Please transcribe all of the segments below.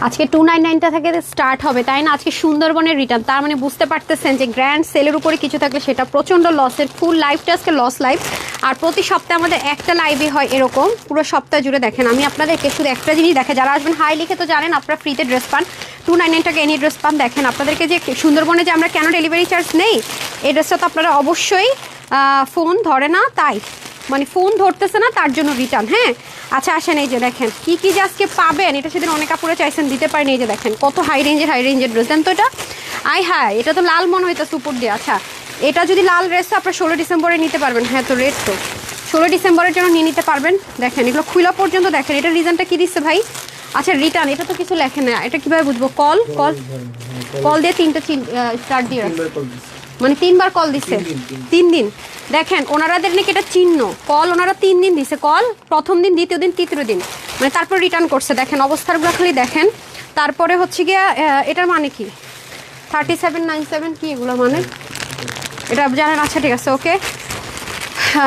আজকে 299টা থেকে স্টার্ট হবে, তাই না? আজকে সুন্দরবনের রিটার্ন, তার মানে বুঝতে পারতেছেন যে গ্র্যান্ড সেলের উপরে কিছু থাকলে সেটা প্রচণ্ড লসের। ফুল লাইফটা আজকে লস লাইফ। আর প্রতি সপ্তাহে আমাদের একটা লাইভই হয় এরকম, পুরো সপ্তাহ জুড়ে দেখেন। আমি আপনাদেরকে শুধু একটা জিনিস দেখে, যারা আসবেন হাই লিখে তো জানেন আপনারা ফ্রিতে ড্রেস পান, 299 টাকা এনি ড্রেস পান। দেখেন আপনাদেরকে যে সুন্দরবনে যে আমরা কেন ডেলিভারি চার্জ নেই, এই ড্রেসটা তো আপনারা অবশ্যই ফোন ধরে না, তাই মানে ফোন ধরতেছে না তার জন্য রিটার্ন। হ্যাঁ আচ্ছা আসেন, এই যে দেখেন কি কি যে আজকে পাবেন, এটা সেদিন অনেক কাপড়ে চাইছেন দিতে পারেন। এই যে দেখেন কত হাই রেঞ্জের ড্রেস দেন তো এটা। হ্যাঁ এটা তো লাল মনে হইতো সুপুর দিয়ে। আচ্ছা এটা যদি লাল ড্রেস আপনার 16 ডিসেম্বরে নিতে পারবেন। হ্যাঁ তো রেড তো 16 ডিসেম্বরের জন্য নিয়ে নিতে পারবেন। দেখেন এগুলো খুলা পর্যন্ত দেখেন, এটা রিজনটা কি দিচ্ছে ভাই? আচ্ছা রিটার্ন, এটা তো কিছু লেখেন না, এটা কিভাবে বুঝবো? কল দিয়ে 3টে স্টার দিয়ে মানে 3বার কল দিচ্ছে, 3 দিন। দেখেন ওনারাদের নাকি এটা চিহ্ন কল, ওনারা 3 দিন দিছে কল, প্রথম দিন, দ্বিতীয় দিন, তৃতীয় দিন, মানে তারপর রিটার্ন করছে। দেখেন অবস্থাগুলো খালি দেখেন। তারপরে হচ্ছে গিয়ে এটার মানে কি 3797 কি এগুলো মানে এটা জানেন? আচ্ছা ঠিক আছে ওকে।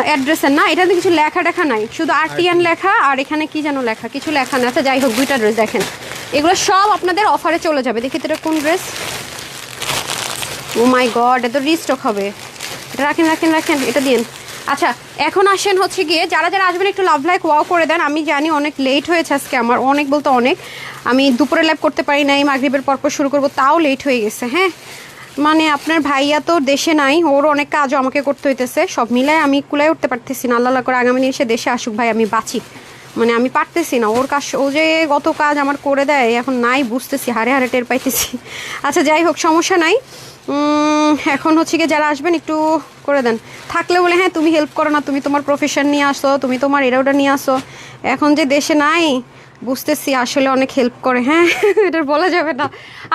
অ্যাড্রেসের না, এটাতে কিছু লেখা টেখা নাই, শুধু আরটিএন লেখা আর এখানে কি যেন লেখা, কিছু লেখা নেই। আচ্ছা যাই হোক, 2টা ড্রেস দেখেন, এগুলো সব আপনাদের অফারে চলে যাবে। দেখি তো এটা কোন ড্রেস। ও মাই গড, এত রিস্টক হবে। এটা রাখেন এটা দিন। আচ্ছা এখন আসেন হচ্ছে গিয়ে যারা যারা আসবেন একটু লাভ লাইক ওয়াও করে দেন। আমি জানি অনেক লেট হয়েছে আজকে আমার, অনেক বলতে অনেক। আমি দুপুরে লাইভ করতে পারি নাই, মাগরিবের পরপর শুরু করবো, তাও লেট হয়ে গেছে। হ্যাঁ মানে আপনার ভাইয়া তো দেশে নাই, ওর অনেক কাজও আমাকে করতে হইতেছে, সব মিলায় আমি কুলায় উঠতে পারতেছি না। আল্লাহ করে আগামী দিন সে দেশে আসুক ভাই, আমি বাঁচি, মানে আমি পারতেছি না। ওর কাজ, ও যে গত কাজ আমার করে দেয় এখন নাই, বুঝতেছি, হারে হারে টের পাইতেছি। আচ্ছা যাই হোক সমস্যা নাই। এখন হচ্ছে গিয়ে যারা আসবেন একটু করে দেন। থাকলে বলে হ্যাঁ তুমি হেল্প করো না, তুমি তোমার প্রফেশন নিয়ে আসো, তুমি তোমার এটা ওটা নিয়ে আসো। এখন যে দেশে নাই বুঝতেছি, আসলে অনেক হেল্প করে। হ্যাঁ এটা বলা যাবে না।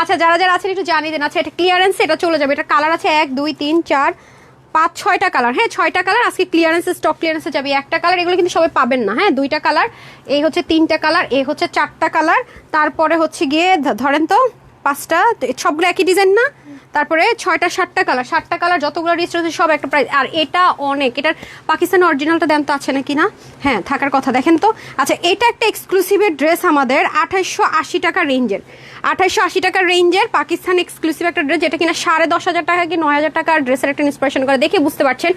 আচ্ছা যারা যারা আছেন একটু জানিয়ে দেন। আচ্ছা এটা ক্লিয়ারেন্স, এটা চলে যাবে। এটা কালার আছে 1 2 3 4 5 6টা কালার। হ্যাঁ 6টা কালার আজকে ক্লিয়ারেন্সে, স্টক ক্লিয়ারেন্সে যাবে। একটা কালার, এগুলো কিন্তু সবাই পাবেন না। হ্যাঁ 2টা কালার, এই হচ্ছে 3টা কালার, এই হচ্ছে 4টা কালার, তারপরে হচ্ছে গিয়ে ধরেন তো 5টা, সবগুলো একই ডিজাইন না, তারপরে 6টা 7টা কালার, 7টা কালার যতগুলো রিস্ট হচ্ছে সব একটা প্রাইস। আর এটা অনেক, এটার পাকিস্তানের অরিজিনালটা দেন তো আছে নাকি না? হ্যাঁ থাকার কথা, দেখেন তো। আচ্ছা এটা একটা এক্সক্লুসিভের ড্রেস আমাদের 2880 টাকা রেঞ্জের, 2880 টাকা রেঞ্জের পাকিস্তান এক্সক্লুসিভ একটা ড্রেস, যেটা কিনা 10,500 টাকা কি 9,000 টাকার ড্রেসের একটা ইন্সপিরেশন করে, দেখে বুঝতে পারছেন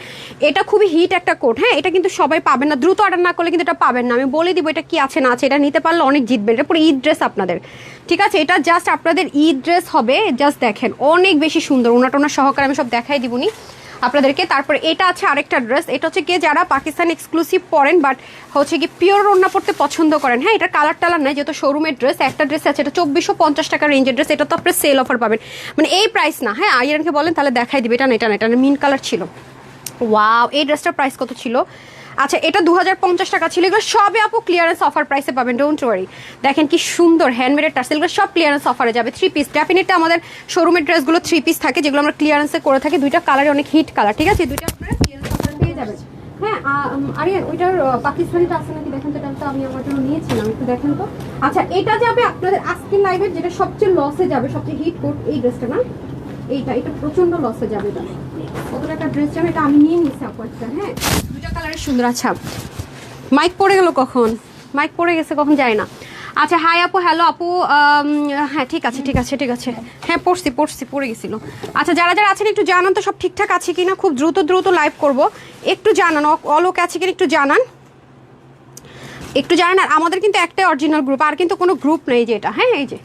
এটা খুবই হিট একটা কোট। হ্যাঁ এটা কিন্তু সবাই পাবেন না, দ্রুত অর্ডার না করলে কিন্তু এটা পাবেন না। আমি বলে দিব এটা কি আছে না আছে, এটা নিতে পারলে অনেক জিতবেন। এটা পুরো ঈদ ড্রেস আপনাদের, ঠিক আছে? এটা জাস্ট আপনাদের ঈদ ড্রেস হবে। জাস্ট দেখেন অনেক বেশি সুন্দর, ওনাটোনা সহকারে আমি সব দেখাই দিবনি আপনাদেরকে। তারপরে এটা আছে আরেকটা ড্রেস, এটা হচ্ছে গিয়ে যারা পাকিস্তান এক্সক্লুসিভ পরেন বাট হচ্ছে কি পিওর ওড়না পড়তে পছন্দ করেন। হ্যাঁ এটা কালার টালার নাই, যেহেতু শোরুমের ড্রেস। একটা ড্রেস আছে এটা 2450 টাকা রেঞ্জের ড্রেস, এটা তো আপনার সেল অফার পাবেন, মানে এই প্রাইস না। হ্যাঁ আইয়ানকে বলেন তাহলে দেখাই দিবে। এটা না, এটা মিন কালার ছিল। ওয়াও এই ড্রেসটার প্রাইস কত ছিল? আচ্ছা এটা 2050 টাকা ছিল। এগুলো সবে আপু ক্লিয়ারেন্স অফার প্রাইসে পাবেন, ডোন্ট ওয়ারি। দেখেন কি সুন্দর হ্যান্ডমেডের টার্সেল, এগুলো সব ক্লিয়ারেন্স অফারে যাবে। 3 পিস ডেফিনেটলি আমাদের শোরুমের ড্রেসগুলো 3 পিস থাকে, যেগুলো আমরা ক্লিয়ারেন্সে করে থাকি। 2টা কালারে অনেক হিট কালার, ঠিক আছে? 2টা আপনারা ক্লিয়ারেন্স অফারে পেয়ে যাবেন। হ্যাঁ আরিয়ান ওইটার পাকিস্তানিটা আছে নাকি দেখেন তো, এটা তো আমি আমার জন্য নিয়েছিলাম, একটু দেখেন তো। আচ্ছা এটা যাবে আপনাদের আজকের লাইভের যেটা সবচেয়ে লসে যাবে, সবচেয়ে হিট কোট এই ড্রেসটা না, এটা প্রচন্ড লসে যাবে। এটা কত একটা ড্রেস যাবে, এটা আমি নিয়ে নিয়েছি আপনারটা। হ্যাঁ 2টা কালারের সুন্দর। আচ্ছা মাইক পড়ে গেল কখন, মাইক পড়ে গেছে কখন যায় না। আচ্ছা হাই আপু, হ্যালো আপু। হ্যাঁ ঠিক আছে। হ্যাঁ পড়ে গেছিল। আচ্ছা যারা যারা আছেন একটু জানান তো সব ঠিকঠাক আছে কিনা, খুব দ্রুত লাইভ করব, একটু জানান। অলোক আছে কিনা একটু জানান, আর আমাদের কিন্তু একটাই অরিজিনাল গ্রুপ, আর কিন্তু কোনো গ্রুপ নেই। যে এটা হ্যাঁ এই যে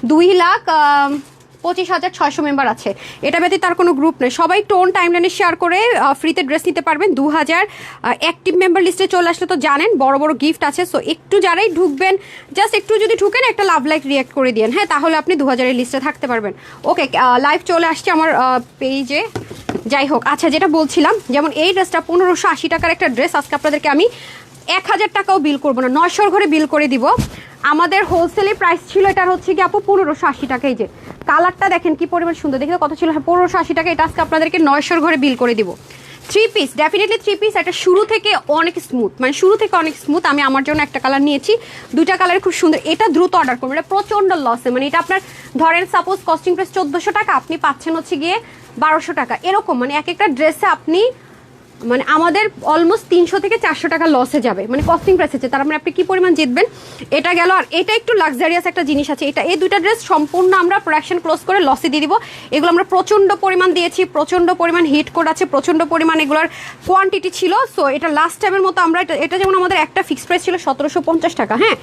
2,25,600 মেম্বার আছে, এটা ব্যতীত তার কোনো গ্রুপ নেই। সবাই টোন টাইমলাইনে শেয়ার করে ফ্রিতে ড্রেস নিতে পারবেন। 2000 অ্যাক্টিভ মেম্বার লিস্টে চলে আসলে তো জানেন বড় বড় গিফট আছে। সো একটু যারাই ঢুকবেন, জাস্ট একটু যদি ঢুকেন একটা লাভ লাইক রিয়াক্ট করে দিন। হ্যাঁ তাহলে আপনি 2000-এর লিস্টে থাকতে পারবেন। ওকে লাইভ চলে আসছে আমার পেজে। যাই হোক আচ্ছা যেটা বলছিলাম, যেমন এই ড্রেসটা 1580 টাকার একটা ড্রেস, আজকে আপনাদেরকে আমি 1000 টাকাও বিল করবো না, 900 ঘরে বিল করে দিব। আমাদের হোলসেলে প্রাইস ছিল এটার হচ্ছে কি আপু 1580 টাকা। এই যে কালারটা দেখেন কি পরিমাণ সুন্দর, দেখে কত ছিল? হ্যাঁ 1580 টাকা। এটা আজকে আপনাদেরকে 900 ঘরে বিল করে দিব। 3 পিস ডেফিনেটলি 3 পিস। এটা শুরু থেকে অনেক স্মুথ, মানে শুরু থেকে অনেক স্মুথ। আমি আমার জন্য একটা কালার নিয়েছি, 2টা কালার খুব সুন্দর। এটা দ্রুত অর্ডার করবেন, এটা প্রচন্ড লসে, মানে এটা আপনার ধরেন সাপোজ কস্টিং প্রাইস 1400 টাকা, আপনি পাচ্ছেন হচ্ছে গিয়ে 1200 টাকা এরকম। মানে এক একটা ড্রেসে আপনি মানে আমাদের অলমোস্ট 300 থেকে 400 টাকা লসে যাবে, মানে কস্টিং প্রাইস আছে। তার মানে আপনি কি পরিমাণ জিতবেন এটা গেল। আর এটা একটু লাক্সারিয়াস একটা জিনিস আছে, এটা এই দুইটা ড্রেস সম্পূর্ণ আমরা প্রোডাকশন ক্লোজ করে লসে দিয়ে দিব। এগুলো আমরা প্রচণ্ড পরিমাণ দিয়েছি, প্রচণ্ড পরিমাণ হিট কোড আছে, প্রচণ্ড পরিমাণ এগুলোর কোয়ান্টিটি ছিল। সো এটা লাস্ট টাইমের মতো আমরা এটা যেমন আমাদের একটা ফিক্সড প্রাইস ছিল 1750 টাকা, হ্যাঁ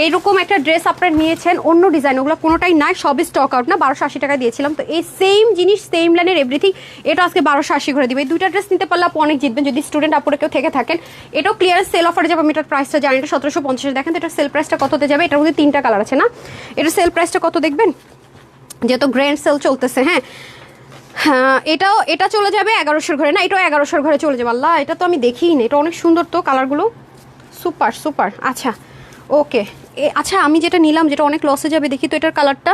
এইরকম একটা ড্রেস আপনারা নিয়েছেন অন্য ডিজাইন, ওগুলো কোনোটাই নাই, সবই স্টক আউট না। 1280 টাকা দিয়েছিলাম, তো এই সেম জিনিস সেম লাইনের এভরিথিং এটা আজকে 1280 করে দিবে। এই দুইটা ড্রেস নিতে পারলে আপনি অনেক জিতবেন যদি স্টুডেন্ট আপুরে কেউ থেকে থাকেন। এটাও ক্লিয়ার সেল অফারে যাবে, আমি এটার প্রাইসটা জানি, এটা 1750। দেখেন তো এটার সেল প্রাইসটা কততে যাবে, এটার মধ্যে 3টা কালার আছে না, এটার সেল প্রাইসটা কত দেখবেন, যেহেতু গ্র্যান্ড সেল চলতেছে। হ্যাঁ হ্যাঁ এটা চলে যাবে 1100 ঘরে, না এটাও 1100 ঘরে চলে যাবে। আল্লাহ এটা তো আমি দেখিই না, এটা অনেক সুন্দর তো কালারগুলো, সুপার সুপার। আচ্ছা ওকে, আচ্ছা আমি যেটা নিলাম যেটা অনেক লসে যাবে দেখি তো এটার কালারটা।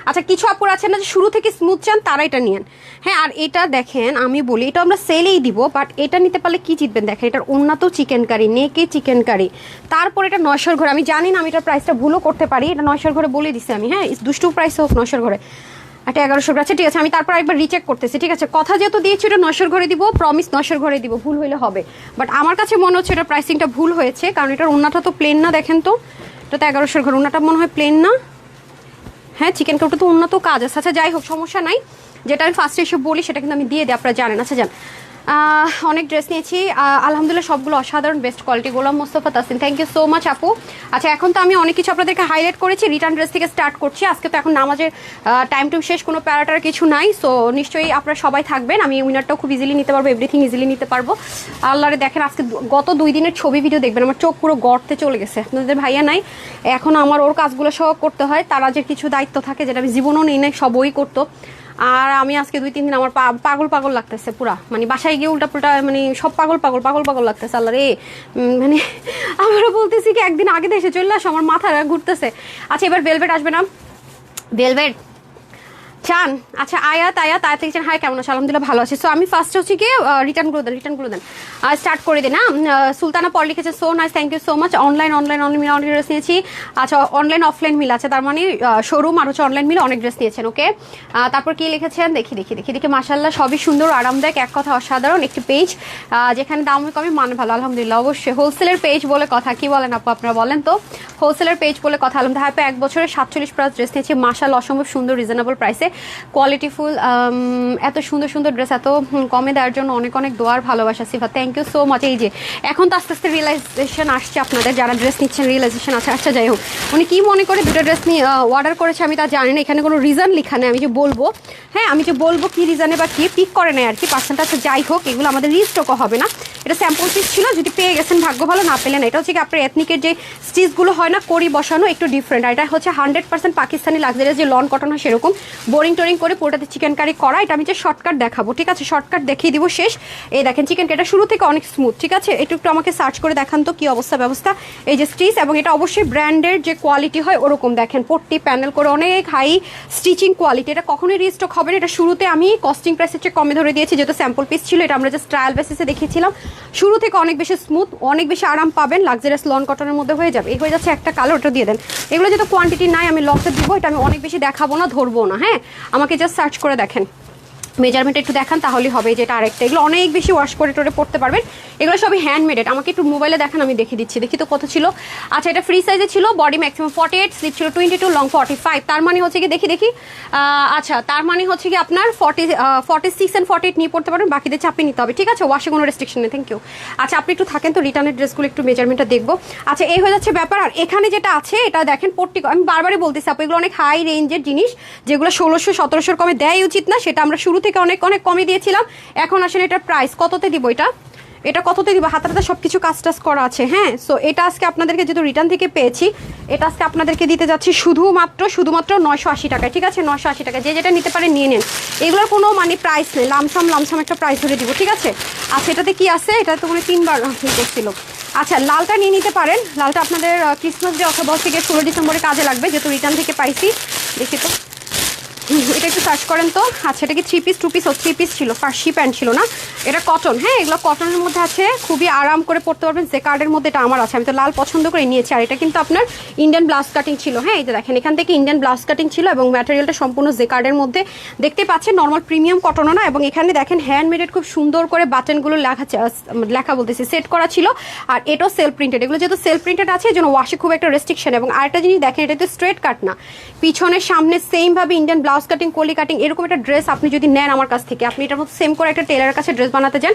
আচ্ছা কিছু আপুর আছে না যে শুরু থেকে স্মুথ চান, তারা এটা নিয়েন। হ্যাঁ আর এটা দেখেন আমি বলি এটা আমরা সেলেই দিব, বাট এটা নিতে পারলে কি জিতবেন দেখেন, এটার উন্নত চিকেন কারি, নেকে চিকেন কারি, তারপর এটা 900 ঘরে। আমি জানি না আমি এটার প্রাইসটা ভুলও করতে পারি, এটা 900 ঘরে বলে দিছি আমি, হ্যাঁ দুষ্টু প্রাইস হোক 900 ঘরে, এটা 1100 ঘরে। আচ্ছা ঠিক আছে আমি তারপর একবার রিচেক করতেছি, ঠিক আছে কথা যেহেতু দিয়েছি এটা 900 ঘরে দিব, প্রমিস 900 ঘরে দিব, ভুল হইলে হবে। বাট আমার কাছে মনে হচ্ছে এটা প্রাইসিংটা ভুল হয়েছে, কারণ এটার উন্নাটা তো প্লেন না, দেখেন তো এটা তো 1100 ঘরে, উন্নাটা মনে হয় প্লেন না। হ্যাঁ চিকেন কাউটা তো উন্নত কাজ আছে। আচ্ছা যাই হোক সমস্যা নাই, যেটা আমি ফার্স্টে এসে বলি সেটা কিন্তু আমি দিয়ে দিই, আপনারা জানেন। আচ্ছা যান, অনেক ড্রেস নিয়েছি আলহামদুলিল্লাহ, সবগুলো অসাধারণ best quality. Golam Mostafa Tasin, thank you so much আপু। আচ্ছা এখন তো আমি অনেক কিছু আপনাদেরকে হাইলাইট করেছি, রিটার্ন ড্রেস থেকে স্টার্ট করছি। আজকে তো এখন নামাজের টাইম টু শেষ, কোনো প্যারাটার কিছু নাই। সো নিশ্চয়ই আপনারা সবাই থাকবেন, আমি উইনারটাও খুব ইজিলি নিতে পারবো, এভরিথিং ইজিলি নিতে পারবো। আল্লাহরে দেখেন আজকে গত 2 দিনের ছবি ভিডিও দেখবেন, আমার চোখ পুরো গর্তে চলে গেছে। আপনাদের ভাইয়া নাই, এখন আমার ওর কাজগুলো সব করতে হয়, তারা যে কিছু দায়িত্ব থাকে যেটা আমি জীবনও নেই নাই, সব ওই করতো। আর আমি আজকে 2-3 দিন আমার পাগল পাগল লাগতেছে পুরা, মানে বাসায় গিয়ে উল্টা পুল্টা মানে সব পাগল পাগল পাগল পাগল লাগতেছে। আল্লাহ রে, মানে আমরা বলতেছি কি একদিন আগে দেশে চলে আসো, আমার মাথা ঘুরতেছে। আচ্ছা এবার ভেলভেট আসবে না, ভেলভেট চান। আচ্ছা আয়াত থেকে চান, হাই কেমন আছে, আলহামদুলিল্লাহ ভালো আছি। সো আমি ফার্স্ট হচ্ছে কি রিটার্নগুলো দেন স্টার্ট করে দিন। সুলতানা পল লিখেছে, so nice, thank you so much. Online অনেক ড্রেস নিয়েছি। আচ্ছা অনলাইন অফলাইন মিল আছে, তার মানে শোরুম আর হচ্ছে অনলাইন মিলে অনেক ড্রেস নিয়েছেন। ওকে তারপর কি লিখেছেন দেখি মাশাআল্লাহ সবই সুন্দর আরামদায়ক, এক কথা অসাধারণ একটি পেজ, যেখানে দাম কমে মান ভালো, আলহামদুলিল্লাহ। অবশ্যই হোলসেলের পেজ বলে কথা, কি বলেন আপু আপনারা বলেন তো, হোলসেলের পেজ বলে কথা। আলহামদুলিল্লাহ হ্যাপি 1 বছরে 47+ ড্রেস নিয়েছি মাশাআল্লাহ, অসম্ভব সুন্দর রিজনেবল প্রাইসে কোয়ালিটিফুল, এত সুন্দর সুন্দর ড্রেস এত কমে দেওয়ার জন্য অনেক অনেক দোয়ার ভালোবাসা সিফা, থ্যাংক ইউ সো মাচ। এই যে এখন তো আস্তে আস্তে রিয়েলাইজেশন আসছে আপনাদের, যারা ড্রেস নিচ্ছেন রিয়েলাইজেশন আছে। আচ্ছা যাই হোক, উনি কি মনে করে 2টা ড্রেস নিয়ে অর্ডার করেছে আমি তা জানি না, এখানে কোনো রিজন লেখা নেই, আমি যে বলবো হ্যাঁ আমি যে বলবো কি রিজনে বা কি পিক করে নেয় আর কি পার্সেন্ট। আচ্ছা যাই হোক এগুলো আমাদের রিস্টকও হবে না, এটা স্যাম্পল পিস ছিল, যদি পেয়ে গেছেন ভাগ্য ভালো, না পেলে না। এটা হচ্ছে কি আপনার এথনিকের যে স্টিচগুলো হয় না করি বসানো একটু ডিফারেন্ট, আর এটা হচ্ছে 100% পাকিস্তানি লাক্সারিয়াস যে লন কটন হয় সেরকম বোরিং টোরিং করে পুরোটাতে চিকেন কারি করা। এটা আমি যে শর্টকাট দেখাবো, ঠিক আছে শর্টকাট দেখিয়ে দিব শেষ। এই দেখেন চিকেন কারিটা শুরু থেকে অনেক স্মুথ, ঠিক আছে একটু আমাকে সার্চ করে দেখান তো কি অবস্থা ব্যবস্থা। এই যে স্টিচ, এবং এটা অবশ্যই ব্র্যান্ডের যে কোয়ালিটি হয় ওরকম, দেখেন পট্টি প্যানেল করে অনেক হাই স্টিচিং কোয়ালিটি, এটা কখনোই রিস্টক হবে না। এটা শুরুতে আমি কস্টিং প্রাইসের চেয়ে কমে ধরে দিয়েছি, যেহেতু স্যাম্পল পিস ছিল, এটা আমরা জাস্ট ট্রায়াল বেসিসে দেখিয়েছিলাম। শুরু থেকে অনেক বেশি স্মুথ, অনেক বেশি আরাম পাবেন, লাক্সারিয়াস লন কটনের মধ্যে হয়ে যাবে। এই হয়ে যাচ্ছে একটা কালার, ওটা দিয়ে দেন। এগুলো যেহেতু কোয়ান্টিটি নাই আমি লসে দিব, এটা আমি অনেক বেশি দেখাবো না, ধরবো না। হ্যাঁ আমাকে জাস্ট সার্চ করে দেখেন, মেজারমেন্ট একটু দেখান তাহলেই হবে। যেটা আরেকটা, এগুলো অনেক বেশি ওয়াশ করে টোরে পড়তে পারবেন, এগুলো সবই হ্যান্ডমেডেড। আমাকে একটু মোবাইলে দেখান, আমি দেখিয়ে দিচ্ছি, দেখি তো কত ছিল। আচ্ছা এটা ফ্রি সাইজে ছিল, বডি ম্যাক্সিমাম 48, স্লিপ ছিল 22, লং 45, তার মানে হচ্ছে কি দেখি আচ্ছা তার মানে হচ্ছে কি আপনার 46 and 48 নিয়ে পড়তে পারবেন, বাকিদের চাপে নিতে হবে, ঠিক আছে ওয়াশে কোনো রেস্ট্রিকশন নেই। Thank you. আচ্ছা আপনি একটু থাকেন তো, রিটার্নের ড্রেসগুলো একটু মেজারমেন্টটা দেখবো। আচ্ছা এই হয়ে যাচ্ছে ব্যাপার। আর এখানে যেটা আছে এটা দেখেন পট্টি, আমি বারবারই বলতেছি আপু এগুলো অনেক হাই রেঞ্জের জিনিস, যেগুলো 1600-1700 কমে দেয় উচিত না, সেটা আমরা শুরু থেকে অনেক অনেক কমে দিয়েছিলাম। এখন আসলে এটার প্রাইস কততে দিব, এটা কততে দিব, হাতে সব কিছু কাজ টাজ করা আছে। হ্যাঁ সো এটা আজকে আপনাদেরকে যেহেতু রিটার্ন থেকে পেয়েছি, এটা আজকে আপনাদেরকে দিতে যাচ্ছি শুধুমাত্র 980 টাকায়, ঠিক আছে 980 টাকা। যে যেটা নিতে পারেন নিয়ে নেন, এগুলোর কোনো মানে প্রাইস নেই, লামসাম একটা প্রাইস ধরে দিব, ঠিক আছে। আচ্ছা এটাতে কি আছে, এটা তো মানে 3বার করছিল। আচ্ছা লালটা নিয়ে নিতে পারেন, লালটা আপনাদের ক্রিসমাস ডে অথবা থেকে 16 ডিসেম্বরে কাজে লাগবে, যেহেতু রিটার্ন থেকে পাইছি। দেখি তো এটা একটু সার্চ করেন তো। আচ্ছা এটা কি 3 পিস 2 পিস ও 3 পিস ছিল, ফার্সি প্যান্ট ছিল না, এটা কটন। হ্যাঁ এগুলো কটনের মধ্যে আছে, খুবই আরাম করে পরতে পারবেন। জেকার্ডের মধ্যে এটা আমার আছে, আমি তো লাল পছন্দ করে নিয়েছি। আর এটা কিন্তু আপনার ইন্ডিয়ান ব্লাউজ কাটিং ছিল। হ্যাঁ এই যে দেখেন এখান থেকে ইন্ডিয়ান ব্লাউজ কাটিং ছিল এবং ম্যাটেরিয়ালটা সম্পূর্ণ জেকার্ডের মধ্যে দেখতে পাচ্ছেন, নর্মাল প্রিমিয়াম কটনও না। এবং এখানে দেখেন হ্যান্ডমেডেড খুব সুন্দর করে বাটনগুলো লেখা বলতেছি সেট করা ছিল। আর এটাও সেলফ প্রিন্টেড, এগুলো যেহেতু সেলফ প্রিন্টেড আছে এই জন্য ওয়াশে খুব একটা রেস্ট্রিকশন। এবং আরেকটা জিনিস দেখেন, এটা তো স্ট্রেট কাট না, পিছনের সামনে সেম ভাবে ইন্ডিয়ান ব্লাউজ কাটিং, কলি কাটিং, এরকম একটা ড্রেস আপনি যদি নেন আমার কাছ থেকে, আপনি এটার মতো সেম করে একটা টেলারের কাছে ড্রেস বানাতে যান,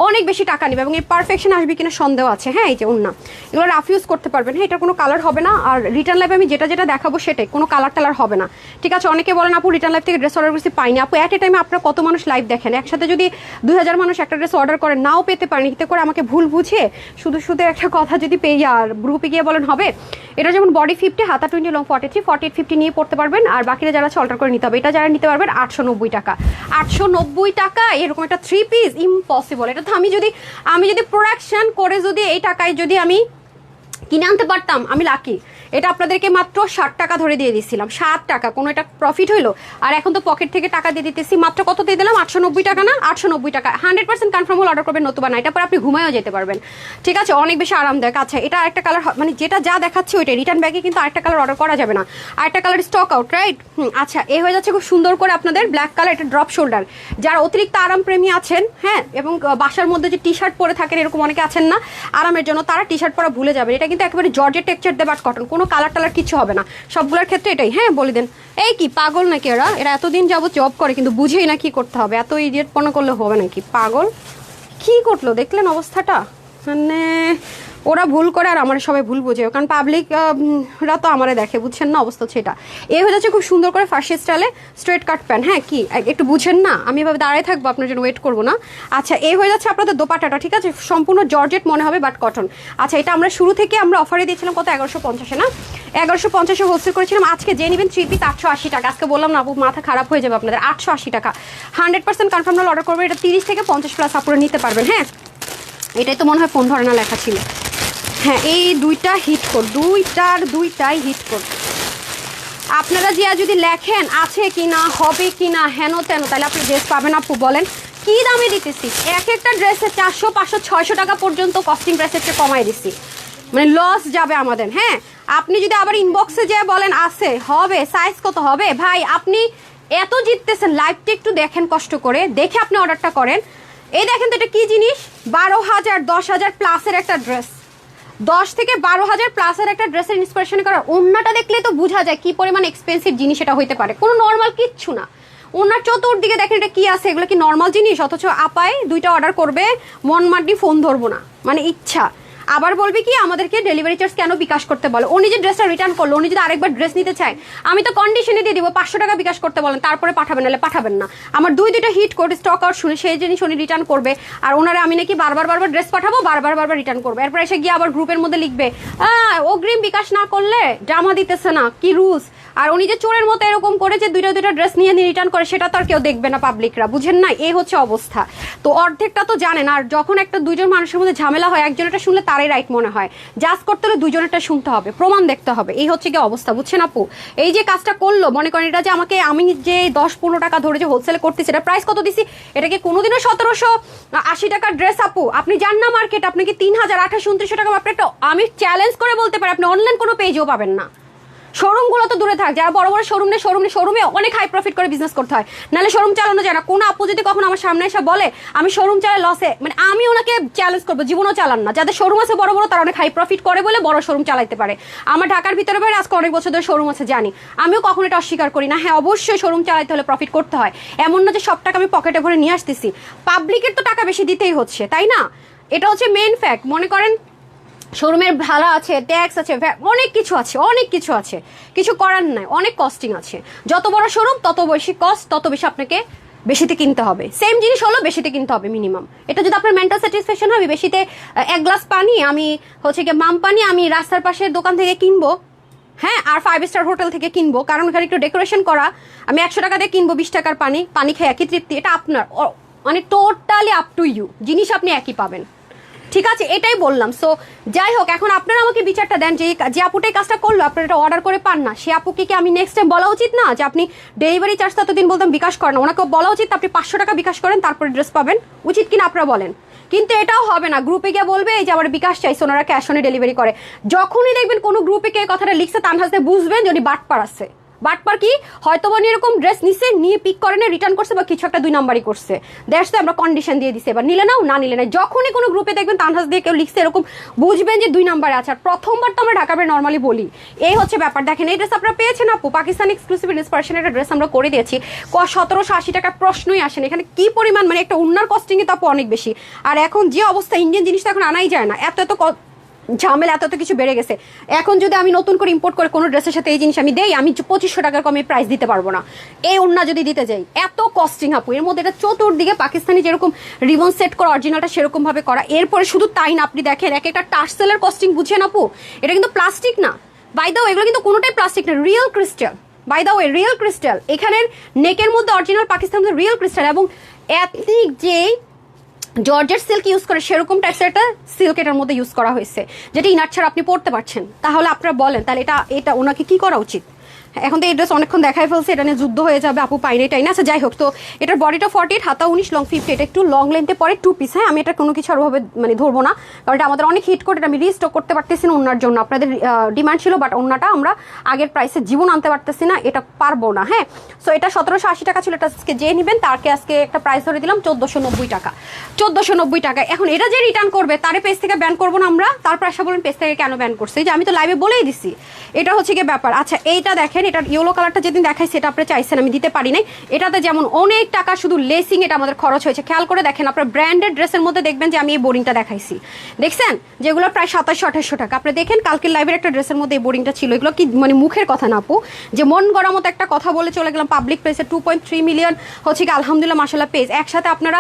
অনেক বেশি টাকা নেবে এবং এই পারফেকশন আসবে কিনা সন্দেহ আছে। হ্যাঁ এই যে ওন্না, এগুলো রাফ ইউজ করতে পারবেন। হ্যাঁ এটা কোনো কালার হবে না। আর রিটার্ন লাইভে আমি যেটা যেটা দেখাবো সেটাই, কোনো কালার টালার হবে না, ঠিক আছে। অনেকে বলেন আপু রিটার্ন লাইভ থেকে ড্রেস অর্ডার করছি পাইনি। আপু অ্যাট এ টাইমে আপনারা কত মানুষ লাইভ দেখেন, একসাথে যদি 2000 মানুষ একটা ড্রেস অর্ডার করেন, নাও পেতে পারেন, এতে করে আমাকে ভুল বুঝে শুধু শুধু একটা কথা যদি পেয়ে আর গ্রুপে গিয়ে বলেন হবে। এটা যেমন বডি 50, হাতা 20, লং 43, 48, 50 নিয়ে পড়তে পারবেন। আর বাকিরা যারা অল্টার করে নিতে হবে, এটা যারা নিতে পারবেন 890 টাকা। 890 টাকা এরকম একটা 3 পিস ইম্পসিবল। এটা তো আমি যদি প্রোডাকশন করে যদি এই টাকায় যদি আমি কিনে আনতে পারতাম আমি লাকি। এটা আপনাদেরকে মাত্র 60 টাকা ধরে দিয়ে দিয়েছিলাম, 7 টাকা, কোনো এটা প্রফিট হইলো? আর এখন তো পকেট থেকে টাকা দিয়ে দিতেছি, মাত্র কত দিয়ে দিলাম? 890 টাকা না? 890 টাকা 100% কনফার্ম হল অর্ডার করবেন, নতুবা না। এটা পরে আপনি ঘুমায়ও যেতে পারবেন, ঠিক আছে, অনেক বেশি আরামদায়ক। আচ্ছা এটা আরেকটা কালার, মানে যেটা যা দেখাচ্ছে ওইটা রিটার্ন ব্যাগে কিন্তু আরেকটা কালার অর্ডার করা যাবে না, আরেকটা কালার স্টক আউট, রাইট? আচ্ছা এ হয়ে যাচ্ছে খুব সুন্দর করে আপনাদের ব্ল্যাক কালার, এটা ড্রপ শোল্ডার। যারা অতিরিক্ত আরাম প্রেমী আছেন, হ্যাঁ, এবং বাসার মধ্যে যে টি শার্ট পরে থাকেন এরকম অনেকে আছেন না আরামের জন্য, তারা টি শার্ট পরা ভুলে যাবেন। এটা কিন্তু একেবারে জর্জেট টেক্সচার দিয়ে বাট কটন, কোনো কালার টালার কিছু হবে না সবগুলোর ক্ষেত্রে এটাই। হ্যাঁ বলে দেন, এই কি পাগল নাকি এরা এতদিন যাবত জব করে কিন্তু বুঝেই না কি করতে হবে, এত ইডিয়েট পনা করলে হবে নাকি? পাগল কি করলো দেখলেন অবস্থাটা, মানে ওরা ভুল করে আর আমার সবাই ভুল বোঝে, কারণ পাবলিকরা তো আমারে দেখে, বুঝছেন না অবস্থা সেটা। এ হয়ে যাচ্ছে খুব সুন্দর করে ফার্সি স্টাইলে স্ট্রেট কাট প্যান্ট। হ্যাঁ কি একটু বুঝেন না, আমি এভাবে দাঁড়ায় থাকবো আপনার জন্য, ওয়েট করবো না। আচ্ছা এ হয়ে যাচ্ছে আপনাদের দোপাট্টাটা, ঠিক আছে, সম্পূর্ণ জর্জেট মনে হবে বাট কটন। আচ্ছা এটা আমরা শুরু থেকে আমরা অফারে দিয়েছিলাম কত? 1150 না? 1150 হোলসেল করেছিলাম। আজকে যে নেবেন 3 পিস 880 টাকা। আজকে বললাম না আপু মাথা খারাপ হয়ে যাবে আপনাদের, 880 টাকা 100% কনফার্ম অর্ডার করবেন। এটা 30 থেকে 50 প্লাস আপনারা নিতে পারবেন। হ্যাঁ এটাই তো মনে হয় ফোন ধরে না লেখা ছিল। হ্যাঁ এই দুইটা হিট কোড, দুইটাই হিট কোড। আপনারা যে যদি লেখেন আছে কিনা, হবে কিনা, হেন তেন, তাহলে আপনি ড্রেস পাবেন। আপু বলেন কি দামে দিতেছি? এক একটা ড্রেসে 400, 500, 600 টাকা পর্যন্ত কস্টিং প্রাইসের চেয়ে কমাই দিচ্ছি, মানে লস যাবে আমাদের। হ্যাঁ আপনি যদি আবার ইনবক্সে যে বলেন আছে, হবে, সাইজ কত হবে, ভাই আপনি এত জিততেছেন, লাইভটা একটু দেখেন কষ্ট করে, দেখে আপনি অর্ডারটা করেন। এই দেখেন তো এটা কি জিনিস, 12,000 10,000 প্লাসের একটা ড্রেস, 10 থেকে 12,000 প্লাসের একটা ড্রেসের ইন্সপিরেশন করার ওন্নাটা দেখলে তো বোঝা যায় কি পরিমাণ এক্সপেন্সিভ জিনিস এটা হইতে পারে, কোনো নর্মাল কিচ্ছু না। ওনার চতুর্দিকে দেখেন এটা কি আছে, এগুলো কি নর্মাল জিনিস? অথচ আপায় দুইটা অর্ডার করবে, মন মাড্ডি ফোন ধরবো না, মানে ইচ্ছা। আবার বলবে কি আমাদেরকে ডেলিভারি চার্জ কেন বিকাশ করতে বলে? উনি যে ড্রেসটা রিটার্ন করলো, উনি যদি আরেকবার ড্রেস নিতে চায় আমি তো কন্ডিশনে দিয়ে দিব 500 টাকা বিকাশ করতে বলেন, তারপরে পাঠাবেন, নাহলে পাঠাবেন না। আমার দুইটা হিট কোড স্টক আউট শুনে সেই জিনিস উনি রিটার্ন করবে, আর ওনারা আমি নাকি বারবার ড্রেস পাঠাবো, বারবার রিটার্ন করবে। এরপর এসে গিয়ে আবার গ্রুপের মধ্যে লিখবে অগ্রিম বিকাশ না করলে জামা দিতেছে না, কি রুলস। আর উনি যে চোরের মতো এরকম করে যে দুইটা ড্রেস নিয়ে রিটার্ন করে, সেটা তো আর কেউ দেখবে না, পাবলিকরা, বুঝেন না? এই হচ্ছে অবস্থা। তো অর্ধেকটা তো জানেন। আর যখন একটা দুইজন মানুষের মধ্যে ঝামেলা হয়, একজনেরটা শুনলে তারাই রাইট মনে হয়, জাজ করতে হলে দুইজনেরটা শুনতে হবে, প্রমাণ দেখতে হবে, এই হচ্ছে কি অবস্থা, বুঝছেন আপু? এই যে কাজটা করলো, মনে করেন এটা যে আমি যে 10-15 টাকা ধরে যে হোলসেলে করতেছি, এটা প্রাইস কত দিছি? এটাকে কোনোদিনও 1780 টাকার ড্রেস আপু, আপনি যান না মার্কেট, আপনাকে 3000, 2800, 2900 টাকা আমি চ্যালেঞ্জ করে বলতে পারি আপনি অনলাইন কোনো পেজেও পাবেন না। শোরুমগুলো তো দূরে থাক, যারা বড় বড় শোরুমে অনেক হাই প্রফিট করে বিজনেস করতে হয়, নাহলে শোরুম চালানো যায় না। কোনো আপু যদি কখনো আমার সামনে এসে বলে আমি শোরুম চালাই লসে, মানে আমি ওনাকে চ্যালেঞ্জ করবো জীবনও চালান না। যাদের শোরুম আছে বড় তারা অনেক হাই প্রফিট করে বলে বড় শোরুম চালাইতে পারে। আমার ঢাকার ভিতরে বাইরে আজকে অনেক বছর ধরে শোরুম আছে, জানি, আমিও কখনো এটা অস্বীকার করি না। হ্যাঁ অবশ্যই শোরুম চালাইতে হলে প্রফিট করতে হয়, এমন না যে সব টাকা আমি পকেটে ভরে নিয়ে আসতেছি, পাবলিকের তো টাকা বেশি দিতেই হচ্ছে, তাই না? এটা হচ্ছে মেইন ফ্যাক্ট। মনে করেন শোরুমের ভাড়া আছে, ট্যাক্স আছে, অনেক কিছু আছে, কিছু করার নাই, অনেক কস্টিং আছে। যত বড় শোরুম তত বেশি কস্ট, তত বেশি আপনাকে বেশিতে কিনতে হবে। সেম জিনিস হলো বেশিতে কিনতে হবে মিনিমাম। এটা যদি আপনার মেন্টাল স্যাটিসফ্যাকশন হবে, বেশিতে 1 গ্লাস পানি আমি হচ্ছে গিয়ে মাম পানি আমি রাস্তার পাশের দোকান থেকে কিনবো, হ্যাঁ, আর 5 স্টার হোটেল থেকে কিনবো, কারণ এখানে একটু ডেকোরেশন করা, আমি 100 টাকা দিয়ে কিনবো 20 টাকার পানি খেয়ে একই তৃপ্তি, এটা আপনার, মানে টোটালি আপ টু ইউ, জিনিস আপনি একই পাবেন, ঠিক আছে, এটাই বললাম। সো যাই হোক, এখন আপনারা আমাকে বিচারটা দেন যে আপুটাই কাজটা করলো, আপনারা এটা অর্ডার করে পান না, সে আপুকে কি আমি নেক্সট টাইম বলা উচিত না যে আপনি ডেলিভারি চার্জ ততদিন বলতাম বিকাশ করেন, ওনাকে বলা উচিত আপনি 500 টাকা বিকাশ করেন তারপরে ড্রেস পাবেন, উচিত কিনা আপনারা বলেন। কিন্তু এটাও হবে না, গ্রুপে গিয়ে বলবে এই যে আমার বিকাশ চাইছে, ওনারা ক্যাশ অনে ডেলিভারি করে। যখনই দেখবেন কোনো গ্রুপে কে কথাটা লিখছে তানহাজতে বুঝবেন যে উনি বাটপার আছে। বাটপার কি, হয়তো উনি এরকম ড্রেস নিছে, নিয়ে পিক করে না রিটার্ন করছে বা কিছু একটা 2 নাম্বারই করছে, দ্যাটস তো আমরা কন্ডিশন দিয়ে দিছি, এবার নিলে নাও না নিলে নাই। যখনই কোনো গ্রুপে দেখবেন তানহাজ দিয়ে কেউ লিখছে এরকম, বুঝবেন যে 2 নাম্বারে আছে। আর প্রথমবার তো আমরা ঢাকা বের নর্মালি বলি, এই হচ্ছে ব্যাপার। দেখেন এই ড্রেস আপনারা পেয়েছেন আপু, পাকিস্তান এক্সক্লুসিভ ইন্সপিরেশন একটা ড্রেস আমরা করে দিয়েছি, 1780 টাকার প্রশ্নই আসেন এখানে। কি পরিমাণ মানে একটা উন্নার কস্টিং তো আপু অনেক বেশি। আর এখন যে অবস্থা, ইন্ডিয়ান জিনিসটা এখন আনাই যায় না, এত ঝামেলা, এত কিছু বেড়ে গেছে। এখন যদি আমি নতুন করে ইম্পোর্ট করে কোনো ড্রেসের সাথে এই জিনিস আমি দেই, আমি 2500 টাকার কমে প্রাইস দিতে পারবো না। এই ওড়না যদি দিতে যাই, এত কস্টিং আপু। এর মধ্যে এটা চতুর্দিকে পাকিস্তানি যেরকম রিবন সেট করা অরিজিনালটা সেরকম ভাবে করা। এরপরে শুধু তাই না, আপনি দেখেন এক একটা টার্সেলের কস্টিং বুঝছেন আপু, এটা কিন্তু প্লাস্টিক না বাই দা ওয়ে, এগুলো কিন্তু কোনোটাই প্লাস্টিক না, real crystal by the way, real crystal. এখানের নেকের মধ্যে অরিজিনাল পাকিস্তানের রিয়েল ক্রিস্টাল, এবং এথনিক যে জর্জেট সিল্ক ইউজ করে সেরকম টাইপসের একটা সিল্ক এটার মধ্যে ইউজ করা হয়েছে, যেটা ইনার ছাড়া আপনি পড়তে পারছেন। তাহলে আপনারা বলেন, তাহলে এটা ওনাকে কি করা উচিত? এখন তো এই ড্রেস অনেকক্ষণ দেখাই ফেলছে, এটা নিয়ে যুদ্ধ হয়ে যাবে, আপু পাইনি টাই না। আচ্ছা যাই হোক, তো এটার বডিটা 48, হাতা 19, লং 50, এটা একটু লং লেন্থে পরে 2 পিস। হ্যাঁ, আমি এটা কোনো কিছু আরভাবে মানে ধরবো না, কারণ এটা আমাদের অনেক হিট করে, এটা আমি রিস্টক করতে পারতেছি না ওনার জন্য, আপনাদের ডিমান্ড ছিল, বাট ওনাটা আমরা আগের প্রাইসে জীবন আনতে পারতেছি না, এটা পারবো না। হ্যাঁ, সো এটা 1780 টাকা ছিল, এটা আজকে যে নেবেন তারকে আজকে একটা প্রাইস ধরে দিলাম 1490 টাকা, 1490 টাকা। এখন এটা যে রিটার্ন করবে তারে পেজ থেকে ব্যান করবো না আমরা, তারপর আসা বলেন পেজ থেকে কেন ব্যান করছে, যে আমি তো লাইভে বলেই দিছি, এটা হচ্ছে গিয়ে ব্যাপার। আচ্ছা এইটা দেখেন, এটা ইয়েলো কালারটা যেদিন দেখাই সেটা আপনি চাইছেন, আমি দিতে পারি নাই। এটাতে যেমন অনেক টাকা শুধু লেসিং এটা আমাদের খরচ হয়েছে, খেয়াল করে দেখেন। আপনার ব্র্যান্ডেড ড্রেসের মধ্যে দেখবেন যে আমি এই বোরিংটা দেখাইছি, দেখছেন যেগুলো প্রায় 2700-2800 টাকা। আপনি দেখেন কালকের লাইভের একটা ড্রেসের মধ্যে এই বোরিংটা ছিল। এগুলো কি মানে মুখের কথা না আপু, যে মন গড়া মতো একটা কথা বলে চলে গেলাম পাবলিক প্লেসে। 2.3 মিলিয়ন হচ্ছে কি আলহামদুলিল্লাহ মাশাআল্লাহ পেজ, একসাথে আপনারা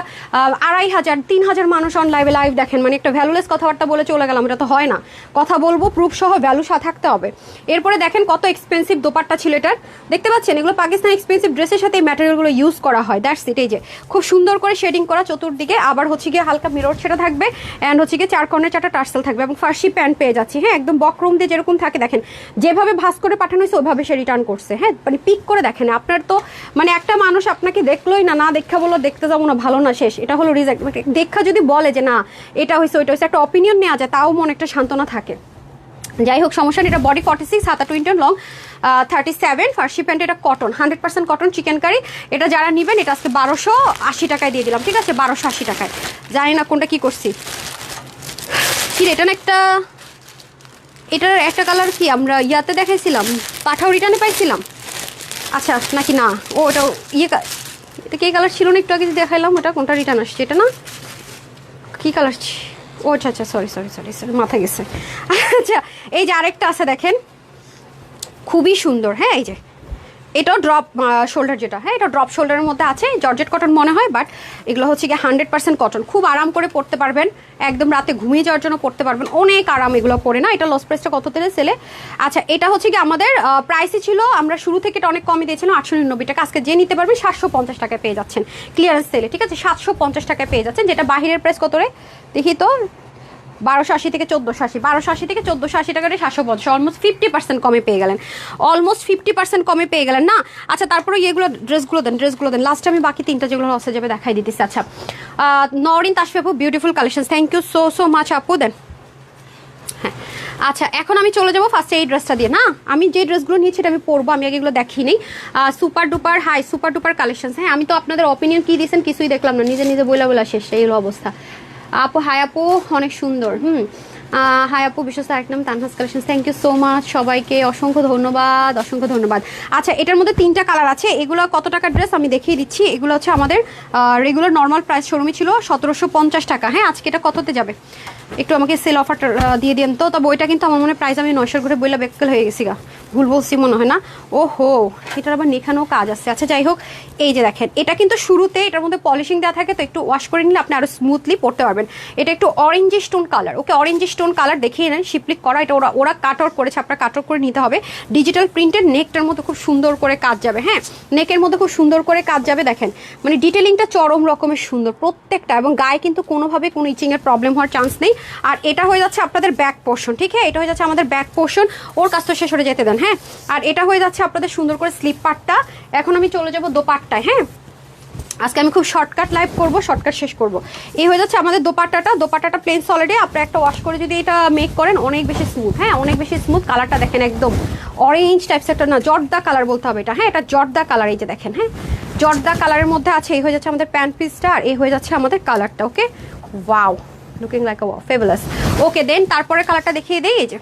2500-3000 মানুষ অন লাইভে লাইভ দেখেন, মানে একটা ভ্যালুলেস কথাবার্তা বলে চলে গেলাম, এটা তো হয় না। কথা বলবো প্রুফ সহ, ভ্যালু থাকতে হবে। এরপরে দেখেন কত এক্সপেন্সিভ দোপাট্টা ছিল এটার, দেখতে পাচ্ছেন এগুলো পাকিস্তান এক্সপেন্সিভ ড্রেসের সাথে এই ম্যাটেরিয়ালগুলো ইউজ করা হয়, দ্যাটস ইট। এই যে খুব সুন্দর করে শেডিং করা চতুর্দিকে, আবার হচ্ছে গিয়ে হালকা মিরর সেটা থাকবে, অ্যান্ড হচ্ছে গিয়ে 4 কর্নার 4টা টার্সেল থাকবে, এবং ফার্সি প্যান্ট পেয়ে যাচ্ছি। হ্যাঁ, একদম বক্রম দিয়ে যেরকম থাকে দেখেন, যেভাবে ভাঁজ করে পাঠানো হয়েছে ওইভাবে সে রিটার্ন করছে। হ্যাঁ, মানে পিক করে দেখেন, আপনার তো মানে একটা মানুষ আপনাকে দেখলোই না, না দেখা বলো দেখতে যাবো না, ভালো না শেষ, এটা হলো রিজেক্ট। দেখা যদি বলে যে না এটা হয়েছে ওইটা হয়েছে, একটা অপিনিয়ন নেওয়া যায়, তাও মনে একটা সান্ত্বনা থাকে। যাই হোক সমস্যা নেই। এটা বডি 46, হাতা 20, লং 37, ফার্সি প্যান্ট, এটা কটন, 100% কটন চিকেন কারি। এটা যারা নেবেন এটা আজকে 1280 টাকায় দিয়ে দিলাম, ঠিক আছে, 1280 টাকায়। জানি না কোনটা কি করছি, কি এটা না একটা, এটার একটা কালার কি আমরা ইয়াতে দেখাইছিলাম, পাঠাও রিটার্নে পাইছিলাম, আচ্ছা নাকি না, ও ওটা ইয়ে, এটা কি কালার ছিল না একটু আগে দেখাইলাম, ওটা কোনটা রিটার্ন আসছে, এটা না কি কালার, ও আচ্ছা আচ্ছা সরি সরি সরি সরি মাথা গেছে। আচ্ছা এই যে আরেকটা আছে দেখেন, খুবই সুন্দর। হ্যাঁ, এই যে এটাও ড্রপ শোল্ডার, যেটা হ্যাঁ এটা ড্রপ শোল্ডারের মধ্যে আছে, জর্জেট কটন মনে হয়, বাট এগুলো হচ্ছে গিয়ে 100% কটন, খুব আরাম করে পরতে পারবেন, একদম রাতে ঘুমিয়ে যাওয়ার জন্য পরতে পারবেন, অনেক আরাম এগুলো পরে না। এটা লস প্রাইসটা কত তেলে সেলে? আচ্ছা এটা হচ্ছে কি আমাদের প্রাইসই ছিল, আমরা শুরু থেকে এটা অনেক কমই দিয়েছিলাম 899 টাকা, আজকে যে নিতে পারবেন 750 টাকায় পেয়ে যাচ্ছেন ক্লিয়ারেন্স সেলে, ঠিক আছে, 750 টাকায় পেয়ে যাচ্ছেন। যেটা বাহিরের প্রাইস কত রে দেখি তো, 1280 থেকে 1480, 1280 থেকে 1480 টাকা, 750, অলমোস্ট 50% কমে পেয়ে গেলেন, অলমোস্ট 50% কমে পেয়ে গেলেন না। আচ্ছা তারপরে এগুলো ড্রেসগুলো দেন, লাস্টে আমি বাকি 3টা যেগুলো লসে যাবে দেখাই দিতেছি। আচ্ছা নরিন তাশফি আপু, beautiful collection, thank you so much আপু। দেন হ্যাঁ, আচ্ছা এখন আমি চলে যাবো ফার্স্টে এই ড্রেসটা দিয়ে। না আমি যে ড্রেসগুলো নিয়েছি এটা আমি পরবো, আমি আগে এগুলো দেখিয়ে নেই। Super duper high, super duper collection. হ্যাঁ, আমি তো আপনাদের অপিনিয়ন কি দিয়েছেন কিছুই দেখলাম না, নিজে নিজে বইলা শেষ, এই হলো অবস্থা। আপু হাই আপু, অনেক সুন্দর। হাই আপু, বিশ্বস্ত আরেক নাম Tanhaz collection, thank you so much সবাইকে, অসংখ্য ধন্যবাদ, অসংখ্য ধন্যবাদ। আচ্ছা এটার মধ্যে 3টা কালার আছে, এগুলো কত টাকার ড্রেস আমি দেখিয়ে দিচ্ছি। এগুলো হচ্ছে আমাদের রেগুলার নর্মাল প্রাইস শোরুমে ছিল 1750 টাকা। হ্যাঁ, আজকে এটা কততে যাবে একটু আমাকে সেল অফারটা দিয়ে দিন তো। তবে ওইটা কিন্তু আমার মনে প্রাইস আমি 900 ঘুরে বইলা বেকাল হয়ে গেছি গা, ভুল বলছি মনে হয় না। ও হো, এটার আবার নেখানেও কাজ আছে। আচ্ছা যাই হোক, এই যে দেখেন এটা কিন্তু শুরুতে এটার মধ্যে পলিশিং দেওয়া থাকে, তো একটু ওয়াশ করে নিলে আপনি আরো স্মুথলি পরতে পারবেন। এটা একটু অরেঞ্জ স্টোন কালার, ওকে অরেঞ্জ স্টোন টোন কালার দেখিয়ে নেন, শিপলিক করা, এটা ওরা কাট আউট করেছে, আপনার কাট আউট করে নিতে হবে। ডিজিটাল প্রিন্টের নেকটার মধ্যে খুব সুন্দর করে কাজ যাবে, হ্যাঁ নেকের মধ্যে খুব সুন্দর করে কাজ যাবে। দেখেন মানে ডিটেলিংটা চরম রকমের সুন্দর প্রত্যেকটা, এবং গায়ে কিন্তু কোনোভাবে কোনো ইচিংয়ের প্রবলেম হওয়ার চান্স নেই। আর এটা হয়ে যাচ্ছে আপনাদের ব্যাক পোর্শন, ঠিক আছে, এটা হয়ে যাচ্ছে আমাদের ব্যাক পোর্শন, ওর কাজ তো শেষ হয়ে যেতে দেন, হ্যাঁ। আর এটা হয়ে যাচ্ছে আপনাদের সুন্দর করে স্লিপ পার্টটা। এখন আমি চলে যাব দোপাট্টায়, হ্যাঁ আজকে আমি খুব শর্টকাট লাইভ করব, শর্টকাট শেষ করব। এই হয়ে যাচ্ছে আমাদের দোপাট্টাটা প্লেন সলিডে, আপনারা একটা ওয়াশ করে যদি এটা মেক করেন অনেক বেশি স্মুথ, হ্যাঁ অনেক বেশি স্মুথ। কালারটা দেখেন একদম অরেঞ্জ টাইপস একটা, না জর্দা কালার বলতে হবে এটা, হ্যাঁ এটা জর্দা কালার, এই যে দেখেন, হ্যাঁ জর্দা কালারের মধ্যে আছে। এই হয়ে যাচ্ছে আমাদের প্যান্ট পিসটা, আর এই হয়ে যাচ্ছে আমাদের কালারটা। Okay wow, looking like a wow, fabulous. Okay then তারপরে কালারটা দেখিয়ে দিই, এই যে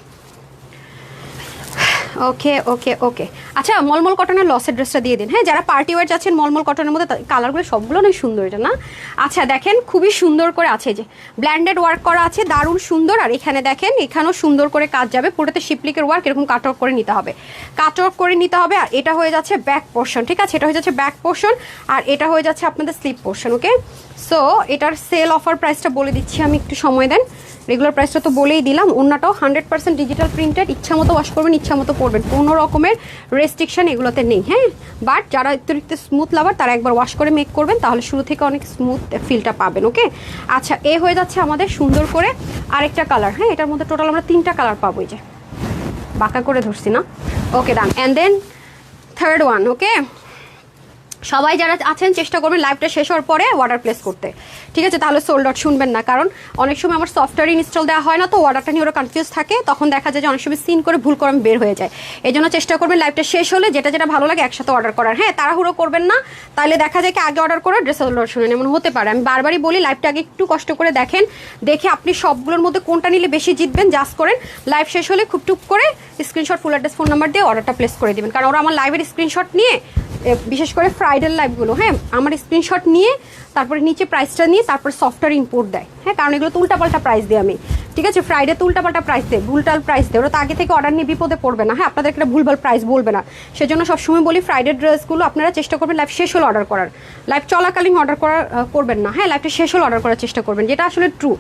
ওকে ওকে ওকে। আচ্ছা মলমল কটনের লসের ড্রেসটা দিয়ে দিন, হ্যাঁ যারা পার্টি ওয়ার যাচ্ছেন মলমল কটনের মধ্যে, কালারগুলো সবগুলো নয় সুন্দর, এটা না। আচ্ছা দেখেন খুবই সুন্দর করে আছে, যে ব্ল্যান্ডেড ওয়ার্ক করা আছে, দারুণ সুন্দর। আর এখানে দেখেন এখানেও সুন্দর করে কাজ যাবে, পুরোতে শিপলিকের ওয়ার্ক, এরকম কাট অফ করে নিতে হবে, কাট অফ করে নিতে হবে। আর এটা হয়ে যাচ্ছে ব্যাক পোর্শন, ঠিক আছে, এটা হয়ে যাচ্ছে ব্যাক পোর্শন, আর এটা হয়ে যাচ্ছে আপনাদের স্লিপ পোর্শন। ওকে সো এটার সেল অফার প্রাইসটা বলে দিচ্ছি আমি, একটু সময় দেন। রেগুলার প্রাইসটা তো বলেই দিলাম। ওন্নাটাও 100% ডিজিটাল প্রিন্টেড, ইচ্ছা মতো ওয়াশ করবেন, ইচ্ছা মতো পরবেন, কোনো রকমের রেস্ট্রিকশন এগুলোতে নেই, হ্যাঁ। বাট যারা অতিরিক্ত স্মুথ লাভার তারা একবার ওয়াশ করে মেক করবেন, তাহলে শুরু থেকে অনেক স্মুথ ফিলটা পাবেন। ওকে আচ্ছা এ হয়ে যাচ্ছে আমাদের সুন্দর করে আরেকটা কালার, হ্যাঁ এটার মধ্যে টোটাল আমরা 3টা কালার পাবো, এই যে বাঁকা করে ধরছি না। ওকে ডান, অ্যান্ড দেন থার্ড ওয়ান। ওকে সবাই যারা আছেন চেষ্টা করবেন লাইভটা শেষ হওয়ার পরে অর্ডার প্লেস করতে, ঠিক আছে, তাহলে সোল্ড আউট শুনবেন না। কারণ অনেক সময় আমার সফটওয়্যার ইনস্টল দেওয়া হয় না, তো অর্ডারটা নিয়ে ওরা কনফিউজ থাকে, তখন দেখা যায় যে অনেক সময় সিন করে ভুল করে আমি বের হয়ে যায়। এই জন্য চেষ্টা করবেন লাইভটা শেষ হলে যেটা যেটা ভালো লাগে একসাথে অর্ডার করার, হ্যাঁ তাড়াহুড়ো করবেন না, তাহলে দেখা যায় কি আগে অর্ডার করে ড্রেস অর্ডার শুনেন, এমন হতে পারে। আমি বারবারই বলি লাইভটা আগে একটু কষ্ট করে দেখেন, দেখে আপনি সবগুলোর মধ্যে কোনটা নিলে বেশি জিতবেন জাস্ট করেন, লাইভ শেষ হলে খুব টুক করে screenshot full address phone number দিয়ে অর্ডারটা প্লেস করে দিবেন। কারণ ওরা আমার লাইভের স্ক্রিনশট নিয়ে, বিশেষ করে ফ্রাইডের লাইভগুলো, হ্যাঁ আমার স্ক্রিনশট নিয়ে তারপরে নিচে প্রাইসটা নিয়ে তারপর সফটওয়্যার ইম্পোর্ট দেয়, হ্যাঁ কারণ এগুলো তো উল্টাপাল্টা প্রাইস দিই আমি, ঠিক আছে, ফ্রাইডে তো উল্টাপাল্টা প্রাইস দেয়, ভুলটাল প্রাইস দেয়, ওরা তো আগে থেকে অর্ডার নিয়ে বিপদে পড়বে না, হ্যাঁ আপনাদেরকে একটা ভুলভাল প্রাইস বলবে না। সেজন্য সবসময় বলি ফ্রাইডের ড্রেসগুলো আপনারা চেষ্টা করবেন লাইভ শেষ হলে অর্ডার করার, লাইভ চলাকালীন অর্ডার করবেন না, হ্যাঁ লাইভটা শেষ হলে অর্ডার করার চেষ্টা করবেন, যেটা আসলে ট্রু।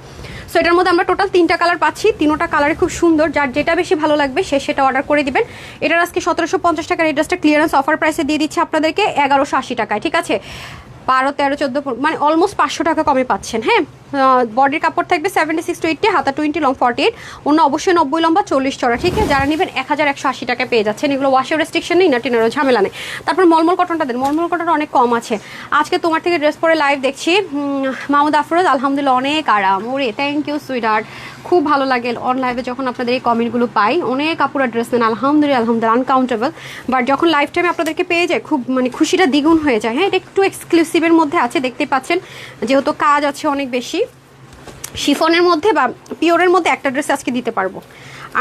সো এটার মধ্যে আমরা টোটাল 3টা কালার পাচ্ছি, 3টা কালারে খুব সুন্দর, যার যেটা বেশি ভালো লাগবে সে সেটা অর্ডার করে দিবেন। এটার আজকে 1750 টাকার এই ড্রেসটা ক্লিয়ারেন্স অফার প্রাইসে দিয়ে দিচ্ছে আপনাদেরকে 1180 টাকায়, ঠিক আছে, 12, 13, 14 মানে অলমোস্ট 500 টাকা কমে পাচ্ছেন, হ্যাঁ। বডির কাপড় থাকবে 76 to 80, হাতা 20, লং 48, অন্য অবশ্যই 90 লম্বা 40 চড়া, ঠিক আছে। যারা নেবেন 1180 টাকায় পেয়ে যাচ্ছেন, এগুলো ওয়াশের রেস্ট্রিকশন নেই, নাটিনেরও ঝামেলা নেই। তারপর মলমল কটনটা দেন, মলমল কটনটা অনেক কম আছে। আজকে তোমার থেকে ড্রেস পরে লাইভ দেখছি, মাহমুদ আফরোজ, আলহামদুলিল্লাহ অনেক আরাম, ওরে থ্যাংক ইউ সুইটহার্ট, খুব ভালো লাগে অন লাইভে যখন আপনাদের এই কমেন্টগুলো পাই, অনেক আপুরা ড্রেস নেন, আলহামদুলিল্লাহ আনকাউন্টেবল। বাট যখন লাইভ টাইমে আপনাদেরকে পেয়ে যায় খুব মানে খুশিটা দ্বিগুণ হয়ে যায়, হ্যাঁ এটা একটু এক্সক্লুসিভের মধ্যে আছে, দেখতে পাচ্ছেন যেহেতু কাজ আছে অনেক বেশি, শিফনের মধ্যে বা পিওরের মধ্যে একটা ড্রেস আজকে দিতে পারবো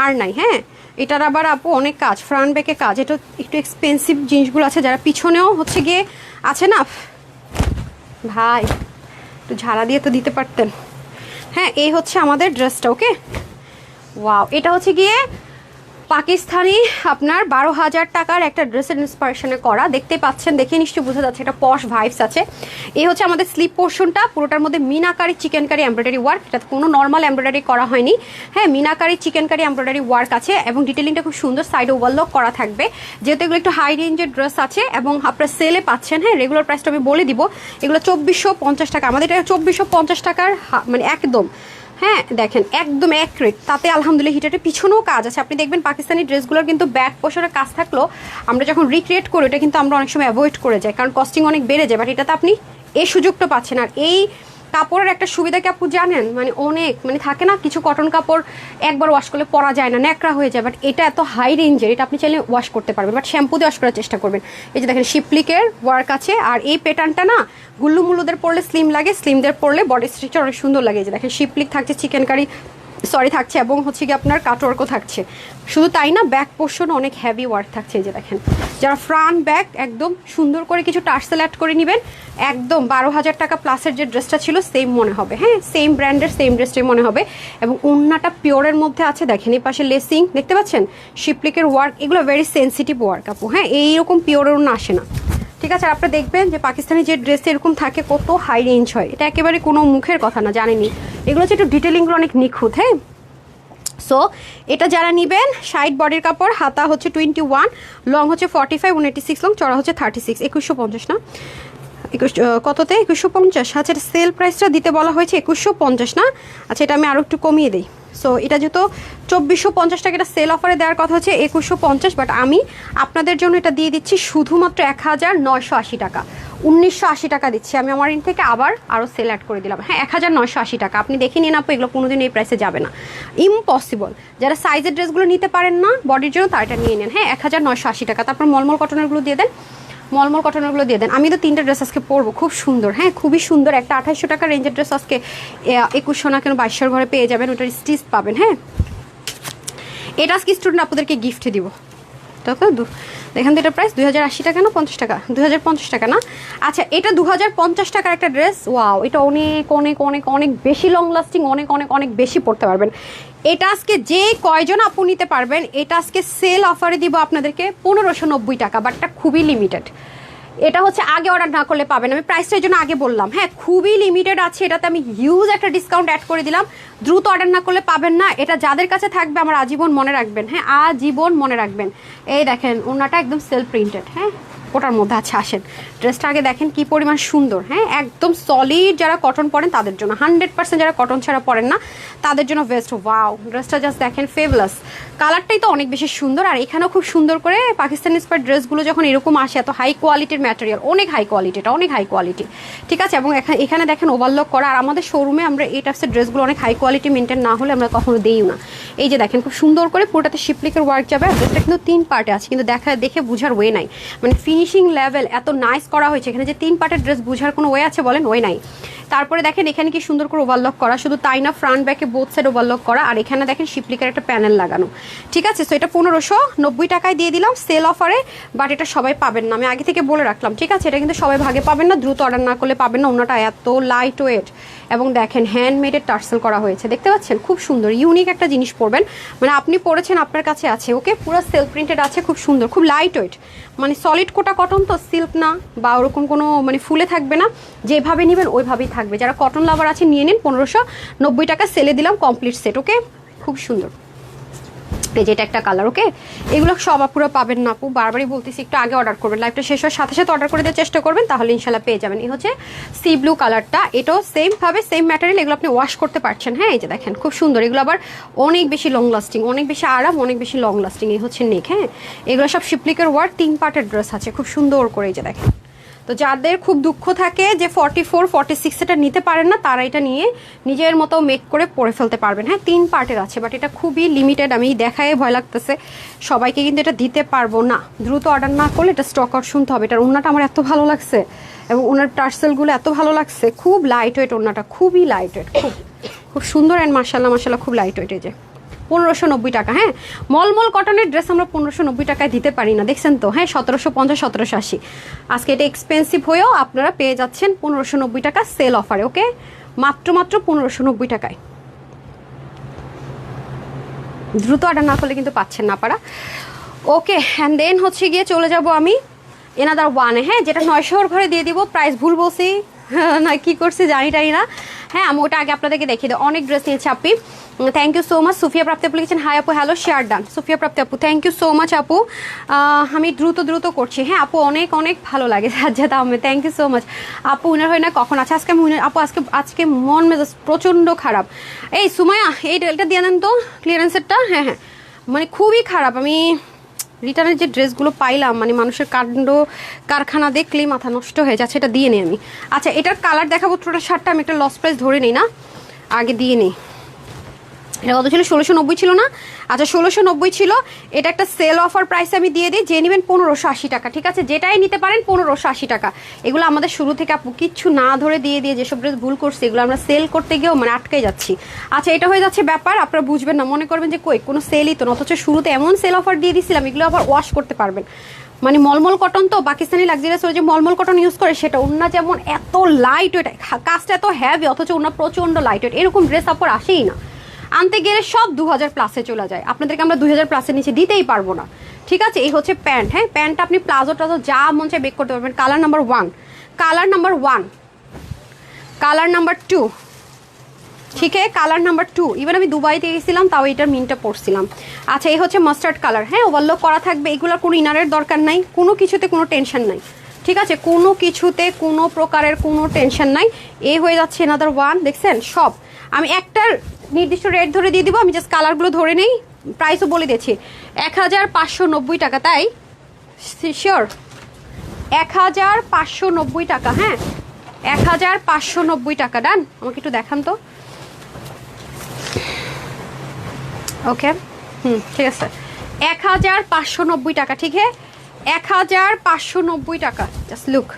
আর নাই, হ্যাঁ এটার আবার আপু অনেক কাজ, ফ্রন্ট ব্যাকে কাজ, এটা একটু এক্সপেন্সিভ জিনিসগুলো আছে, যারা পিছনেও হচ্ছে গিয়ে আছে না ভাই একটু ঝাড়া দিয়ে তো দিতে পারতেন, হ্যাঁ এই হচ্ছে আমাদের ড্রেসটা। ওকে ওয়াও, এটা হচ্ছে গিয়ে পাকিস্তানি আপনার 12,000 টাকার একটা ড্রেসের ইন্সপিরেশনে করা, দেখতে পাচ্ছেন, দেখে নিশ্চয়ই বোঝা যাচ্ছে একটা পশ ভাইবস আছে। এই হচ্ছে আমাদের স্লিপ পোর্শনটা, পুরোটার মধ্যে মিনাকারি চিকেনকারি এমব্রয়ডারি ওয়ার্ক, এটা কোনো নর্মাল এমব্রয়ডারি করা হয়নি, হ্যাঁ মিনাকারি চিকেনকারি এমব্রয়ডারি ওয়ার্ক আছে, এবং ডিটেলিংটা খুব সুন্দর, সাইডে ওভারলক করা থাকবে, যেহেতু এগুলো একটু হাই রেঞ্জের ড্রেস আছে এবং আপনার সেলে পাচ্ছেন, হ্যাঁ রেগুলার প্রাইসটা আমি বলে দিব, এগুলো 2450 টাকা, আমাদের এটা 2450 টাকার মানে একদম, হ্যাঁ দেখেন একদম অ্যাকুরেট, তাতে আলহামদুলিল্লাহ হিটারের পিছনেও কাজ আছে। আপনি দেখবেন পাকিস্তানি ড্রেসগুলোর কিন্তু ব্যাক পোশনের কাজ থাকলেও আমরা যখন রিক্রিয়েট করি এটা কিন্তু আমরা অনেক সময় অ্যাভয়েড করে যাই, কারণ কস্টিং অনেক বেড়ে যায়, বাট এটাতে আপনি এই সুযোগটা পাচ্ছেন। আর এই কাপড়ের একটা সুবিধা কি আপু জানেন, মানে অনেক মানে থাকে না কিছু কটন কাপড় একবার ওয়াশ করলে পরা যায় না, ন্যাকড়া হয়ে যায়, বাট এটা এত হাই রেঞ্জের, এটা আপনি চাইলে ওয়াশ করতে পারবেন, বাট শ্যাম্পু দিয়ে ওয়াশ করার চেষ্টা করবেন। এই যে দেখেন শিপলিকের ওয়ার্ক আছে, আর এই প্যাটার্নটা না গুল্লু মুল্লুদের পরলে স্লিম লাগে, স্লিমদের পরলে বডি স্ট্রাকচার অনেক সুন্দর লাগে। এই যে দেখেন শিপলিক থাকছে, চিকেন কারি থাকছে, এবং হচ্ছে কি আপনার কাটওয়ার্কও থাকছে। শুধু তাই না, ব্যাক পোর্শন অনেক হেভি ওয়ার্ক থাকছে। এই যে দেখেন, যারা ফ্রন্ট ব্যাক একদম সুন্দর করে কিছু টার্সেল অ্যাড করে নেবেন, একদম 12,000 টাকা প্লাসের যে ড্রেসটা ছিল সেম মনে হবে, হ্যাঁ সেম ব্র্যান্ডের সেম ড্রেসটাই মনে হবে। এবং ওন্নাটা পিওরের মধ্যে আছে, দেখেন এই পাশে লেসিং দেখতে পাচ্ছেন, শিপলিকের ওয়ার্ক, এগুলো ভেরি সেন্সিটিভ ওয়ার্ক আপু, হ্যাঁ এইরকম পিওরের ওন্না আসে না, ঠিক আছে। আর আপনারা দেখবেন যে পাকিস্তানি যে ড্রেস এরকম থাকে কত হাই রেঞ্জ হয়, এটা একেবারে কোনো মুখের কথা না, জানেনি, এগুলো হচ্ছে একটু ডিটেলিংগুলো অনেক নিখুঁত, হ্যাঁ সো এটা যারা নেবেন 60 বডির কাপড়, হাতা হচ্ছে 21, লং হচ্ছে 45, 186 লং, চড়া হচ্ছে 36, 2150 না 21 কততে 2150। আচ্ছা এটা সেল প্রাইসটা দিতে বলা হয়েছে 2150 না। আচ্ছা এটা আমি আরও একটু কমিয়ে দিই। সো এটা যেহেতু 2450 টাকা, এটা সেল অফারে দেওয়ার কথা হচ্ছে 2150, বাট আমি আপনাদের জন্য এটা দিয়ে দিচ্ছি শুধুমাত্র 1980 টাকা, 1980 টাকা দিচ্ছি আমি আমার ইন থেকে। আবার আরও সেল অ্যাড করে দিলাম, হ্যাঁ 1980 টাকা। আপনি দেখে নিন আপু, এগুলো কোনোদিন এই প্রাইসে যাবে না, ইম্পসিবল। যারা সাইজের ড্রেসগুলো নিতে পারেন না বডির জন্য, তার এটা নিয়ে নেন, হ্যাঁ 1980 টাকা। তারপর মলমল কটনেরগুলো দিয়ে দেন, মলমল কটনেরগুলো দিয়ে দেন। আমি তো 3টে ড্রেস আজকে পরবো, খুব সুন্দর, হ্যাঁ খুবই সুন্দর। একটা 2800 টাকা রেঞ্জের ড্রেস আজকে 2100 না কেন 2200 ঘরে পেয়ে যাবেন, ওটার স্টিচ পাবেন। হ্যাঁ এটা আজকে স্টুডেন্ট আপনাদেরকে গিফট দিব, দেখেন তো এটা প্রাইস 2080 টাকা না 50 টাকা, 2050 টাকা না। আচ্ছা এটা 2050 টাকার একটা ড্রেস, ওয়াও এটা অনেক অনেক অনেক অনেক বেশি লং লাস্টিং, অনেক অনেক অনেক বেশি পড়তে পারবেন। এটা আজকে যে কয়জন আপু নিতে পারবেন, এটা আজকে সেল অফারে দিব আপনাদেরকে 1590 টাকা, বাট এটা খুবই লিমিটেড। এটা হচ্ছে আগে অর্ডার না করলে পাবেন, আমি প্রাইসটার জন্য আগে বললাম, হ্যাঁ খুবই লিমিটেড আছে। এটাতে আমি হিউজ একটা ডিসকাউন্ট অ্যাড করে দিলাম, দ্রুত অর্ডার না করলে পাবেন না। এটা যাদের কাছে থাকবে আমার আজীবন মনে রাখবেন, হ্যাঁ আজীবন মনে রাখবেন। এই দেখেন ওনাটা একদম সেলফ প্রিন্টেড, হ্যাঁ ওটার মধ্যে আছে। আসেন ড্রেসটা আগে দেখেন কি পরিমাণ সুন্দর, হ্যাঁ একদম সলিড। যারা কটন পরেন তাদের জন্য 100%, যারা কটন ছাড়া পরেন না তাদের জন্য বেস্ট। ওয়াও ড্রেসটা জাস্ট দেখেন ফেভলাস, কালারটাই তো অনেক বেশি সুন্দর। আর এখানেও খুব সুন্দর করে পাকিস্তানি ইন্সপায়ার্ড ড্রেসগুলো যখন এরকম আসে, এত হাই কোয়ালিটির ম্যাটেরিয়াল, অনেক হাই কোয়ালিটি, এটা অনেক হাই কোয়ালিটি, ঠিক আছে। এবং এখানে দেখেন ওভারলক করা। আর আমাদের শোরুমে আমরা এই টাইপসের ড্রেসগুলো অনেক হাই কোয়ালিটি মেনটেন না হলে আমরা কখনো দিইও না। এই যে দেখেন খুব সুন্দর করে পুরোটাতে শিপলিকের ওয়ার্ক যাবে। আর ড্রেসটা কিন্তু 3 পার্টে আছে, কিন্তু দেখে বুঝার ওয়ে নাই, মানে ফিনিশিং লেভেল এত নাইস করা হয়েছে। এখানে যে 3 পার্টের ড্রেস বুঝার কোনো ওয়ে আছে বলেন? ওয়ে নাই। তারপরে দেখেন এখানে কি সুন্দর করে ওভারলক করা, শুধু তাই না ফ্রন্ট ব্যাকে বোথ সাইড ওভারলক করা। আর এখানে দেখেন শিপলিকের একটা প্যানেল লাগানো, ঠিক আছে। সো এটা 1590 টাকায় দিয়ে দিলাম সেল অফারে, বাট এটা সবাই পাবেন না, আমি আগে থেকে বলে রাখলাম, ঠিক আছে। এটা কিন্তু সবাই ভাগে পাবেন না, দ্রুত অর্ডার না করলে পাবেন না। ওনাটা এত লাইট ওয়েট এবং দেখেন হ্যান্ডমেডের টার্সেল করা হয়েছে, দেখতে পাচ্ছেন খুব সুন্দর ইউনিক একটা জিনিস পরবেন, মানে আপনি পরেছেন আপনার কাছে আছে, ওকে পুরো সেলফ প্রিন্টেড আছে, খুব সুন্দর, খুব লাইট ওয়েট, মানে সলিড কোটা কটন তো, সিল্ক না বা ওরকম কোনো মানে ফুলে থাকবে না, যেভাবে নেবেন ওইভাবেই থাকবে। যারা কটন লাভার আছে নিয়ে নিন, 1590 টাকা সেলে দিলাম কমপ্লিট সেট, ওকে খুব সুন্দর। এই যেটা একটা কালার, ওকে এগুলো সব আপুরা পাবেন না আপু, বারবারই বলতেছি একটু আগে অর্ডার করবেন, লাইভটা শেষ হওয়ার সাথে সাথে অর্ডার করে দেওয়ার চেষ্টা করবেন, তাহলে ইনশাল্লাহ পেয়ে যাবেন। এই হচ্ছে সি ব্লু কালারটা, এটাও সেম ভাবে সেম ম্যাটেরিয়াল, এগুলো আপনি ওয়াশ করতে পারছেন, হ্যাঁ এই যে দেখেন খুব সুন্দর। এগুলো আবার অনেক বেশি লং লাস্টিং, অনেক বেশি আরাম, অনেক বেশি লং লাস্টিং। এই হচ্ছে নেক, হ্যাঁ এগুলো সব শিপলিকের ওয়ার্ক, 3 পার্টের ড্রেস আছে খুব সুন্দর করে, এই যে দেখেন। তো যাদের খুব দুঃখ থাকে যে 44, 46 এটা নিতে পারেন না, তারা এটা নিয়ে নিজের মতো মেক করে পরে ফেলতে পারবেন, হ্যাঁ 3 পার্টের আছে, বাট এটা খুবই লিমিটেড। আমি দেখায় ভয় লাগতেছে সবাইকে, কিন্তু এটা দিতে পারবো না, দ্রুত অর্ডার না করলে এটা স্টক আউট শুনতে হবে। এটার ওড়নাটা আমার এত ভালো লাগছে এবং ওনার টার্সেলগুলো এত ভালো লাগছে, খুব লাইট ওয়েট ওড়নাটা, খুবই লাইট ওয়েট, খুব খুব সুন্দর। অ্যান্ড মাশাল্লাহ মাশাল্লাহ খুব লাইট ওয়েট। এই যে 1590 টাকা, হ্যাঁ মলমল কটনের ড্রেস আমরা 1590 টাকায় দিতে পারি না, দেখছেন তো, হ্যাঁ 1750, 1780। আজকে এটা এক্সপেন্সিভ হয়েও আপনারা পেয়ে যাচ্ছেন 1590 টাকা সেল অফারে, ওকে মাত্র 1590 টাকায়। দ্রুত অর্ডার না করলে কিন্তু পাচ্ছেন না পারা, ওকে। অ্যান্ড দেন হচ্ছে গিয়ে চলে যাব আমি এনাদার ওয়ানে, হ্যাঁ যেটা 900 ঘরে দিয়ে দিব। প্রাইস ভুল বলছি না কি করছি জানি না, হ্যাঁ আমি ওটা আগে আপনাদেরকে দেখিয়ে দেবো। অনেক ড্রেস নিয়েছে আপনি, thank you so much. Sufia Prapti আপু লিখেছেন হাই আপু, hello share done. Sufia Prapti আপু থ্যাংক ইউ সো মাচ আপু, আমি দ্রুত করছি, হ্যাঁ আপু অনেক অনেক ভালো লাগে Sajjad Ahmed, thank you so much আপু। উইনার হয় না কখন? আচ্ছা আজকে আমি আপু আজকে মন মেজাজ প্রচণ্ড খারাপ। এই সুমায়া এটা দিয়ে দেন তো ক্লিয়ারেন্সেরটা, হ্যাঁ মানে খুবই খারাপ। আমি রিটার্নের যে ড্রেসগুলো পাইলাম, মানে মানুষের কাণ্ড কারখানা দেখলেই মাথা নষ্ট হয়ে যাচ্ছে, এটা দিয়ে নিই আমি। আচ্ছা এটার কালার দেখাবো, পুরোটা শার্টটা আমি একটা লস প্রাইস ধরে নিই না, আগে দিয়ে নিই। এটা কত ছিল? 1690 ছিল না? আচ্ছা 1690 ছিল, এটা একটা সেল অফার প্রাইসে আমি দিয়ে দিই, যে নেবেন 1580 টাকা, ঠিক আছে যেটাই নিতে পারেন 1580 টাকা। এগুলো আমাদের শুরু থেকে আপু কিচ্ছু না ধরে দিয়ে যেসব ড্রেস ভুল করছে, এগুলো আমরা সেল করতে গিয়েও মানে আটকে যাচ্ছি। আচ্ছা এটা হয়ে যাচ্ছে ব্যাপার, আপনারা বুঝবেন না, মনে করবেন যে কই কোনো সেলই তো, অথচ শুরুতে এমন সেল অফার দিয়ে দিছিলাম, এগুলো আবার ওয়াশ করতে পারবেন। মানে মলমল কটন তো, পাকিস্তানি লাক্সারিয়াস ওই যে মলমল কটন ইউজ করে সেটা, ওনা যেমন এত লাইট ওয়েট, কাজটা এত হ্যাভি, অথচ ওনা প্রচণ্ড লাইট ওয়েট, এরকম ড্রেস আপর আসেই না, আনতে গেলে সব 2000 প্লাসে চলে যায়, আপনাদেরকে আমরা 2000 প্লাসের নিচে দিতেই পারবো না, ঠিক আছে। এই হচ্ছে প্যান্ট, হ্যাঁ প্যান্টটা আপনি প্লাজো টাজো যা মন চায় বেক করতে পারবেন। Colour number 1, colour number 1, colour number 2, ঠিক আছে, কালার নাম্বার 2। ইভেন আমি দুবাইতে গেছিলাম তাও এটার মিনটা পরছিলাম। আচ্ছা, এই হচ্ছে মাস্টার্ড কালার। হ্যাঁ, ওভারলক করা থাকবে, এগুলোর কোনো ইনারের দরকার নাই, কোনো কিছুতে কোনো টেনশন নাই। ঠিক আছে, কোনো কিছুতে কোনো প্রকারের কোনো টেনশন নাই। এই হয়ে যাচ্ছে এনাদার ওয়ান, দেখছেন সব। আমি একটা নির্দিষ্ট রেট ধরে দিয়ে দিব, আমি জাস্ট কালারগুলো ধরে নেই, প্রাইসও বলে দিয়েছি। 1590 টাকা, তাই শিওর 1590 টাকা। হ্যাঁ, 1590 টাকা। ডান, আমাকে একটু দেখান তো। ওকে, ঠিক আছে, 1590 টাকা। ঠিক আছে, 1590 টাকা। জাস্ট লুক,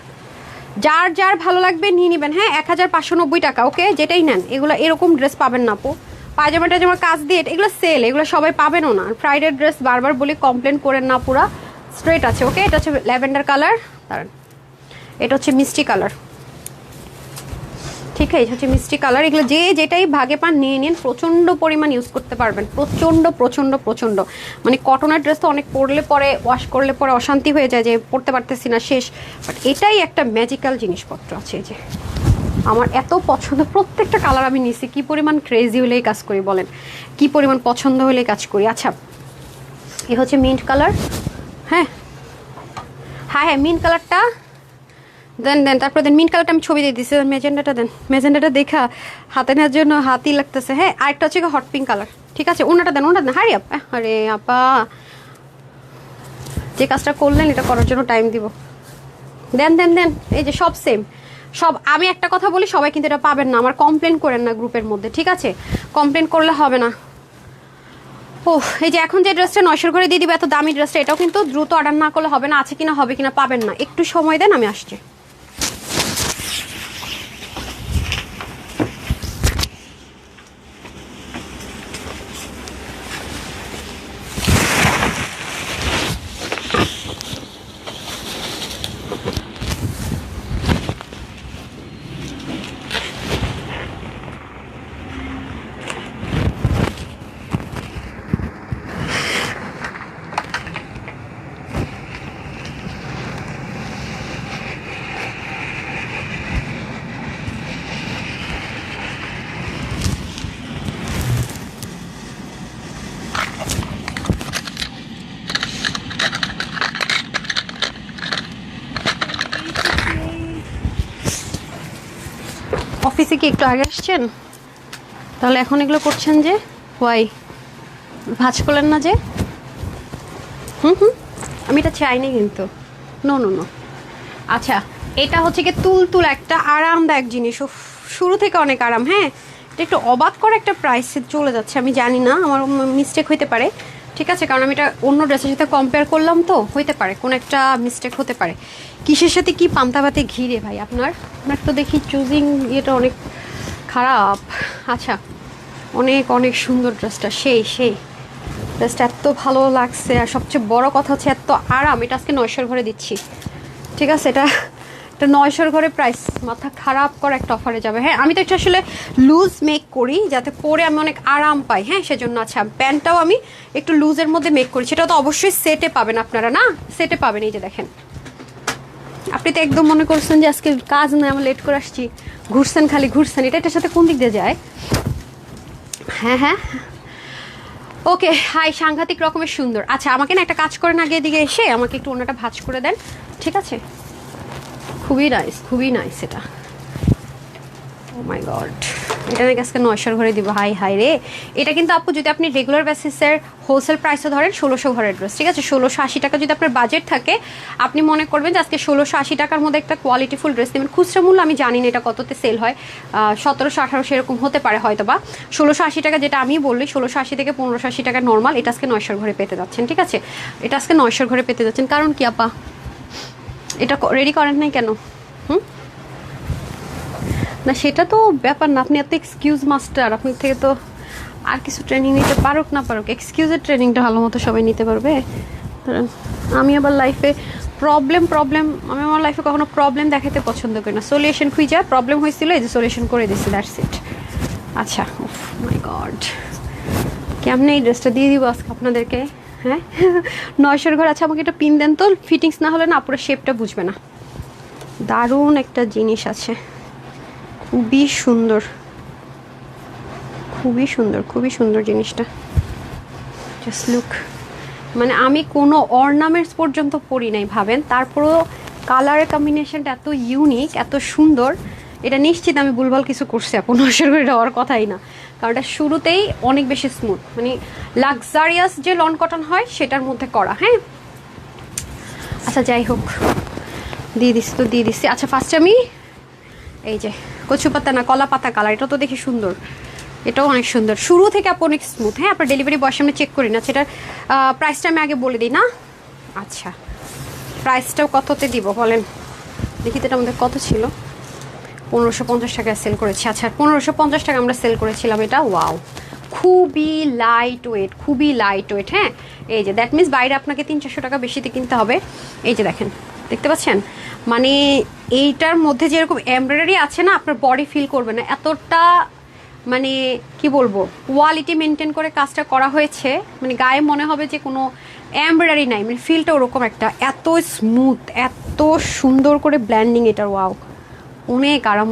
যার যার ভালো লাগবে নিয়ে নেবেন। হ্যাঁ, 1590 টাকা। ওকে, যেটাই নেন, এগুলো এরকম ড্রেস পাবেন না আপু। পায়জামা টাজামা কাজ দিয়ে এগুলো সেল, এগুলো সবাই পাবেনও না। ফ্রাইডে ড্রেস বারবার বলি, কমপ্লেন করেন না, পুরা স্ট্রেট আছে। ওকে, এটা হচ্ছে ল্যাভেন্ডার কালার, দাঁড়ান, এটা হচ্ছে মিষ্টি কালার। ঠিক আছে, হচ্ছে মিষ্টি কালার। এগুলো যে যেটাই ভাগে পান নিয়ে নিন, প্রচণ্ড পরিমাণ ইউজ করতে পারবেন, প্রচণ্ড প্রচণ্ড প্রচণ্ড। মানে কটনের ড্রেস তো অনেক পরলে পরে, ওয়াশ করলে পরে অশান্তি হয়ে যায় যে পরতে পারতেছি না, শেষ। বাট এটাই একটা ম্যাজিক্যাল জিনিসপত্র আছে। এই যে আমার এত পছন্দ, প্রত্যেকটা কালার আমি নিছি। কি পরিমাণ ক্রেজি হলেই কাজ করি বলেন, কি পরিমাণ পছন্দ হলেই কাজ করি। আচ্ছা, এ হচ্ছে মিন্ট কালার। হ্যাঁ হ্যাঁ হ্যাঁ, মিন্ট কালারটা দেন দেন, তারপর দেন মিন্ট কালারটা আমি ছবি দিয়ে দিচ্ছি। মেজেন্ডাটা দেন, মেজেন্ডাটা দেখা হাতে নেওয়ার জন্য হাতই লাগতেছে। হ্যাঁ, আরেকটা হচ্ছে হট পিঙ্ক কালার। ঠিক আছে, ওনাটা দেন, ওনাটা দেন। হারি আপ, আরে আপা, যে কাজটা করলেন এটা করার জন্য টাইম দিব। দেন দেন দেন, এই যে সব সেম সব। আমি একটা কথা বলি, সবাই কিন্তু এটা পাবেন না। আমার কমপ্লেন করেন না গ্রুপের মধ্যে, ঠিক আছে? কমপ্লেন করলে হবে না। ও, এই যে এখন যে ড্রেসটা 900 করে দিয়ে দিবে, এত দামি ড্রেসটা, এটাও কিন্তু দ্রুত অর্ডার না করলে হবে না। আছে কিনা, হবে কিনা, পাবেন না। একটু সময় দেন, আমি আসছি। অফিসে কি একটু আগে আসছেন? তাহলে এখন এগুলো করছেন যে, ওয়াই ভাজ করলেন না যে? আমি এটা চাইনি কিন্তু, নো নো নো। আচ্ছা, এটা হচ্ছে কি তুলতুল একটা আরামদায়ক জিনিস। শুরু থেকে অনেক আরাম। হ্যাঁ, এটা একটু অবাক করে একটা প্রাইসে চলে যাচ্ছে, আমি জানি না, আমার মিস্টেক হইতে পারে। ঠিক আছে, কারণ আমি এটা অন্য ড্রেসের সাথে কম্পেয়ার করলাম, তো হইতে পারে কোনো একটা মিস্টেক হতে পারে। কিসের সাথে কি পান্তাভাতে ঘিরে ভাই আপনার তো দেখি চুজিং ইয়েটা অনেক খারাপ। আচ্ছা, অনেক অনেক সুন্দর ড্রেসটা, সেই ড্রেসটা এত ভালো লাগছে। আর সবচেয়ে বড় কথা হচ্ছে এত আরাম। এটা আজকে 900 ঘরে দিচ্ছি। ঠিক আছে, এটা 900 ঘরে প্রাইস, মাথা খারাপ করে একটা অফারে যাবে। হ্যাঁ, আমি তো এটা আসলে লুজ মেক করি যাতে পরে আমি অনেক আরাম পাই। হ্যাঁ, সেজন্য। আচ্ছা, প্যান্টটাও আমি একটু লুজের মধ্যে মেক করি, সেটা তো অবশ্যই সেটে পাবেন আপনারা, না সেটে পাবেন। এই যে দেখেন, আপনি তো একদম মনে করছেন যে আজকে কাজ নয়, আমি লেট করে আসছি, ঘুরছেন, খালি ঘুরছেন। এটার সাথে কোন দিক দিয়ে যায়? হ্যাঁ হ্যাঁ, ওকে। হাই, সাংঘাতিক রকমের সুন্দর। আচ্ছা, আমাকে না একটা কাজ করেন, আগে এদিকে এসে আমাকে একটু অন্যটা ভাঁজ করে দেন, ঠিক আছে? খুবই নাইস, খুবই নাইস এটা। ও মাই গড, এটা নাকি আজকে 900 ঘরে দিব। হাই হাই রে, এটা কিন্তু আপু যদি আপনি রেগুলার বেসিসের হোলসেল প্রাইসও ধরেন 1600 ঘরের ড্রেস। ঠিক আছে, 1680 টাকা যদি আপনার বাজেট থাকে, আপনি মনে করবেন যে আজকে 1680 টাকার মধ্যে একটা কোয়ালিটিফুল ড্রেস নেবেন। খুচরা মূল্য আমি জানি না এটা কততে সেল হয়, 1700-1800 এরকম হতে পারে হয়তো বা। 1680 টাকা যেটা আমি বললি, 1680 থেকে 1580 টাকা নর্মাল, এটা আজকে 900 ঘরে পেতে যাচ্ছেন। ঠিক আছে, এটা আজকে 900 ঘরে পেতে যাচ্ছেন। কারণ কি আপা, এটা রেডি করেন নাই কেন? না, সেটা তো ব্যাপার না, আপনি এত এক্সকিউজ মাস্টার, আপনার থেকে তো আর কিছু ট্রেনিং নিতে পারুক না পারুক, এক্সকিউজের ট্রেনিংটা ভালো মতো সবাই নিতে পারবে। আমি আবার লাইফে আমি আমার লাইফে কখনো প্রবলেম দেখাতে পছন্দ করি না। সলিউশন খুঁজে, প্রবলেম হয়েছিল, এই যে সলিউশন করে দিচ্ছি, দ্যাটস ইট। আচ্ছা, মাই গড, কেমন এই ড্রেসটা দিয়ে দিব আজকে আপনাদেরকে? হ্যাঁ, 900 ঘর। আচ্ছা, আমাকে একটা পিন দেন তো, ফিটিংস না হলে না পুরো শেপটা বুঝবে না। দারুণ একটা জিনিস আছে, খুবই সুন্দর। খুবই সুন্দর জিনিসটা। জাস্ট লুক, মানে আমি কোনো অর্নামেন্টস পর্যন্ত পরি নাই ভাবেন, তারপরেও কালারের কম্বিনেশনটা এত ইউনিক, এত সুন্দর। এটা নিশ্চিত আমি ভুলভাল কিছু করছি, আপনি নষ্ট করে দেওয়ার কথাই না, কারণ এটা শুরুতেই অনেক বেশি স্মুথ, মানে লাক্সারিয়াস যে লন কটন হয় সেটার মধ্যে করা। হ্যাঁ, আচ্ছা যাই হোক, দিয়ে দিচ্ছি। আচ্ছা ফার্স্টে আমি এই যে কচু পাতা না কলা পাতা কালার, এটা তো দেখি সুন্দর, এটাও অনেক সুন্দর, শুরু থেকে আপু অনেক স্মুথ। হ্যাঁ, আপনার ডেলিভারি বয়ের সামনে চেক করি না, সেটার প্রাইসটা আমি আগে বলে দিই না। আচ্ছা, প্রাইসটাও কততে দিব বলেন দেখি, তো এটা আমাদের কত ছিল, 1550 টাকায় সেল করেছি। আচ্ছা 1550 টাকা আমরা সেল করেছিলাম এটা। ওয়াও, খুবই লাইট ওয়েট। হ্যাঁ, এই যে দ্যাট মিনস বাইরে আপনাকে 300-400 টাকা বেশিতে কিনতে হবে। এই যে দেখেন, দেখতে পাচ্ছেন, মানে এইটার মধ্যে যেরকম এমব্রয়ডারি আছে না, আপনার বডি ফিল করবে না, এতটা মানে কি বলবো, কোয়ালিটি মেনটেন করে কাজটা করা হয়েছে, মানে গায়ে মনে হবে যে কোনো এমব্রয়ডারি নাই, মানে ফিলটা ওরকম একটা, এত স্মুথ, এত সুন্দর করে ব্ল্যান্ডিং এটার। ওয়াও, অনেক আরাম।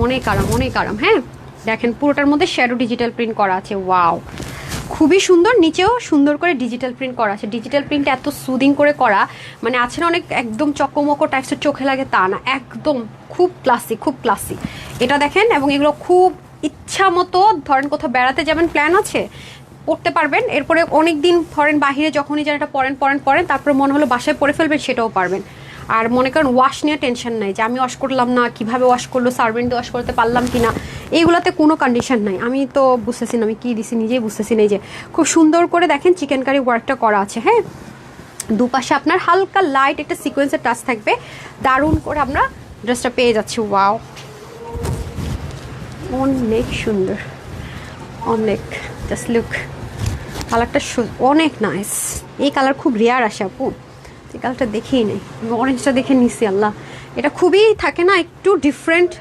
হ্যাঁ, দেখেন পুরোটার মধ্যে শ্যাডো ডিজিটাল প্রিন্ট করা আছে। ওয়াও, খুবই সুন্দর, নিচেও সুন্দর করে ডিজিটাল প্রিন্ট করা আছে। ডিজিটাল প্রিন্টটা এত সুদিং করে করা, মানে আছে না অনেক একদম চকমকো টাইপসের চোখে লাগে তা না, একদম খুব ক্লাসি। এটা দেখেন, এবং এগুলো খুব ইচ্ছা মতো ধরেন কোথাও বেড়াতে যাবেন, প্ল্যান আছে, পড়তে পারবেন। এরপরে অনেক দিন ধরেন বাহিরে যখনই যান এটা পরেন, তারপরে মনে হলো বাসায় পরে ফেলবেন, সেটাও পারবেন। আর মনে করেন ওয়াশ নিয়ে টেনশন নাই যে আমি ওয়াশ করলাম না, কিভাবে ওয়াশ করলো, সার্ভেন্ট ওয়াশ করতে পারলাম কিনা, এইগুলোতে কোনো কন্ডিশন নাই। আমি তো বুঝতেছি না আমি কি দিছি, নিজেই বুঝতেছি না। এই যে খুব সুন্দর করে দেখেন চিকেন কারি ওয়ার্কটা করা আছে। হ্যাঁ, দুপাশে আপনার হালকা লাইট একটা সিকোয়েন্সের টাচ থাকবে, দারুণ করে আমরা ড্রেসটা পেয়ে যাচ্ছি। ওয়াও, অনেক সুন্দর, অনেক, জাস্ট লুক, কালারটা অনেক নাইস। এই কালার খুব রেয়ার আসে আপু, এই কালারটা দেখেই নেই, অরেঞ্জটা দেখে নিছি। আল্লাহ, এটা খুবই থাকে না একটু ডিফারেন্ট।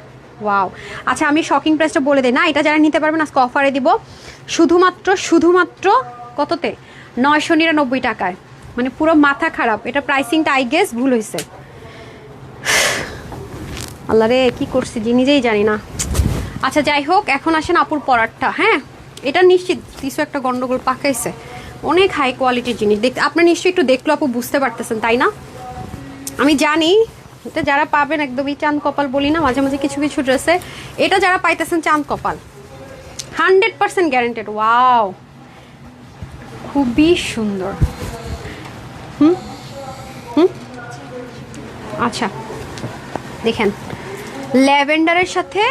ওয়াও, আচ্ছা আমি শকিং প্রাইসটা বলে দিই না, এটা যারা নিতে পারবেন আজকে অফারে দিব শুধুমাত্র কততে, 999 টাকায়, মানে পুরো মাথা খারাপ। এটা প্রাইসিংটা আই গেস ভুল হয়েছে। আল্লাহ রে, কি করছি যে নিজেই জানি না। আচ্ছা যাই হোক, এখন আসেন আপুর পরারটা। হ্যাঁ, এটা নিশ্চিত কিছু একটা গন্ডগোল পাকাইছে, অনেক হাই কোয়ালিটির জিনিস। দেখতে আপনার নিশ্চয়ই একটু দেখলো আপু বুঝতে পারতেছেন, তাই না? আমি জানি এটা যারা পাবেন একদমই চাঁদ কপাল বলি না মাঝে মাঝে কিছু ড্রেসে, এটা যারা পাইতেছেন চাঁদ কপাল, 100% গ্যারেন্টেড। ওয়াও, খুবই সুন্দর। আচ্ছা দেখেন, ল্যাভেন্ডারের সাথে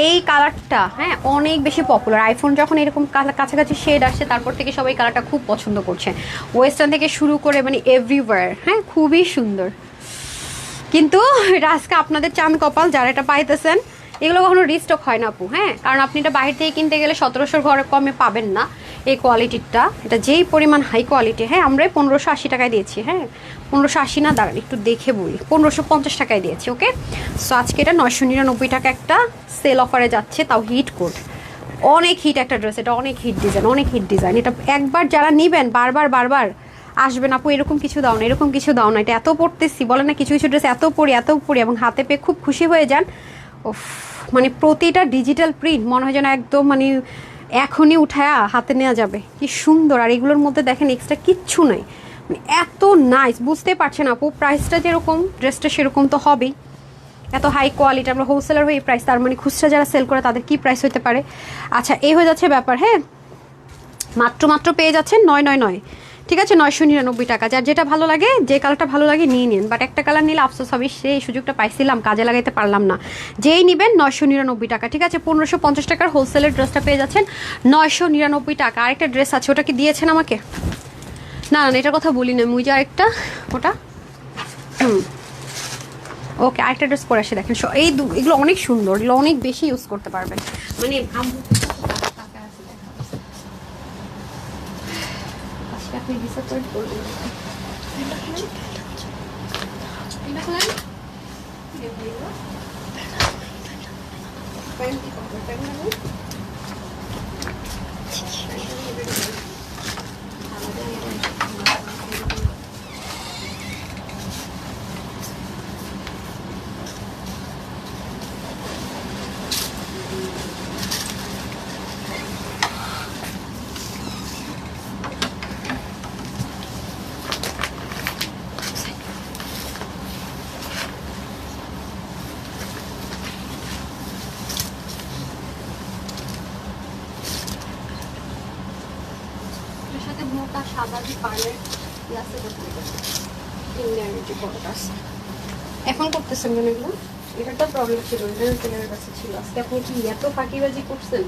এই কালারটা, হ্যাঁ, অনেক বেশি পপুলার। আইফোন যখন এরকম কাছাকাছি শেড আসছে, তারপর থেকে সবাই কালারটা খুব পছন্দ করছে, ওয়েস্টার্ন থেকে শুরু করে মানে এভরিওয়্যার। হ্যাঁ, খুবই সুন্দর। কিন্তু এটা আজকে আপনাদের চাঁদ কপাল যারা এটা পাইতেছেন, এগুলো কখনো রিস্টক হয় না আপু। হ্যাঁ, কারণ আপনি এটা বাইরে থেকে কিনতে গেলে 1700 ঘরে কমে পাবেন না এই কোয়ালিটিটা। এটা যেই পরিমাণ হাই কোয়ালিটি। হ্যাঁ, আমরা 1580 টাকায় দিয়েছি। হ্যাঁ, 1580 না, দাঁড়ান একটু দেখে বলি, 1550 টাকায় দিয়েছি। ওকে, সো আজকে এটা 999 টাকা একটা সেল অফারে যাচ্ছে, তাও হিট কোড, অনেক হিট একটা ড্রেস। এটা অনেক হিট ডিজাইন। এটা একবার যারা নিবেন বারবার আসবেন আপু, এরকম কিছু দাও না, এটা এত পড়তেছি বলে না, কিছু ড্রেস এত পরি এবং হাতে পেয়ে খুব খুশি হয়ে যান। ওফ, মানে প্রতিটা ডিজিটাল প্রিন্ট মনে হয় যেন একদম মানে এখনই উঠায়া হাতে নেওয়া যাবে, কি সুন্দর। আর এগুলোর মধ্যে দেখেন এক্সট্রা কিচ্ছু নাই, মানে এত নাইস। বুঝতে পারছেন আপু, প্রাইসটা যেরকম ড্রেসটা সেরকম তো হবেই, এত হাই কোয়ালিটি। আমরা হোলসেলার হয়ে এই প্রাইস, তার মানে খুচরা যারা সেল করে তাদের কি প্রাইস হতে পারে। আচ্ছা, এই হয়ে যাচ্ছে ব্যাপার। হ্যাঁ, মাত্র পেয়ে যাচ্ছেন 999, ঠিক আছে, 999 টাকা। যার যেটা ভালো লাগে, যে কালারটা ভালো লাগে নিয়ে নিন। বাট একটা কালার নিলে আফসোস হবে, সেই সুযোগটা পাইছিলাম, কাজে লাগাইতে পারলাম না। যেই নিবেন 999 টাকা, ঠিক আছে। 1550 টাকার হোলসেলের ড্রেসটা পেয়ে যাচ্ছেন 999 টাকা। আরেকটা ড্রেস আছে, ওটা কি দিয়েছেন আমাকে? না, এটার কথা বলি না, মুই যে আরেকটা ওটা ওকে, আরেকটা ড্রেস পরে আসে দেখেন। এগুলো অনেক সুন্দর, এগুলো অনেক বেশি ইউজ করতে পারবেন, মানে আপনি ডিসঅ্যাপয়েন্ট করবেন। সাদা যে পার্লের গ্লাসে এখন করতেছেন কেন এগুলো? এটা তো প্রবলেম ছিল, টেলারের কাছে ছিল। আজকে আপনি কি এত ফাঁকিবাজি করছেন?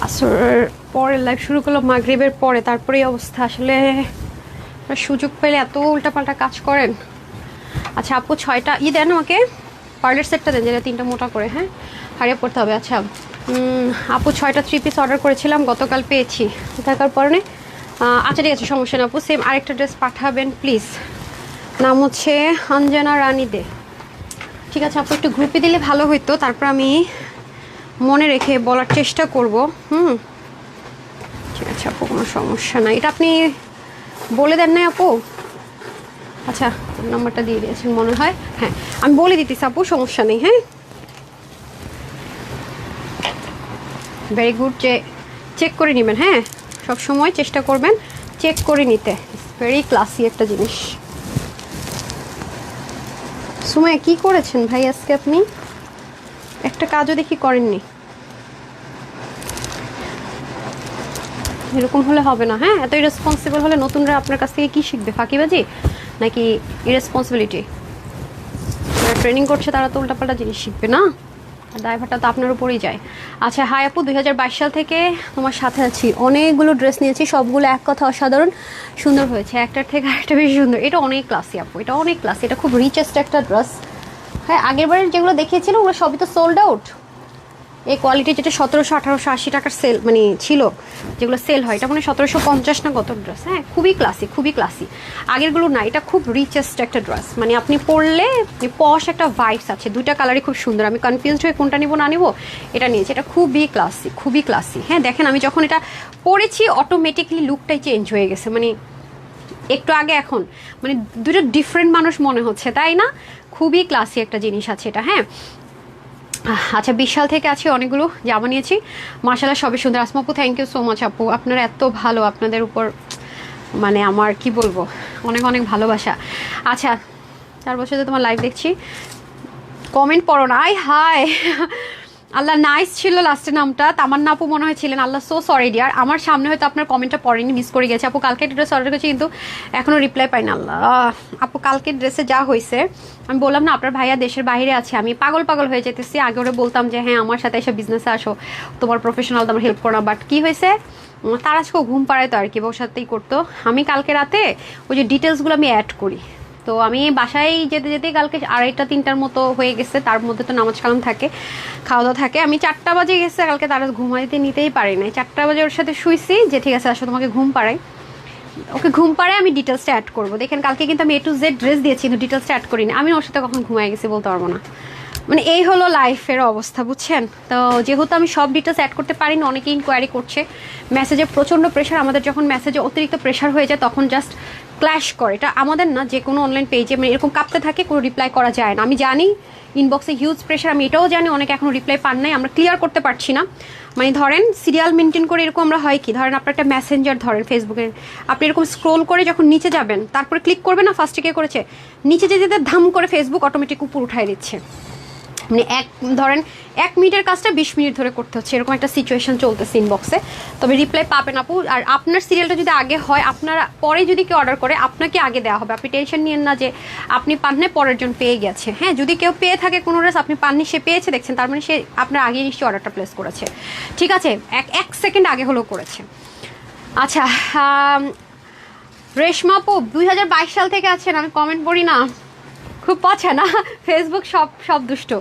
আসরের পরে লাইভ শুরু করলো, মাগরিবের পরে, তারপরে এই অবস্থা। আসলে সুযোগ পেলে এত উল্টাপাল্টা কাজ করেন। আচ্ছা আপু 6টা দেন আমাকে, পার্লার সেটটা দেন, যেটা 3টা মোটা করে। হ্যাঁ, হারিয়ে পড়তে হবে। আচ্ছা আপু 6টা 3 পিস অর্ডার করেছিলাম, গতকাল পেয়েছি। থাকার পরে আচ্ছা ঠিক আছে, সমস্যা না আপু। সেম আরেকটা ড্রেস পাঠাবেন প্লিজ। নাম হচ্ছে অঞ্জনা রানী দে। ঠিক আছে আপু, একটু গ্রুপে দিলে ভালো হইতো, তারপর আমি মনে রেখে বলার চেষ্টা করব। ঠিক আছে আপু, কোনো সমস্যা নাই। এটা আপনি বলে দেন নাই আপু? আচ্ছা, নাম্বারটা দিয়ে দিয়েছেন মনে হয়। হ্যাঁ, আমি বলে দিতেছি আপু, সমস্যা নেই। হ্যাঁ, ভেরি গুড। যে চেক করে নেবেন। হ্যাঁ, সব সময় চেষ্টা করবেন চেক করে নিতে। ভেরি ক্লাসি একটা জিনিস। সুমাইয়া কি করেছেন ভাই আজকে? আপনি একটা কাজও দেখি করেননি। এরকম হলে হবে না। হ্যাঁ, এত ইরেসপন্সিবল হলে নতুনরা আপনার কাছ থেকে কি শিখবে? ফাঁকিবাজি নাকি ইরেসপন্সিবিলিটি? যারা ট্রেনিং করছে তারা তো উল্টাপাল্টা জিনিস শিখবে না, আর ড্রাইভারটা তো আপনার উপরেই যায়। আচ্ছা হাই আপু, 2022 সাল থেকে তোমার সাথে আছি, অনেকগুলো ড্রেস নিয়েছি, সবগুলো এক কথা অসাধারণ সুন্দর হয়েছে, একটার থেকে আরেকটা বেশি সুন্দর। এটা অনেক ক্লাসি আপু, এটা অনেক ক্লাসি, এটা খুব রিচেস্ট একটা ড্রেস। হ্যাঁ, আগের বারের যেগুলো দেখিয়েছিল ওগুলো সবই তো সোল্ড আউট। এই কোয়ালিটি যেটা 1700 1880 টাকার সেল মানে ছিল, যেগুলো সেল হয়, এটা মানে 1750 না কত ড্রেস। হ্যাঁ, খুবই ক্লাসি, খুবই ক্লাসি। আগেরগুলো না, এটা খুব রিচেস্ট একটা ড্রেস, মানে আপনি পরলে পশ একটা ভাইবস আছে। দুইটা কালারই খুব সুন্দর। আমি কনফিউজড হয়ে কোনটা নিব না নিব এটা নিয়েছি। এটা খুবই ক্লাসি, খুবই ক্লাসি। হ্যাঁ দেখেন, আমি যখন এটা পরেছি অটোমেটিকলি লুকটাই চেঞ্জ হয়ে গেছে, মানে একটু আগে এখন মানে দুটো ডিফারেন্ট মানুষ মনে হচ্ছে, তাই না? খুবই ক্লাসি একটা জিনিস আছে এটা। হ্যাঁ, আচ্ছা 20 সাল থেকে আছে, অনেকগুলো জামা নিয়েছি, মাশাআল্লাহ সবই সুন্দর। আসমা আপু থ্যাংক ইউ সো মাচ আপু, আপনারা এত ভালো, আপনাদের উপর মানে আমার কি বলবো, অনেক অনেক ভালোবাসা। আচ্ছা 4 বছর ধরে তোমার লাইভ দেখছি, কমেন্ট পড়ো না। আই হাই আল্লাহ, নাইস ছিল লাস্টের নামটা, তামান্না আপু মনে হয় ছিলেন। আল্লাহ সো সরি ডিয়ার, আমার সামনে হয়তো আপনার কমেন্টটা পড়েনি, মিস করে গেছে। আপু কালকে ড্রেস অর্ডার করেছি কিন্তু এখনও রিপ্লাই পাই না। আল্লাহ আপু, কালকের ড্রেসে যা হয়েছে, আমি বললাম না আপনার ভাইয়া দেশের বাইরে আছে, আমি পাগল পাগল হয়ে যেতেছি। আগে ওরা বলতাম যে হ্যাঁ আমার সাথে এসে বিজনেসে আসো, তোমার প্রফেশনাল তোমার হেল্প করো না, বাট কি হয়েছে, তার আজকেও ঘুম পাড়ায় তো আর কি, ওর সাথেই করতো। আমি কালকে রাতে ওই যে ডিটেলসগুলো আমি অ্যাড করি, তো আমি বাসায় যেতে যেতে কালকে 2:30 3টার মতো হয়ে গেছে। তার মধ্যে তো নামাজ কালাম থাকে, খাওয়া দাওয়া থাকে। আমি 4টা বাজে গেছে কালকে, তারা ঘুমাইতে নিতেই পারি নাই। 4টা বাজে ওর সাথে শুইছি যে ঠিক আছে আসলে তোমাকে ঘুম পাড়াই, ওকে ঘুম পাড়ায় আমি ডিটেলসটা অ্যাড করবো। দেখেন কালকে কিন্তু আমি A to Z ড্রেস দিয়েছি, কিন্তু ডিটেলসটা অ্যাড করিনি। আমি ওর সাথে কখন ঘুমাই গেছি বলতে পারবো না। মানে এই হলো লাইফের অবস্থা, বুঝছেন? তো যেহেতু আমি সব ডিটেলস অ্যাড করতে পারিনি, অনেকে ইনকোয়ারি করছে, মেসেজে প্রচণ্ড প্রেশার। আমাদের যখন মেসেজে অতিরিক্ত প্রেশার হয়ে যায় তখন জাস্ট ক্ল্যাশ করে। এটা আমাদের না, যে কোনো অনলাইন পেজে মানে এরকম কাঁপতে থাকে, কোনো রিপ্লাই করা যায় না। আমি জানি ইনবক্সে হিউজ প্রেশার, আমি এটাও জানি অনেকে এখনও রিপ্লাই পান নাই, আমরা ক্লিয়ার করতে পারছি না। মানে ধরেন সিরিয়াল মেনটেন করে এরকম আমরা হয় কি, ধরেন আপনার একটা মেসেঞ্জার ধরেন ফেসবুকের, আপনি এরকম স্ক্রোল করে যখন নিচে যাবেন, তারপরে ক্লিক করবেন না, ফার্স্টে কে করেছে, নিচে যেতে ধাম করে ফেসবুক অটোমেটিক উপর উঠাই দিচ্ছে। মানে ধরেন 1 মিনিটের কাজটা 20 মিনিট ধরে করতে হচ্ছে, এরকম একটা সিচুয়েশন চলতেছে ইনবক্সে। তবে রিপ্লাই পাবেন আপু। আর আপনার সিরিয়ালটা যদি আগে হয়, আপনারা পরে যদি কেউ অর্ডার করে আপনাকে আগে দেওয়া হবে। আপনি টেনশন নিয়েন না যে আপনি পাননি পরের জন পেয়ে গেছে। হ্যাঁ, যদি কেউ পেয়ে থাকে কোনো ড্রেস আপনি পাননি, সে পেয়েছে দেখছেন, তার মানে সে আপনার আগে নিশ্চয়ই অর্ডারটা প্লেস করেছে। ঠিক আছে, এক সেকেন্ড আগে হলেও করেছে। আচ্ছা রেশমা আপু 2022 সাল থেকে আছেন, আমি কমেন্ট পড়ি না, খুব পছা না, ফেসবুক সব দুষ্ট,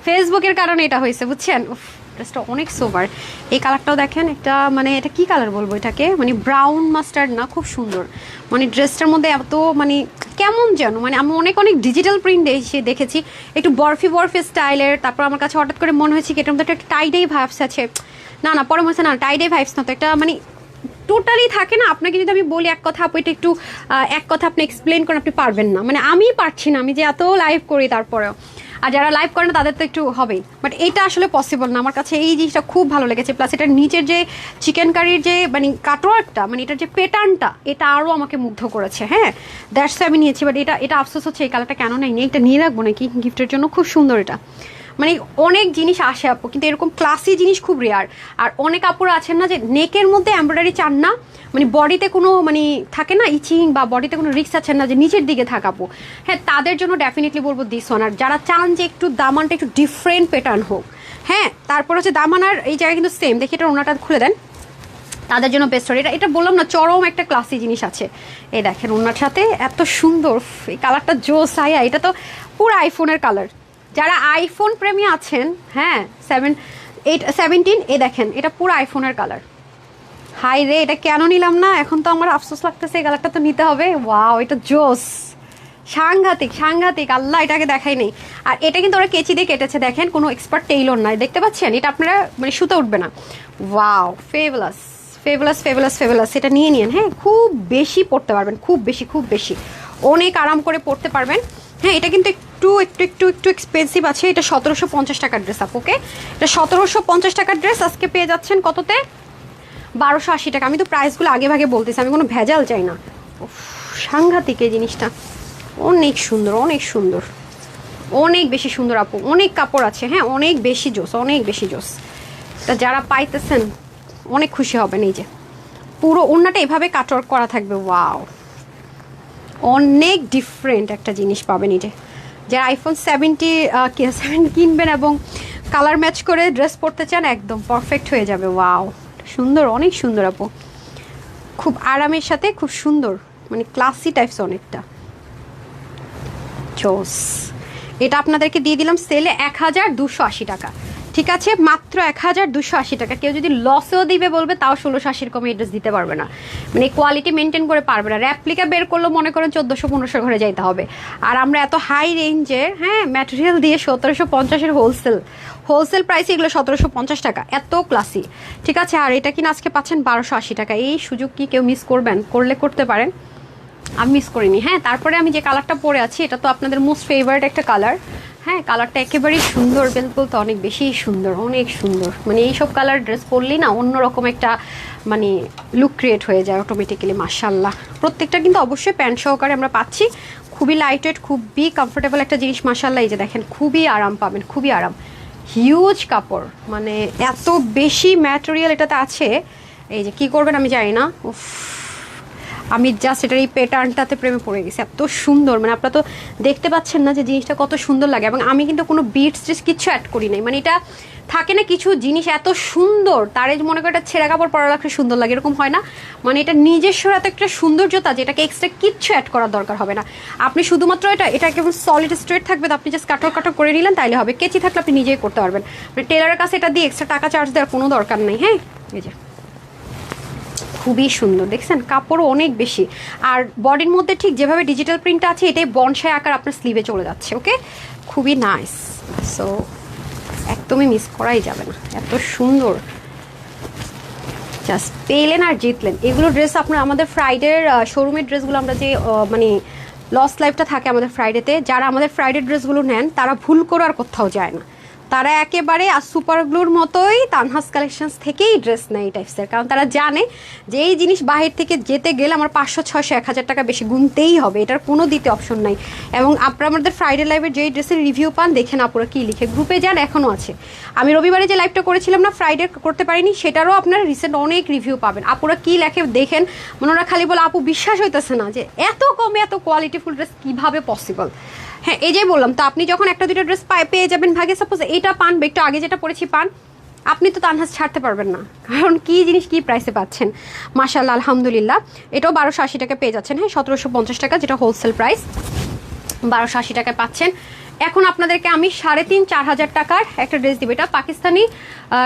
ফেসবুকের কারণে এটা হয়েছে, বুঝছেন? ড্রেসটা অনেক সোবার। এই কালারটাও দেখেন, একটা মানে এটা কি কালার বলবো এটাকে, মানে ব্রাউন মাস্টার্ড না, খুব সুন্দর। মানে ড্রেসটার মধ্যে এত মানে কেমন যেন, মানে আমি অনেক ডিজিটাল প্রিন্ট দেখেছি, একটু বরফি স্টাইলের। তারপর আমার কাছে হঠাৎ করে মনে হয়েছে কি এটার মধ্যে একটা টাইডাই ভাইবস আছে। না পরে মনে হচ্ছে না টাইডাই ভাইবস না, তো একটা মানে টোটালি থাকে না। আপনাকে যদি আমি বলি এক কথা, আপু এটা একটু এক কথা আপনি এক্সপ্লেন করেন, আপনি পারবেন না। মানে আমি পারছি না, আমি যে এত লাইভ করি তারপরেও। আর যারা লাইভ করে না তাদের তো একটু হবেই, বাট এটা আসলে পসিবল না। আমার কাছে এই জিনিসটা খুব ভালো লেগেছে। প্লাস এটার নিচের যে চিকেন কারির যে মানে কাটওয়ার্কটা, মানে এটার যে প্যাটার্নটা, এটা আরও আমাকে মুগ্ধ করেছে। হ্যাঁ, দ্যাটস আমি নিয়েছি। বাট এটা আফসোস হচ্ছে এই কালারটা কেন নেই, এটা নিয়ে রাখবো নাকি গিফটের জন্য, খুব সুন্দর এটা। মানে অনেক জিনিস আসে আপু, কিন্তু এরকম ক্লাসি জিনিস খুব রেয়ার। আর অনেক আপুরা আছেন না যে নেকের মধ্যে এমব্রয়ডারি চান না, মানে বডিতে কোনো মানে থাকে না ইচিং বা বডিতে কোনো রিস্ক আছেন না যে নিচের দিকে থাকাবো, হ্যাঁ তাদের জন্য ডেফিনেটলি বলবো দিস ওয়ান। আর যারা চান যে একটু দামানটা একটু ডিফারেন্ট প্যাটার্ন হোক, হ্যাঁ তারপর হচ্ছে দামানার এই জায়গায় কিন্তু সেম, দেখি এটা ওনাটা খুলে দেন, তাদের জন্য বেস্ট হয়। এটা বললাম না চরম একটা ক্লাসি জিনিস আছে। এই দেখেন ওনার সাথে এত সুন্দর এই কালারটা জোস আয়া, এটা তো পুরো আইফোনের কালার। যারা আইফোন প্রেমী আছেন, হ্যাঁ 17, এই দেখেন এটা পুরো আইফোনের কালার। হাই রে, এটা কেন নিলাম না, এখন তো আমার আফসোস লাগতেছে, এই কালারটা তো নিতে হবে। ওয়াও, এটা জোস, সাংঘাতিক সাংঘাতিক, আল্লাহ এটাকে দেখাই নেই। আর এটা কিন্তু ওরা কেচি দিয়ে কেটেছে, দেখেন কোনো এক্সপার্ট টেইলর নাই, দেখতে পাচ্ছেন, এটা আপনারা মানে সুতো উঠবে না। Wow, fabulous fabulous fabulous fabulous, এটা নিয়ে নিন। হ্যাঁ খুব বেশি পড়তে পারবেন, খুব বেশি খুব বেশি, অনেক আরাম করে পড়তে পারবেন। হ্যাঁ এটা কিন্তু একটু একটু একটু একটু এক্সপেন্সিভ আছে, এটা 1750 টাকার ড্রেস আপ। ওকে, এটা 1750 টাকার ড্রেস আজকে পেয়ে যাচ্ছেন কততে, 1280 টাকা। আমি তো প্রাইসগুলো আগে ভাগে বলতেছি, আমি কোনো ভেজাল চাই না। সাংঘাতিক এই জিনিসটা, অনেক সুন্দর অনেক সুন্দর, অনেক বেশি সুন্দর আপু, অনেক কাপড় আছে, হ্যাঁ অনেক বেশি জোস, অনেক বেশি জোস। তা যারা পাইতেছেন অনেক খুশি হবেন। এই যে পুরো ওড়নাটা এভাবে কাটওয়ার্ক করা থাকবে, ওয়াও অনেক ডিফারেন্ট একটা জিনিস পাবেন। এই যে যারা আইফোন 7 কিনবেন এবং কালার ম্যাচ করে ড্রেস পরতে চান, একদম পারফেক্ট হয়ে যাবে। ওয়াও সুন্দর, অনেক সুন্দর আপু, খুব আরামের সাথে খুব সুন্দর, মানে ক্লাসি টাইপস অনেকটা জোস। এটা আপনাদেরকে দিয়ে দিলাম সেলে 1280 টাকা, ঠিক আছে, মাত্র 1280 টাকা। কেউ যদি লসেও দিবে বলবে তাও 1680 কমে এড্রেস দিতে পারবে না, মানে কোয়ালিটি মেনটেন করে পারবে না। র্যাপ্লিকা বের করলেও মনে করেন 1400-1500 ঘরে যাইতে হবে। আর আমরা এত হাই রেঞ্জের হ্যাঁ ম্যাটেরিয়াল দিয়ে 1750-এর হোলসেল প্রাইসে এগুলো 1750 টাকা, এত ক্লাসি, ঠিক আছে। আর এটা কিনা আজকে পাচ্ছেন 1280 টাকা। এই সুযোগ কি কেউ মিস করবেন? করলে করতে পারেন, আমি মিস করিনি। হ্যাঁ তারপরে আমি যে কালারটা পরে আছি এটা তো আপনাদের মোস্ট ফেভারিট একটা কালার। হ্যাঁ কালারটা একেবারেই সুন্দর, বেলকুল তো অনেক বেশি সুন্দর, অনেক সুন্দর, মানে এইসব কালার ড্রেস পরলেই না অন্যরকম একটা মানে লুক ক্রিয়েট হয়ে যায় অটোমেটিক্যালি, মাশাআল্লাহ। প্রত্যেকটা কিন্তু অবশ্যই প্যান্ট সহকারে আমরা পাচ্ছি, খুবই লাইট ওয়েট, খুবই কমফোর্টেবল একটা জিনিস, মাশাআল্লাহ। এই যে দেখেন খুবই আরাম পাবেন, খুবই আরাম, হিউজ কাপড়, মানে এত বেশি ম্যাটেরিয়াল এটাতে আছে। এই যে কি করবেন আমি জানি না, উফ আমি জাস্ট এটার এই প্যাটার্নটাতে প্রেমে পড়ে গেছি, এত সুন্দর। মানে আপনারা তো দেখতে পাচ্ছেন না যে জিনিসটা কত সুন্দর লাগে, এবং আমি কিন্তু কোনো বিটস টিটস কিছু অ্যাড করি নাই। মানে এটা থাকে না কিছু জিনিস এত সুন্দর, তার মনে করে এটা ছেঁড়া কাপড় পরা রাখলে সুন্দর লাগে, এরকম হয় না। মানে এটা নিজস্ব এত একটা সৌন্দর্যতা যেটাকে এক্সট্রা কিচ্ছু অ্যাড করার দরকার হবে না। আপনি শুধুমাত্র এটা কেমন সলিড স্ট্রেট থাকবে, আপনি জাস্ট কাটর করে নিলেন তাইলে হবে। কেচি থাকলে আপনি নিজেই করতে পারবেন, মানে টেলারের কাছে এটা দিয়ে এক্সট্রা টাকা চার্জ দেওয়ার কোনো দরকার নেই। হ্যাঁ এই যে খুবই সুন্দর, দেখছেন কাপড়ও অনেক বেশি। আর বডির মধ্যে ঠিক যেভাবে ডিজিটাল প্রিন্টটা আছে এটাই বনসাই আকার আপনার স্লিভে চলে যাচ্ছে। ওকে, খুবই নাইস, সো একদমই মিস করাই যাবে না, এত সুন্দর, জাস্ট পেলেন আর জিতলেন। এগুলো ড্রেস আপনার আমাদের ফ্রাইডের শোরুমের ড্রেসগুলো আমরা যে মানে লস লাইফটা থাকে আমাদের ফ্রাইডেতে, যারা আমাদের ফ্রাইডে ড্রেসগুলো নেন তারা ভুল করে আর কোথাও যায় না, তারা একেবারে সুপার গ্লুর মতোই তানহাস কালেকশনস থেকেই ড্রেস নেয় এই টাইপসের, কারণ তারা জানে যে এই জিনিস বাহির থেকে যেতে গেলে আমার 500, 600, 1000 টাকা বেশি গুনতেই হবে, এটার কোনো দিতে অপশন নাই। এবং আপনারা আমাদের ফ্রাইডে লাইভের যেই ড্রেসের রিভিউ পান দেখেন আপুরা কী লিখে, গ্রুপে যান এখনও আছে। আমি রবিবারে যে লাইভটা করেছিলাম না, ফ্রাইডে করতে পারিনি, সেটারও আপনারা রিসেন্ট অনেক রিভিউ পাবেন। আপুরা কী লেখে দেখেন, মানে ওরা খালি বলে আপু বিশ্বাস হইতেছে না যে এত কমে এত কোয়ালিটিফুল ড্রেস কীভাবে পসিবল। হ্যাঁ এই যে বললাম তো, আপনি যখন একটা দুটো ড্রেস পেয়ে যাবেন ভাগে, সাপোজ এইটা পান বা একটু আগে যেটা পরেছি পান, আপনি তো তানহাস ছাড়তে পারবেন না, কারণ কী জিনিস কী প্রাইসে পাচ্ছেন, মাশাআল্লাহ আলহামদুলিল্লাহ। এটাও 1280 টাকা পেয়ে যাচ্ছেন, হ্যাঁ 1750 টাকা যেটা হোলসেল প্রাইস, 1280 টাকায় পাচ্ছেন। এখন আপনাদেরকে আমি 3,500-4,000 টাকার একটা ড্রেস দিব, এটা পাকিস্তানি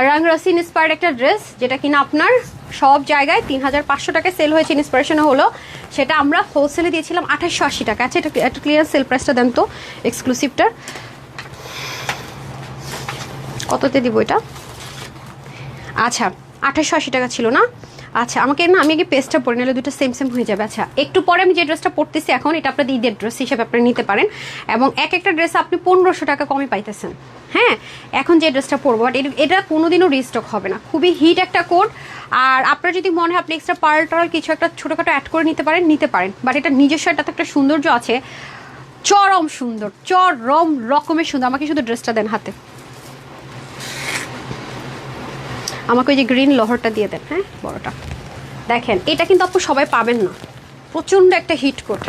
রাংরাসি ইন্সপায়ার্ড একটা ড্রেস, যেটা কিনা আপনার সব জায়গায় 3,500 টাকায় সেল হয়েছে, ইন্সপিরেশন হলো, সেটা আমরা হোলসেলে দিয়েছিলাম 2880 টাকা। আচ্ছা এটা একটা ক্লিয়ার সেল প্রাইসটা দেন তো এক্সক্লুসিভটার, কততে দিব এটা? আচ্ছা 2880 টাকা ছিল না? আচ্ছা আমাকে না, আমি আগে পেজটা পরে নিলে দুটো সেম সেম হয়ে যাবে। আচ্ছা একটু পরে আমি যে ড্রেসটা পরতেছি এখন, এটা আপনাদের ঈদের ড্রেস হিসেবে আপনারা নিতে পারেন, এবং এক একটা ড্রেস আপনি 1500 টাকা কমে পাইতেছেন। হ্যাঁ এখন যে ড্রেসটা পরবো, বাট এটা কোনোদিনও রিস্টক হবে না, খুবই হিট একটা কোড। আর আপনার যদি মনে হয় আপনি এক্সট্রা পার্ল টার্ল কিছু একটা ছোটোখাটো অ্যাড করে নিতে পারেন, বাট এটা নিজস্ব এটাতে একটা সৌন্দর্য আছে, চরম সুন্দর, চরম রকমের সুন্দর। আমাকে শুধু ড্রেসটা দেন হাতে, আমাকে ওই যে গ্রিন লহরটা দিয়ে দেন, হ্যাঁ বড়টা। দেখেন এটা কিন্তু আপু সবাই পাবেন না, প্রচণ্ড একটা হিট কোট।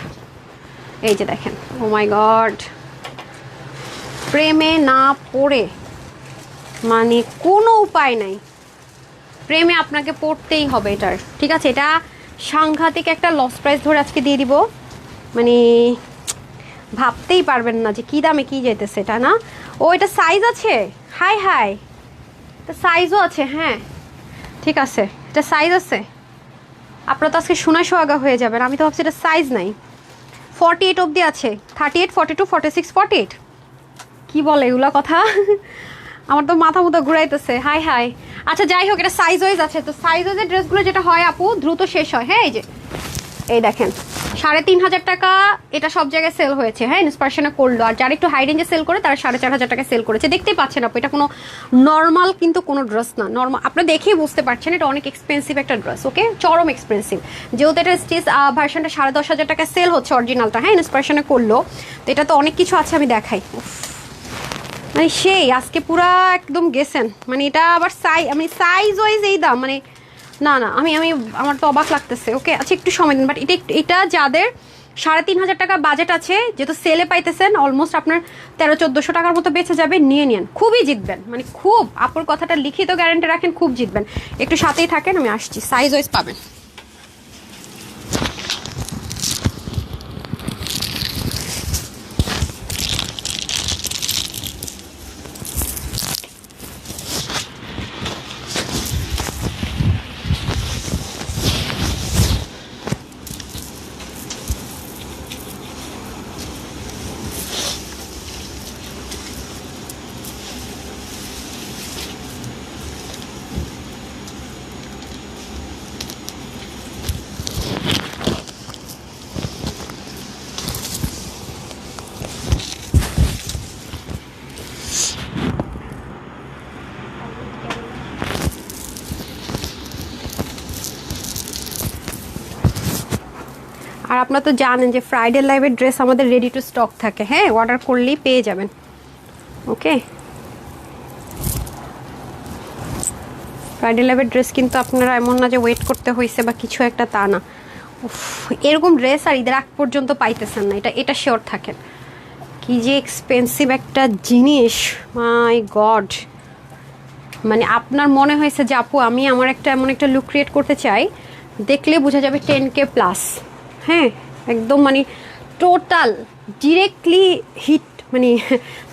এই যে দেখেন, ও মাই গড, প্রেমে না পড়ে মানে কোনো উপায় নাই, প্রেমে আপনাকে পড়তেই হবে এটার, ঠিক আছে। এটা সাংঘাতিক একটা লস প্রাইস ধরে আজকে দিয়ে দিব, মানে ভাবতেই পারবেন না যে কী দামে কী যেতেছে এটা, না? ও এটা সাইজ আছে, হাই হাই, এটা সাইজও আছে, হ্যাঁ ঠিক আছে, এটা সাইজ আছে। আপনারা তো আজকে শোনা সোহাগা হয়ে যাবেন, আমি তো ভাবছি এটা সাইজ নাই। 48 অবধি আছে, 38, 42, 46, 48, কী বলে এগুলা কথা আমার তো মাথা মুথা ঘুরাইতেছে, হাই হাই। আচ্ছা যাই হোক, এটা সাইজ ওয়াইজ আছে, তো সাইজ ওয়াইজের ড্রেসগুলো যেটা হয় আপু দ্রুত শেষ হয়, হ্যাঁ। এই যে এই দেখেন 3,500 টাকা এটা সব জায়গায় সেল হয়েছে, হ্যাঁ ইন্সপিরেশনে করলো। আর যারা একটু হাই রেঞ্জে সেল করে তারা 4,500 টাকা সেল করেছে, দেখতেই পাচ্ছেন আপু। এটা কোনো নর্মাল কিন্তু কোনো ড্রেস না, নর্মাল আপনি দেখেই বুঝতে পারছেন এটা অনেক এক্সপেন্সিভ একটা ড্রেস, ওকে, চরম এক্সপেন্সিভ। যেহেতু এটা স্টিচ ভার্সনটা 10,500 টাকা সেল হচ্ছে অরিজিনালটা, হ্যাঁ ইন্সপিরেশনে করলো, তো এটা তো অনেক কিছু আছে, আমি দেখাই। মানে সেই আজকে পুরা একদম গেছেন, মানে এটা আবার সাইজ ওয়াইজ এই দাম, মানে না না, আমার তো অবাক লাগতেছে, ওকে। আচ্ছা একটু সময় দিন, বাট এটা যাদের 3,500 টাকা বাজেট আছে, যেহেতু সেলে পাইতেছেন, অলমোস্ট আপনার 1300-1400 টাকার মতো বেঁচে যাবে, নিয়ে নিন, খুবই জিতবেন, মানে খুব, আপুর কথাটা লিখিত গ্যারান্টি রাখেন, খুব জিতবেন। একটু সাথেই থাকেন, আমি আসছি, সাইজ ওয়াইজ পাবেন। আর আপনারা তো জানেন যে ফ্রাইডে লাইভের ড্রেস আমাদের রেডি টু স্টক থাকে, হ্যাঁ অর্ডার করলেই পেয়ে যাবেন, ওকে। ফ্রাইডে লাইভের ড্রেস কিন্তু আপনারা এমন না যে ওয়েট করতে হয়েছে বা কিছু একটা, তা না। এরকম ড্রেস আর ঈদের আগ পর্যন্ত পাইতেছেন না, এটা শিওর থাকেন। কি যে এক্সপেন্সিভ একটা জিনিস, মাই গড। মানে আপনার মনে হয়েছে যে আপু আমি আমার একটা এমন একটা লুক ক্রিয়েট করতে চাই, দেখলে বোঝা যাবে 10K প্লাস, হ্যাঁ একদম, মানে টোটাল ডিরেক্টলি হিট, মানে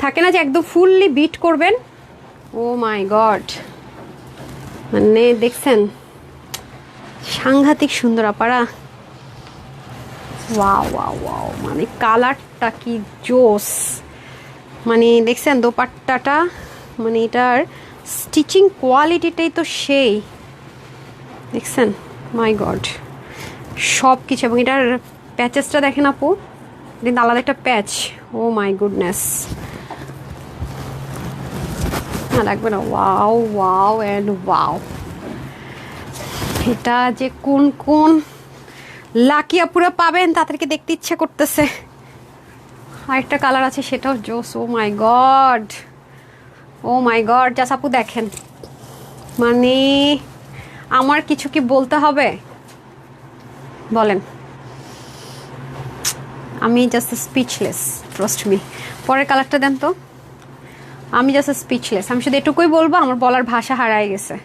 থাকে না যে একদম ফুললি বিট করবেন। ও মাই গড, মানে দেখছেন সাংঘাতিক সুন্দর আপারা, ওয়াও ওয়াও ওয়াও, মানে কালারটা কি জোস, মানে দেখছেন দোপাট্টাটা, মানে এটার স্টিচিং কোয়ালিটিটাই তো সেই, দেখছেন মাই গড সব কিছু। এবং এটার প্যাচেসটা দেখেন আপু, কিন্তু আলাদা একটা প্যাচ, ও মাই গুডনেস, না লাগবে না, ওয়াও ওয়াও অ্যান্ড ওয়াও। এটা যে কোন কোন লাকি আপুরা পাবেন তাদেরকে দেখতে ইচ্ছে করতেছে। আরেকটা কালার আছে সেটাও জোস, ও my god, O my god, just আপু দেখেন, মানে আমার কিছু কি বলতে হবে বলেন, আমি জাস্ট স্পিচলেস, ট্রাস্ট মি। পরের কালারটা দেন তো, আমি জাস্ট স্পিচলেস, আমি শুধু এটুকুই বলবো, আমার বলার ভাষা হারায় গেছে।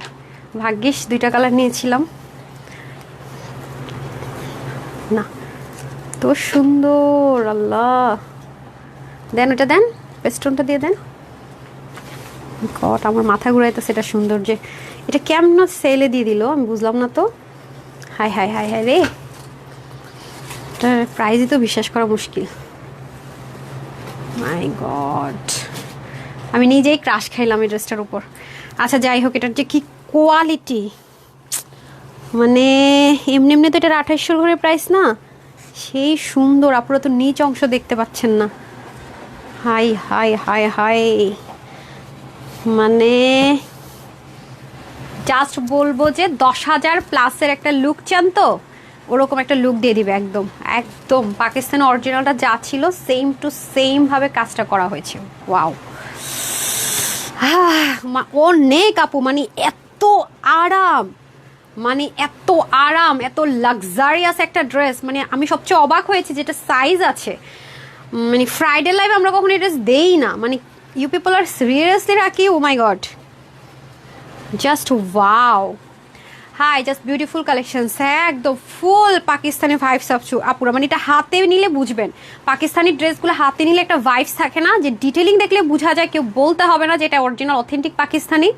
ভাগ্যিস 2টা কালার নিয়েছিলাম, না তো সুন্দর, আল্লাহ দেন ওটা দেন, পেস্টনটা দিয়ে দেন। গড আমার মাথা ঘুরাইতেছে এটা সৌন্দর্যে, এটা কেমন সেলে দিয়ে দিল আমি বুঝলাম না তো, হাই হাই হাই হাই রে, এটার প্রাইসই তো বিশ্বাস করা মুশকিল, মাই গড আমি নিজেই ক্রাশ খাইলাম এই ড্রেসটার উপর। আচ্ছা যাই হোক, এটার যে কি কোয়ালিটি, মানে এমনি এমনি তো এটার 2800 ঘরে প্রাইস না, সেই সুন্দর। আপনারা তো নিচ অংশ দেখতে পাচ্ছেন না, হাই হাই হাই হাই, মানে জাস্ট বলবো যে 10,000 প্লাসের একটা লুক চান তো ওরকম একটা লুক দিয়ে দিবে, একদম একদম পাকিস্তানি অরিজিনালটা যা ছিল সেম টু সেম ভাবে কাজটা করা হয়েছে, ওয়াও। অনেক আপু, মানে এত এত আরাম, মানে এত আরাম, এত লাক্সারিয়াস একটা ড্রেস। মানে আমি সবচেয়ে অবাক হয়েছি যেটা সাইজ আছে, মানে ফ্রাইডে লাইভ আমরা কখনো ড্রেস দেই না, মানে ইউ পিপল আর সিরিয়াসলি রাখি। Oh my god, just wow. Hi, just beautiful collections, একদম ফুল পাকিস্তানি ভাইবস আপুরা। মানে এটা হাতে নিলে বুঝবেন, পাকিস্তানি ড্রেসগুলো হাতে নিলে একটা ভাইবস থাকে না, যে ডিটেলিং দেখলে বোঝা যায়, কেউ বলতে হবে না যে এটা অরিজিনাল অথেন্টিক পাকিস্তানি।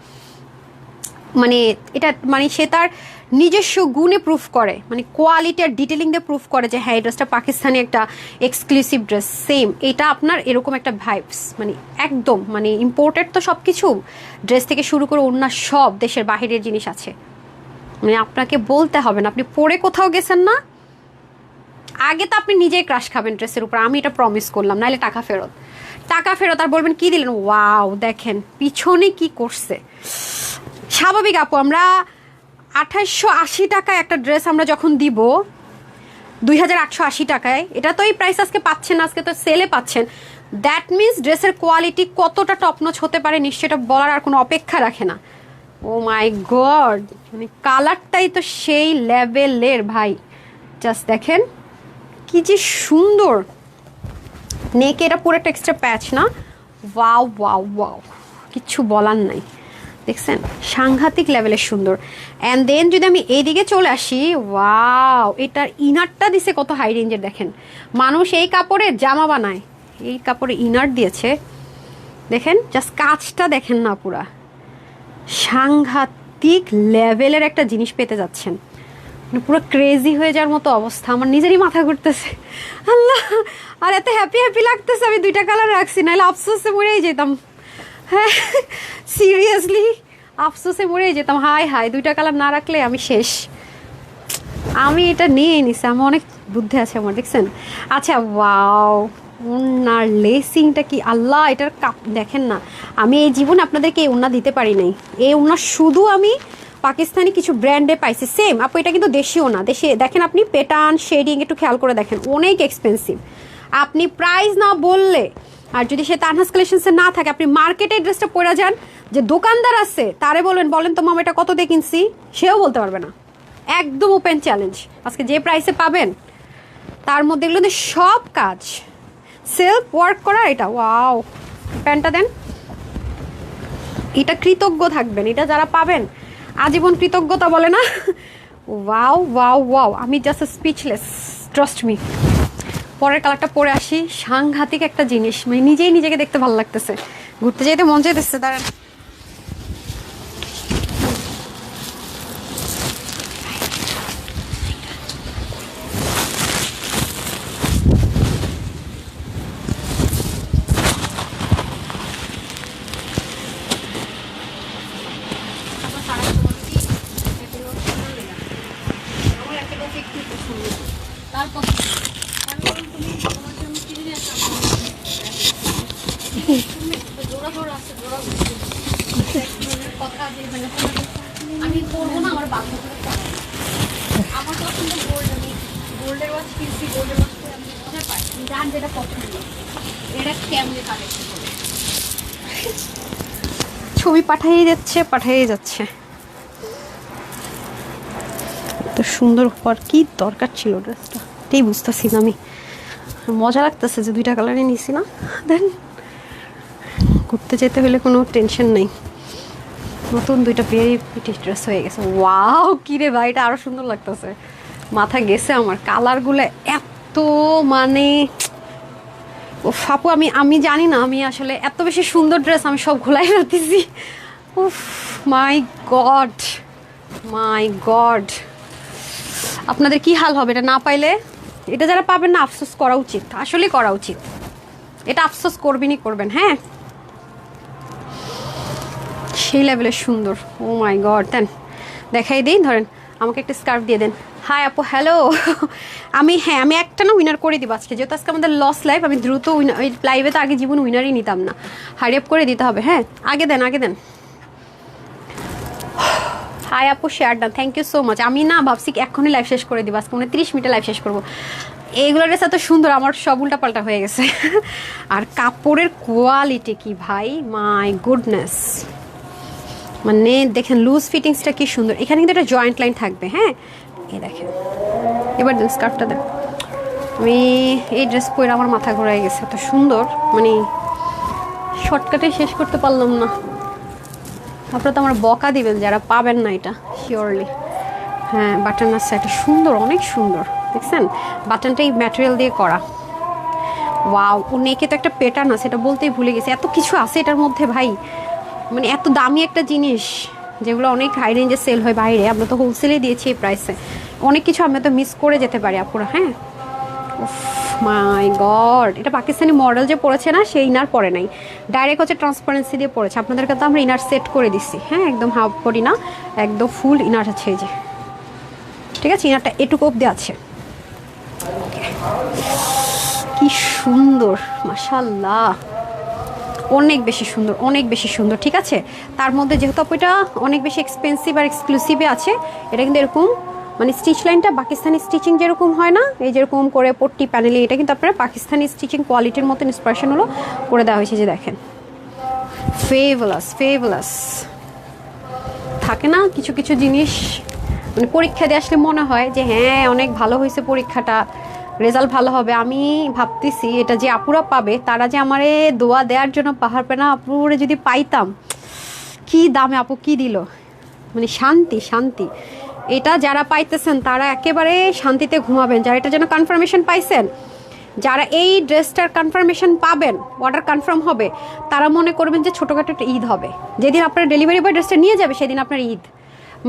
মানে এটা মানে সে তার নিজস্ব গুণে প্রুফ করে, মানে কোয়ালিটি আর ডিটেলিং দিয়ে প্রুফ করে যে হ্যাঁ এই ড্রেসটা পাকিস্তানি একটা এক্সক্লুসিভ ড্রেস। সেম এটা আপনার এরকম একটা ভাইবস, মানে একদম মানে ইম্পোর্টেড তো সব কিছু, ড্রেস থেকে শুরু করে অন্য সব দেশের বাহিরের জিনিস আছে। মানে আপনাকে বলতে হবে না, আপনি পরে কোথাও গেছেন না, আগে তো আপনি নিজেই ক্রাশ খাবেন ড্রেসের উপর, আমি এটা প্রমিস করলাম, নাহলে টাকা ফেরত। টাকা ফেরত আর বলবেন কি দিলেন। ওয়াও, দেখেন পিছনে কি করছে। স্বাভাবিক আপু, আমরা 2880 টাকায় একটা ড্রেস আমরা যখন দিব 2880 টাকায়, এটা তো এই প্রাইস আজকে পাচ্ছেন, আজকে তো সেলে পাচ্ছেন। দ্যাট মিনস ড্রেসের কোয়ালিটি কতটা টপনচ হতে পারে নিশ্চয়টা বলার আর কোনো অপেক্ষা রাখে না। ও মাই গড, মানে কালারটাই তো সেই লেভেলের ভাই, জাস্ট দেখেন কি যে সুন্দর। নেকে এটা পুরো একটা এক্সট্রা প্যাচ না, ওয়াও ওয়াও ওয়াও, কিচ্ছু বলার নাই। দেখছেন সাংঘাতিক লেভেলের সুন্দর। অ্যান্ড দেন যদি আমি এইদিকে চলে আসি, ওয়াও, এটার ইনারটা দিছে কত হাই রেঞ্জের। দেখেন মানুষ এই কাপড়ে জামা বানায়, এই কাপড়ে ইনার দিয়েছে। দেখেন জাস্ট কাজটা দেখেন না, পুরা সাংঘাতিক লেভেলের একটা জিনিস পেতে যাচ্ছেন, মানে পুরো ক্রেজি হয়ে যাওয়ার মতো অবস্থা। আমার নিজেরই মাথা ঘুরতেছে, আল্লাহ, আর এত হ্যাপি হ্যাপি লাগতেছে। আমি 2টা কালার রাখছি, নাহলে আফসোসে মরেই যেতাম। হ্যাঁ সিরিয়াসলি আফসোসে মরেই যেতাম। হাই হাই, 2টা কালার না রাখলে আমি শেষ। আমি এটা নিয়ে নিছি, আমার অনেক বুদ্ধি আছে আমার, দেখছেন। আচ্ছা ওয়াও, ওনার লেসিংটা কি আল্লাহ, এটার কাপ দেখেন না। আমি এই জীবনে আপনাদেরকে এই ওনা দিতে পারি নাই, এই ওনা শুধু আমি পাকিস্তানি কিছু ব্র্যান্ডে পাইছি। সেম আপু, এটা কিন্তু দেশীয় না, দেশে দেখেন আপনি প্যাটার্ন শেডিং একটু খেয়াল করে দেখেন, অনেক এক্সপেন্সিভ। আপনি প্রাইস না বললে, আর যদি সে তানহাস কালেকশনসে না থাকে, আপনি মার্কেটে ড্রেসটা পরে যান, যে দোকানদার আছে তারে বলেন তো মামা এটা কত দিয়ে কিনছি, সেও বলতে পারবে না। একদম ওপেন চ্যালেঞ্জ। আজকে যে প্রাইসে পাবেন তার মধ্যে এগুলো সব কাজ সেলফ ওয়ার্ক করা। এটা ওয়াও, প্যান্টটা দেন, এটা কৃতজ্ঞ থাকবেন, এটা যারা পাবেন আজীবন কৃতজ্ঞতা বলে না। ওয়াও ওয়াও ওয়াও, আমি জাস্ট স্পিচলেস, ট্রাস্ট মি। পরের কালারটা পরে আসি, সাংঘাতিক একটা জিনিস, মানে নিজেই নিজেকে দেখতে ভালো লাগতেছে, ঘুরতে যেতে মন চাইতেছে। দাঁড়ান, আমি পরবো না, আমার বাধ্য করে আমার পছন্দ গোল্ড, আমি গোল্ডের ওয়াচ কিনছি, গোল্ডের ওয়াচ করে আমি মনে পাই যার যেটা পছন্দ, এটা কেমনে কালেকশন করে ছবি পাঠিয়ে যাচ্ছে। এত সুন্দর পর কি দরকার ছিল ড্রেসটা, এটাই বুঝতেছি না আমি। মজা লাগতেছে যে 2টা কালারে নিছি না, দেন ঘুরতে যেতে হলে কোনো টেনশন নেই। নতুন 2টা ভেরি প্রিটি ড্রেস হয়ে গেছে। ওয়াও, কি রে ভাই, এটা আরো সুন্দর লাগতেছে, মাথা গেছে আমার। কালারগুলো এত মানে ও ফাপু, আমি জানি না, আমি আসলে এত বেশি সুন্দর ড্রেস আমি সব ঘোলাই রাখতেছি। উফ মাই গড, মাই গড, আপনাদের কি হাল হবে এটা না পাইলে। এটা যারা পাবেন না, আফসোস করা উচিত, আসলেই করা উচিত। এটা আফসোস করবেন। হ্যাঁ, সেই লেভেলের সুন্দর। ও মাই গড, দেন দেখাই দিই, ধরেন আমাকে একটা স্কার্ফ দিয়ে দেন। হাই আপু, হ্যালো। আমি একটা না উইনার করে দিব আজকে, যেহেতু আজকে আমাদের লস লাইভ। আমি দ্রুত ওই লাইভে তো আগে জীবন উইনারই নিতাম না, হারি আপ করে দিতে হবে। হ্যাঁ, আগে দেন। হাই আপু, share done, thank you so much. আমি না ভাবছি এখনই লাইভ শেষ করে দিব, আজকে 30 মিনিটে লাইভ শেষ করবো। এইগুলোর ড্রেস এত সুন্দর, আমার সব উল্টাপাল্টা হয়ে গেছে। আর কাপড়ের কোয়ালিটি কি ভাই, মাই গুডনেস, মানে দেখেন লুজ ফিটিংসটা কি সুন্দর, এখানে কিন্তু একটা জয়েন্ট লাইন থাকবে। হ্যাঁ এই দেখেন, এবার দেন স্কার্ফটা দেন। আমি এই ড্রেস পরে আমার মাথা ঘোরায় গেছে, এত সুন্দর, মানে শর্টকাটে শেষ করতে পারলাম না। আপনারা তো আমার বকা দিবেন যারা পাবেন না এটা শিওরলি। হ্যাঁ বাটন আছে, এটা সুন্দর, অনেক সুন্দর, দেখছেন বাটনটা এই ম্যাটেরিয়াল দিয়ে করা। ওয়াও, ও নেকে তো একটা প্যাটার্ন আছে, এটা বলতেই ভুলে গেছি, এত কিছু আছে এটার মধ্যে ভাই, মানে এত দামি একটা জিনিস যেগুলো অনেক হাই রেঞ্জে সেল হয় বাইরে, আমরা তো হোলসেলে দিয়েছি এই প্রাইসে, অনেক কিছু আমরা তো মিস করে যেতে পারি আপুরা। হ্যাঁ মাই গড, এটা পাকিস্তানি মডেল যে পড়েছে না, সেই ইনার পরে নাই, ডাইরেক্ট হচ্ছে ট্রান্সপারেন্সি দিয়ে পড়েছে। আপনাদেরকে তো আমরা ইনার সেট করে দিচ্ছি। হ্যাঁ একদম হাফ বডি না, একদম ফুল ইনার আছে এই যে, ঠিক আছে, ইনারটা এটুকু অব্দি আছে। কি সুন্দর মাশাআল্লাহ, অনেক বেশি সুন্দর, অনেক বেশি সুন্দর। ঠিক আছে, তার মধ্যে যেহেতু এটা অনেক বেশি এক্সপেন্সিভ আর এক্সক্লুসিভে আছে, এটা কিন্তু এরকম মানে স্টিচ লাইনটা পাকিস্তানি স্টিচিং যেরকম হয় না, এই যেরকম করে পট্টি প্যানেলে, এটা কিন্তু আপনারা পাকিস্তানি স্টিচিং কোয়ালিটির মতো ইন্সপিরেশন হলো করে দেওয়া হয়েছে। যে দেখেন ফেভালাস ফেভালাস থাকে না কিছু কিছু জিনিস, মানে পরীক্ষা দিয়ে আসলে মনে হয় যে হ্যাঁ অনেক ভালো হয়েছে পরীক্ষাটা, রেজাল্ট ভালো হবে। আমি ভাবতেছি এটা যে আপুরা পাবে, তারা যে আমারে দোয়া দেওয়ার জন্য পাহাড় পেনা আপুরে যদি পাইতাম, কি দামে আপু কি দিল, মানে শান্তি শান্তি। এটা যারা পাইতেছেন তারা একেবারে শান্তিতে ঘুমাবেন, যারা এটা যেন কনফার্মেশন পাইছেন, যারা এই ড্রেসটার কনফার্মেশন পাবেন, অর্ডার কনফার্ম হবে, তারা মনে করবেন যে ছোটোখাটো একটা ঈদ হবে। যেদিন আপনার ডেলিভারি বয় ড্রেসটা নিয়ে যাবে সেদিন আপনার ঈদ,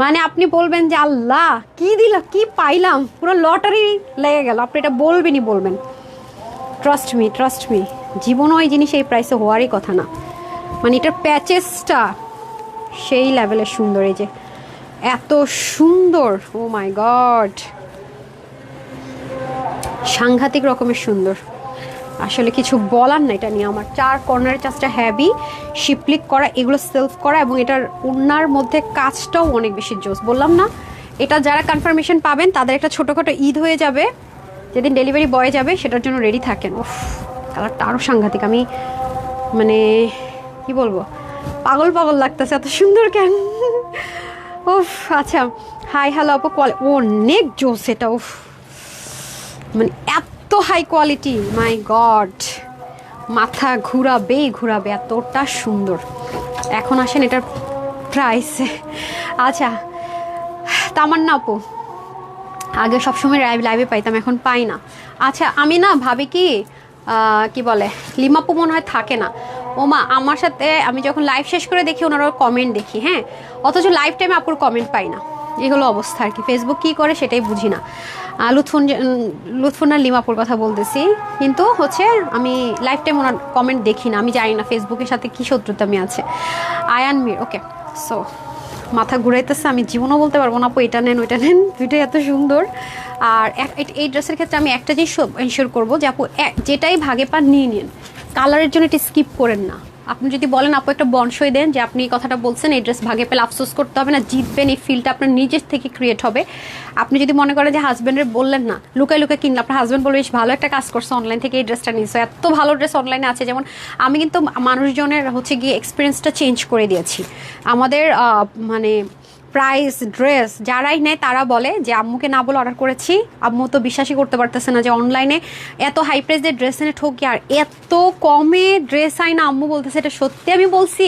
মানে আপনি বলবেন যে আল্লাহ কি দিল, কি পাইলাম, পুরো লটারি লেগে গেল, আপনি এটা বলবেনই বলবেন। ট্রাস্ট মি, জীবনও এই জিনিস এই প্রাইসে হওয়ারই কথা না। মানে এটার প্যাচেসটা সেই লেভেলের সুন্দর, এই যে এত সুন্দর, ও মাই গড, সাংঘাতিক রকমের সুন্দর, আসলে কিছু বলার না এটা নিয়ে। আমার চার কর্নারের চাষটা হ্যাভি শিপলিক করা, এগুলো সেলফ করা, এবং এটার ওড়নার মধ্যে কাজটাও অনেক বেশি জোস। বললাম না, এটা যারা কনফার্মেশন পাবেন তাদের একটা ছোটোখাটো ঈদ হয়ে যাবে, যেদিন ডেলিভারি বয় যাবে সেটার জন্য রেডি থাকেন। উফ কালারটা আরও সাংঘাতিক, আমি মানে কি বলবো, পাগল পাগল লাগতেছে, এত সুন্দর কেন। উফ আচ্ছা, হাই হ্যালো আপু, অনেক জোস এটা, উফ মানে এত হাই কোয়ালিটি, মাই গড, মাথা ঘুরাবে, এতটা সুন্দর। এখন আসেন এটার প্রাইসে। আচ্ছা তামান্না আপু, আগে সবসময় লাইভে পাইতাম, এখন পাই না। আচ্ছা আমি না ভাবি কি বলে, লিমাপু মনে হয় থাকে না। ওমা আমার সাথে আমি যখন লাইভ শেষ করে দেখি ওনারা কমেন্ট দেখি, হ্যাঁ, অথচ লাইভ টাইমে আপুর কমেন্ট পাই না, এই হলো অবস্থা আর কি। ফেসবুক কী করে সেটাই বুঝি না। লুৎফুন আর লিমাপুর কথা বলতেছি, কিন্তু হচ্ছে আমি লাইফ টাইম ওনার কমেন্ট দেখি না, আমি জানি না ফেসবুকের সাথে কী শত্রুতামি আছে। আয়ান মির, ওকে, সো মাথা ঘুরাইতেছে, আমি জীবনও বলতে পারবো না আপু এটা নেন ওইটা নেন, দুইটাই এত সুন্দর। আর এই ড্রেসের ক্ষেত্রে আমি একটা জিনিস এনশিওর করবো যে আপু যেটাই ভাগে পান নিয়ে নিন, কালারের জন্য এটা স্কিপ করেন না। আপনি যদি বলেন আপু একটা বনসই দেন, যে আপনি এই কথাটা বলছেন এই ড্রেস ভাগে পেলে আফসোস করতে হবে না, জিতবেন, এই ফিলটা আপনার নিজের থেকে ক্রিয়েট হবে। আপনি যদি মনে করেন যে হাজব্যান্ডের বললেন না, লুকায় লুকায় কিনলে, আপনার হাজব্যান্ড বলবে বেশ ভালো একটা কাজ করছে, অনলাইন থেকে এই ড্রেসটা নিয়েছো, এত ভালো ড্রেস অনলাইনে আছে। যেমন আমি কিন্তু মানুষজনের হচ্ছে গিয়ে এক্সপিরিয়েন্সটা চেঞ্জ করে দিয়েছি। আমাদের মানে প্রাইস ড্রেস যারাই নেয় তারা বলে যে আম্মুকে না বলে অর্ডার করেছি, আম্মু তো বিশ্বাসই করতে পারতেছে না যে অনলাইনে এত হাই প্রাইসের ড্রেস এনে ঠকি, আর এত কমে ড্রেস আই না, আম্মু বলতেছে এটা সত্যি। আমি বলছি,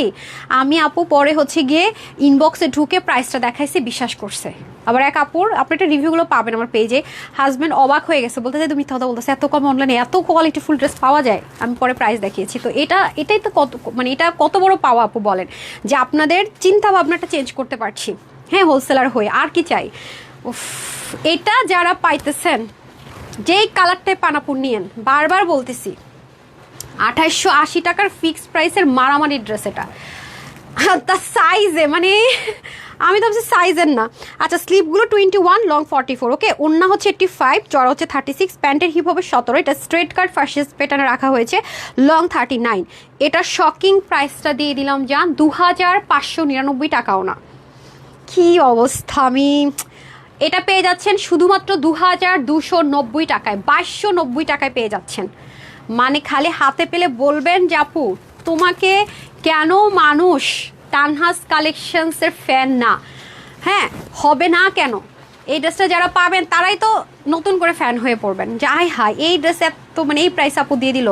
আমি আপু পরে হচ্ছে গিয়ে ইনবক্সে ঢুকে প্রাইসটা দেখাইছি, বিশ্বাস করছে। আবার এক আপুর, আপনি একটা রিভিউগুলো পাবেন আমার পেজে, হাজব্যান্ড অবাক হয়ে গেছে, বলতেছে তুমি মিথ্যা কথা বলতেছে, এত কমে অনলাইনে এত কোয়ালিটিফুল ড্রেস পাওয়া যায়। আমি পরে প্রাইস দেখিয়েছি। তো এটাই তো কত, মানে এটা কত বড় পাওয়া আপু বলেন, যে আপনাদের চিন্তা ভাবনাটা চেঞ্জ করতে পারছি, হ্যাঁ, হোলসেলার হয়ে, আর কি চাই। উফ এটা যারা পাইতেছেন, যেই কালারটাই পানাপুর নিয়েন, বারবার বলতেছি 2880 টাকার ফিক্সড প্রাইসের মারামারি ড্রেস এটা। তার সাইজে মানে আমি তো ভাবছি সাইজের না। আচ্ছা স্লিপগুলো 21, লং 44, ওকে, ওড়না হচ্ছে 85, চড়া হচ্ছে 36, প্যান্টের হিপ হবে 17, এটা স্ট্রেট কাট ফার্স্ট প্যাটার্নে রাখা হয়েছে, লং 39। এটা শকিং প্রাইসটা দিয়ে দিলাম যান 2599 টাকাও না। কি অবস্থা, আমি এটা পেয়ে যাচ্ছেন শুধুমাত্র 2290 টাকায়, 2290 টাকায় পেয়ে যাচ্ছেন। মানে খালি হাতে পেলে বলবেন যে আপু তোমাকে কেন মানুষ তানহাস কালেকশনসের ফ্যান না, হ্যাঁ হবে না কেন? এই ড্রেসটা যারা পাবেন তারাই তো নতুন করে ফ্যান হয়ে পড়বেন, যে আয় হায় এই ড্রেস এত মানে এই প্রাইস আপু দিয়ে দিল,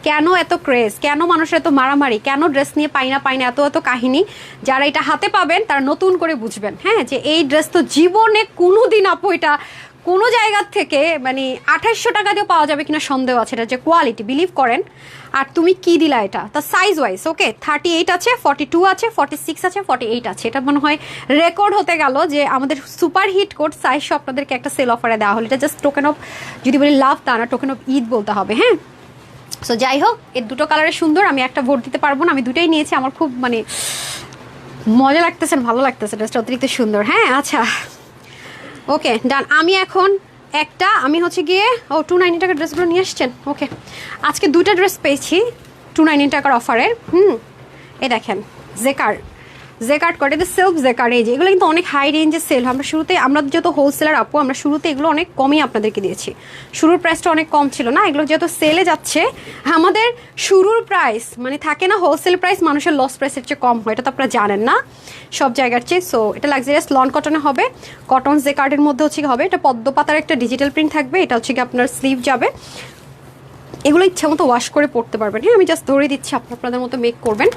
কেন এত ক্রেজ, কেন মানুষের এত মারামারি, কেন ড্রেস নিয়ে পাই না এত এত কাহিনী। যারা এটা হাতে পাবেন তারা নতুন করে বুঝবেন, হ্যাঁ, যে এই ড্রেস তো জীবনে কোনো দিন আপু এটা কোনো জায়গার থেকে মানে 2800 টাকা দিয়েও পাওয়া যাবে কিনা সন্দেহ আছে, এটা যে কোয়ালিটি বিলিভ করেন। আর তুমি কি দিলা এটা, তা সাইজ ওয়াইজ ওকে 38 আছে, 42 আছে, 46 আছে, 48 আছে। এটা মনে হয় রেকর্ড হতে গেল যে আমাদের সুপার হিট কোড সাইজ আপনাদেরকে একটা সেল অফারে দেওয়া হলো। এটা জাস্ট টোকেন অফ, যদি বলি লাভ তা না, টোকেন অফ ঈদ বলতে হবে, হ্যাঁ। সো যাই হোক, এর দুটো কালারে সুন্দর, আমি একটা ভোট দিতে পারবো না, আমি দুটোই নিয়েছি, আমার খুব মানে মজা লাগতেছে, ভালো লাগতেছে, ড্রেসটা অতিরিক্ত সুন্দর, হ্যাঁ। আচ্ছা ওকে ডান। আমি এখন আমি হচ্ছে গিয়ে 290 টাকার ড্রেসগুলো নিয়ে এসছেন, ওকে। আজকে দুইটা ড্রেস পেয়েছি 290 টাকার অফারের, এই দেখেন জেকার্ড করে সেলফ জেকার্ড, এই যে এগুলো কিন্তু অনেক হাই রেঞ্জের সেল। আমরা যেহেতু হোলসেলার আপু, আমরা শুরুতে এগুলো অনেক কমই আপনাদেরকে দিয়েছি, শুরুর প্রাইসটা অনেক কম ছিল না, এগুলো যেহেতু সেলে যাচ্ছে আমাদের শুরুর প্রাইস মানে থাকে না হোলসেল প্রাইস, মানুষের লস প্রাইসের চেয়ে কম হয়, এটা তো আপনারা জানেন না সব জায়গার চেয়ে। সো এটা লাক্সারিয়াস লন কটনে হবে, কটন জেকার্ডের মধ্যে হচ্ছে হবে, এটা পদ্ম পাতার একটা ডিজিটাল প্রিন্ট থাকবে, এটা হচ্ছে কি আপনার স্লিভ যাবে। এগুলো ইচ্ছা মতো ওয়াশ করে পড়তে পারবেন, হ্যাঁ, আমি জাস্ট ধরে দিচ্ছি, আপনাদের মতো মেক করবেন,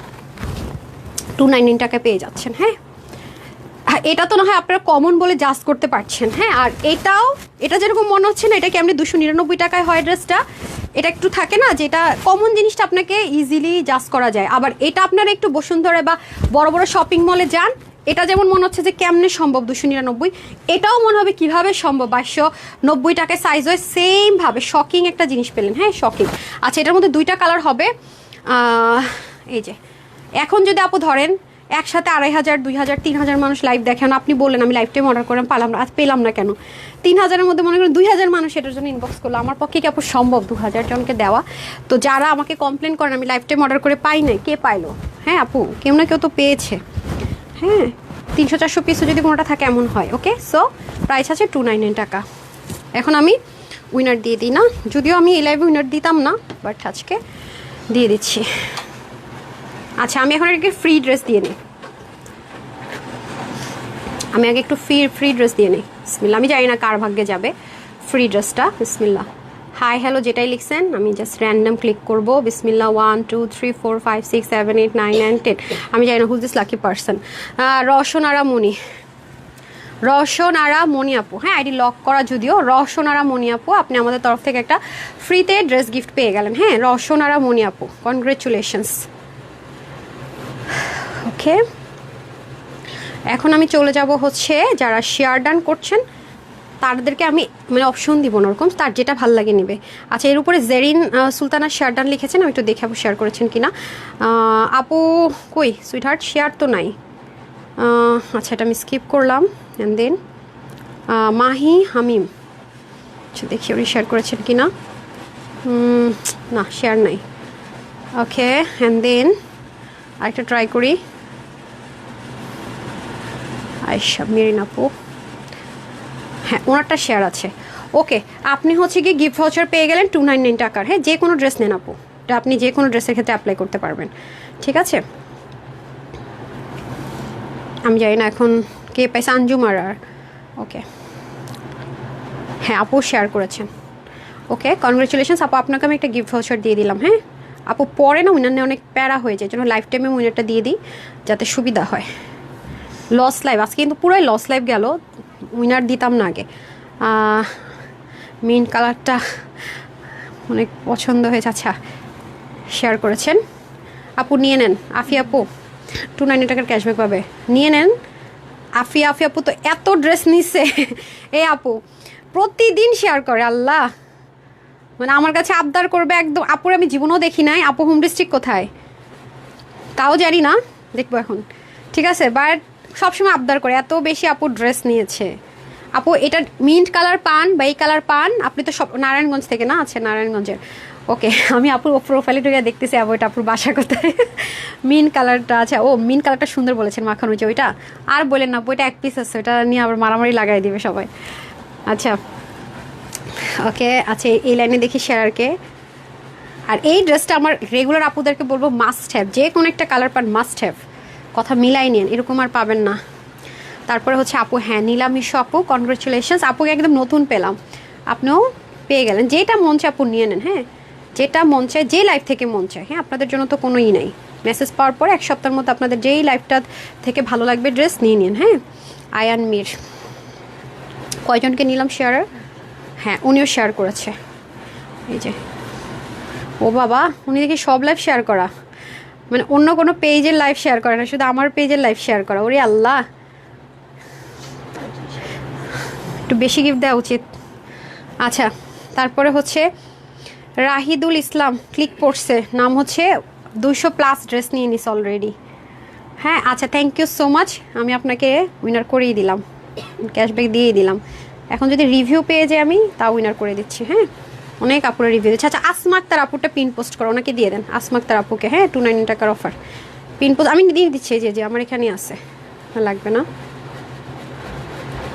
290 টাকায় পেয়ে যাচ্ছেন, হ্যাঁ। এটা তো না হয় আপনারা কমন বলে জাস্ট করতে পারছেন, হ্যাঁ। আর এটা যেরকম মনে হচ্ছে না এটা কি আপনি 299 টাকায় হয় ড্রেসটা, এটা একটু থাকে না যেটা কমন জিনিসটা আপনাকে ইজিলি জাস্ট করা যায়। আবার এটা আপনারা একটু বসুন্ধরা বা বড় বড় শপিং মলে যান, এটা যেমন মনে হচ্ছে যে কেমনে সম্ভব 299, এটাও মনে হবে কিভাবে সম্ভব 2290 টাকায় সাইজ হয়, সেম ভাবে শকিং একটা জিনিস পেলেন, হ্যাঁ শকিং। আচ্ছা এটার মধ্যে দুইটা কালার হবে, এই যে এখন যদি আপু ধরেন একসাথে 2500, 2000, 3000 মানুষ লাইভ দেখেন, আপনি বললেন আমি লাইভ টাইম অর্ডার করলাম পালাম না, আজ পেলাম না কেন? 3000-এর মধ্যে মনে করেন 2000 মানুষ এটার জন্য ইনবক্স করলো, আমার পক্ষে কি আপু সম্ভব 2000 জনকে দেওয়া? তো যারা আমাকে কমপ্লেন করেন আমি লাইভ টাইম অর্ডার করে পাই নাই, কে পাইলো? হ্যাঁ আপু কেউ না কেউ তো পেয়েছে, হ্যাঁ 300-400 পিসও যদি কোনোটা থাকে এমন হয়, ওকে। সো প্রাইস আছে 299 টাকা। এখন আমি উইনার দিয়ে দিই না, যদিও আমি এই লাইভে উইনার দিতাম না, বাট আজকে দিয়ে দিচ্ছি। আচ্ছা আমি এখন একটু ফ্রি ড্রেস দিয়ে নিই, আমি আগে একটু ফ্রি ড্রেস দিয়ে নিই। বিসমিল্লাহ, আমি জানি না কার ভাগ্যে যাবে ফ্রি ড্রেসটা। বিসমিল্লাহ, হাই হ্যালো যেটাই লিখছেন আমি জাস্ট র্যান্ডম ক্লিক করব। বিসমিল্লাহ, 1 2 3 4 5 6 7 8 9 and 10। আমি জানি না whose this lucky person. Roshnara Moni আপু, হ্যাঁ আইডি লক করা যদিও। রওশনারা মনি আপু, আপনি আমাদের তরফ থেকে একটা ফ্রিতে ড্রেস গিফট পেয়ে গেলেন, হ্যাঁ রওশনারা মনি আপু, কনগ্রেচুলেশনস। ওকে এখন আমি চলে যাব হচ্ছে যারা শেয়ার ডান করছেন তাদেরকে আমি মানে অপশন দিব না, ওরকম তার যেটা ভালো লাগে নেবে। আচ্ছা এর উপরে জেরিন সুলতানা শেয়ার ডান লিখেছেন, আমি একটু দেখে আপু শেয়ার করেছেন কিনা। আপু কই সুইটহার্ট শেয়ার তো নাই, আচ্ছা এটা আমি স্কিপ করলাম। অ্যান্ড দেন মাহি হামিম, আচ্ছা দেখি উনি শেয়ার করেছেন কিনা, না শেয়ার নাই। ওকে অ্যান্ড দেন আরেকটা ট্রাই করি, আয়শা মেরিন আপু, হ্যাঁ ওনারটা শেয়ার আছে। ওকে আপনি হচ্ছে গিয়ে গিফট ভাউচার পেয়ে গেলেন 299 টাকার, হ্যাঁ যে কোনো ড্রেস নেন আপু, এটা আপনি যে কোনো ড্রেসের ক্ষেত্রে অ্যাপ্লাই করতে পারবেন, ঠিক আছে। আমি জানি না এখন কে পাইছে, আঞ্জুমার আর ওকে হ্যাঁ আপু শেয়ার করেছেন, ওকে কনগ্রেচুলেশনস আপু, আপনাকে আমি একটা গিফট ভাউচার দিয়ে দিলাম, হ্যাঁ আপু পরে না উইনার নিয়ে অনেক প্যারা হয়ে যায়, জন্য লাইফ টাইমে উইনারটা দিয়ে দিই যাতে সুবিধা হয়। লস লাইভ আজকে কিন্তু পুরাই লস লাইভ গেল, উইনার দিতাম না আগে। মিন্ট কালারটা অনেক পছন্দ হয়েছে, আচ্ছা শেয়ার করেছেন আপু, নিয়ে নেন। আফি আপু 290 টাকার ক্যাশব্যাক পাবে, নিয়ে নেন। আফি আপু তো এত ড্রেস নিচ্ছে, এই আপু প্রতিদিন শেয়ার করে, আল্লাহ মানে আমার কাছে আবদার করবে একদম। আপুর আমি জীবনেও দেখি নাই, আপু হোম ডিস্ট্রিক্ট কোথায় তাও জানি না, দেখবো এখন, ঠিক আছে। বাট সবসময় আবদার করে, এত বেশি আপু ড্রেস নিয়েছে। আপু এটা মিন্ট কালার পান বা এই কালার পান, আপনি তো সব নারায়ণগঞ্জ থেকে না? আচ্ছা নারায়ণগঞ্জের, ওকে আমি আপুর প্রোফাইলে ঢুকে দেখতেছি আপু এটা আপুর বাসা কোথায়। মিন্ট কালারটা, আচ্ছা ও মিন্ট কালারটা সুন্দর বলেছেন, মাখন হয়েছে ওইটা, আর বলেন না ওইটা এক পিস আছে, ওটা নিয়ে আবার মারামারি লাগাই দিবে সবাই। আচ্ছা ওকে আচ্ছা এই লাইনে দেখি শেয়ারকে। আর এই ড্রেসটা আমার রেগুলার আপুদেরকে বলবো মাস্ট হ্যাভ, যে কোনো একটা কালার পান মাস্ট হ্যাভ, কথা মিলাই নিন, এরকম আর পাবেন না। তারপরে হচ্ছে আপু, হ্যাঁ নীলামিশু আপু, কনগ্রাচুলেশনস, আপুকে একদম নতুন পেলাম, আপনিও পেয়ে গেলেন। যেটা মন চায় আপু নিয়ে নেন, হ্যাঁ যেটা মন চায়, যে লাইফ থেকে মন চায়, হ্যাঁ আপনাদের জন্য তো কোনোই নাই। মেসেজ পাওয়ার পর 1 সপ্তাহের মধ্যে আপনাদের যেই লাইফটা থেকে ভালো লাগবে ড্রেস নিয়ে নিন। হ্যাঁ আয়ান মির, কয়জনকে নিলাম শেয়ারার? হ্যাঁ উনিও শেয়ার করেছে, এই যে ও বাবা, উনি দেখি সব লাইভ শেয়ার করা, মানে অন্য কোনো পেজের লাইভ শেয়ার করে না, শুধু আমার পেজের লাইভ শেয়ার করা। ওরে আল্লাহ, একটু বেশি গিফট দেওয়া উচিত। আচ্ছা তারপরে হচ্ছে রাহিদুল ইসলাম ক্লিক করছে, নাম হচ্ছে 200+ ড্রেস নিয়ে নিস অলরেডি। হ্যাঁ আচ্ছা, থ্যাংক ইউ সো মাচ, আমি আপনাকে উইনার করেই দিলাম, ক্যাশব্যাক দিয়েই দিলাম। এখন যদি রিভিউ পেয়ে যাই আমি, তাও উইনার করে দিচ্ছি। হ্যাঁ অনেক আপুরা রিভিউ দিচ্ছে। আচ্ছা আসমা আক্তার আপুরটা পিন পোস্ট করো, ওনাকে দিয়ে দেন, আসমা আক্তার আপুকে। হ্যাঁ 299 টাকার অফার, পিন পোস্ট আমি দিয়ে দিচ্ছি, যে আমার এখানে আছে, লাগবে না।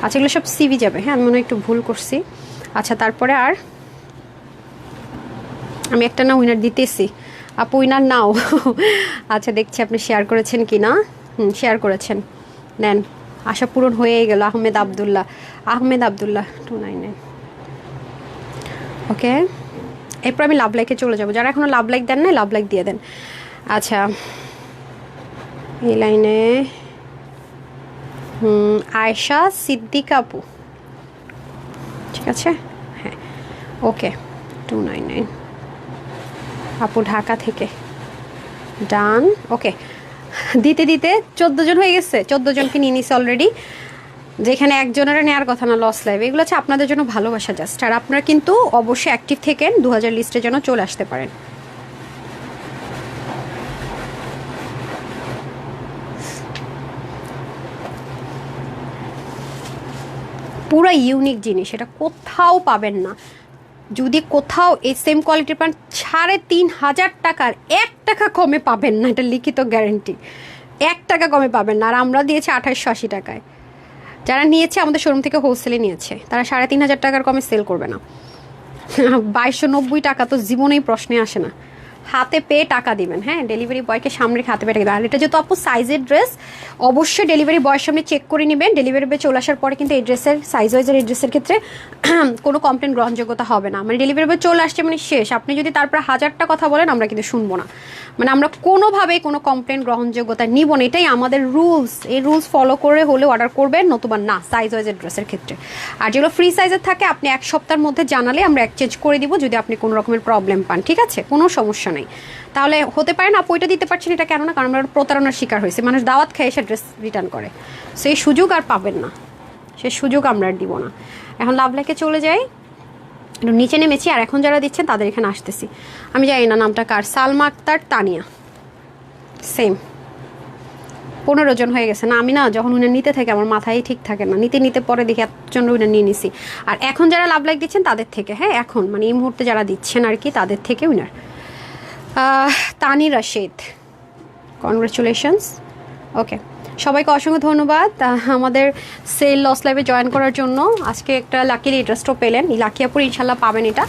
আচ্ছা এগুলো সব সিভি যাবে। হ্যাঁ আমি মনে হয় একটু ভুল করছি। আচ্ছা তারপরে আর আমি একটা না উইনার দিতেছি, আপু উইনার নাও। আচ্ছা দেখছি আপনি শেয়ার করেছেন কি না। শেয়ার করেছেন, নেন, আশা পূরণ হয়েই গেল। আহমেদ আবদুল্লাহ, 299। ওকে এরপর আমি লাভ লাইকে চলে যাবো, যারা এখনো লাভ লাইক দেন না লাভ লাইক দিয়ে দেন। আচ্ছা এই লাইনে আয়েশা সিদ্দিকা আপু, ঠিক আছে। হ্যাঁ ওকে 299 আপু ঢাকা থেকে, ডান। ওকে দিতে দিতে 14 জন হয়ে গেছে, 14 জনকে নিয়ে নিছে অলরেডি, যেখানে একজনের নেওয়ার কথা না, লস লাইভ। এগুলো হচ্ছে আপনাদের জন্য ভালোবাসা জাস্ট। আর আপনারা কিন্তু অবশ্যই অ্যাক্টিভ থেকেন, 2000 লিস্টের জন্য চলে আসতে পারেন। পুরো ইউনিক জিনিস, এটা কোথাও পাবেন না। যদি কোথাও এই সেম কোয়ালিটির পান 3500 টাকার 1 টাকা কমে পাবেন না, এটা লিখিত গ্যারেন্টি। 1 টাকা কমে পাবেন না। আর আমরা দিয়েছি 2880 টাকায়। যারা নিয়েছে আমাদের শোরুম থেকে হোলসেলে নিয়েছে, তারা 3500 টাকার কমে সেল করবে না। 2290 টাকা তো জীবনেই প্রশ্নে আসে না। হাতে পেয়ে টাকা দিবেন, হ্যাঁ ডেলিভারি বয়কে সামনে রেখে হাতে পেয়ে টাকা দিবেন। আর এটা যেহেতু আপু সাইজের ড্রেস, অবশ্যই ডেলিভারি বয়ের সামনে চেক করে নেবেন। ডেলিভারি বয় চলে আসার পরে কিন্তু এই ড্রেসের সাইজ ওয়াইজের এই ড্রেসের ক্ষেত্রে কোনো কমপ্লেন গ্রহণযোগ্যতা হবে না। মানে ডেলিভারি বয় চলে আসছে মানে শেষ, আপনি যদি তারপর 1000টা কথা বলেন আমরা কিন্তু শুনবো না। মানে আমরা কোনোভাবেই কোনো কমপ্লেন গ্রহণযোগ্যতা নিব না, এটাই আমাদের রুলস। এই রুলস ফলো করে হলে অর্ডার করবেন, নতুবা না সাইজ ওয়াইজের ড্রেসের ক্ষেত্রে। আর যেগুলো ফ্রি সাইজের থাকে আপনি 1 সপ্তাহের মধ্যে জানালে আমরা এক্সচেঞ্জ করে দিব, যদি আপনি কোনো রকমের প্রবলেম পান, ঠিক আছে, কোনো সমস্যা নেই। তাহলে হতে পারে না আপু এটা দিতে পারছেন, এটা কেন না, কারণ আমরা প্রতারণার শিকার হয়েছে। মানুষ দাওয়াত খেয়ে এসে ড্রেস রিটার্ন করে, সেই সুযোগ আর পাবেন না, সেই সুযোগ আমরা আর দিব না। এখন লাভ লাইকে চলে যাই, একটু নিচে নেমেছি। আর এখন যারা দিচ্ছেন তাদের এখানে আসতেছি। আমি জানি না নামটা কার, সালমা আক্তার তানিয়া, সেম 15 জন হয়ে গেছে না। আমি না যখন উনি নিতে থাকে আমার মাথায় ঠিক থাকে না, নিতে পরে দেখি এতজন উনি নিয়ে নিছি। আর এখন যারা লাভ লাইক দিচ্ছেন তাদের থেকে, হ্যাঁ এখন মানে এই মুহূর্তে যারা দিচ্ছেন আর কি, তাদের থেকে উইনার তানি রাশিদ, কনগ্রাচুলেশনস। ওকে সবাইকে অসংখ্য ধন্যবাদ আমাদের সেল লস লাইভে জয়েন করার জন্য। আজকে একটা লাকিলি এই ড্রেসটাও পেলেন, এই লাকি আপুর ইনশাল্লাহ পাবেন এটা।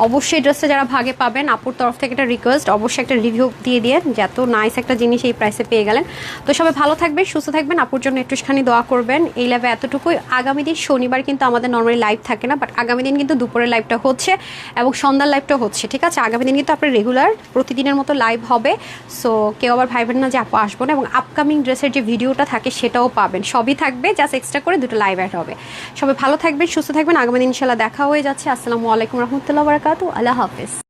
অবশ্যই ড্রেসটা যারা ভাগে পাবেন, আপুর তরফ থেকে একটা রিকোয়েস্ট, অবশ্যই একটা রিভিউ দিয়ে দিয়ে, যে এত নাইস একটা জিনিস এই প্রাইসে পেয়ে গেলেন। তো সবাই ভালো থাকবেন, সুস্থ থাকবেন, আপুর জন্য একটুখানি দোয়া করবেন। এই লাইভে এতটুকুই। আগামী দিন শনিবার কিন্তু আমাদের নর্মালি লাইভ থাকে না, বাট আগামী দিন কিন্তু দুপুরের লাইভটা হচ্ছে এবং সন্ধ্যার লাইভটাও হচ্ছে, ঠিক আছে। আগামী দিন কিন্তু আপনার রেগুলার প্রতিদিনের মতো লাইভ হবে। সো কেউ আবার ভাইবেন না যে আপু আসবো না, এবং আপকামিং ড্রেসের যে ভিডিওটা থাকে সেটাও পাবেন, সবই থাকবে, জাস্ট এক্সট্রা করে 2টা লাইভ অ্যাড হবে। সবাই ভালো থাকবেন, সুস্থ থাকবেন, আগামী দিন ইনশাল্লাহ দেখা হয়ে যাচ্ছে। আসসালামু আলাইকুম রহমতুল্লাহ বারাকাতু, আল্লাহ হাফেজ।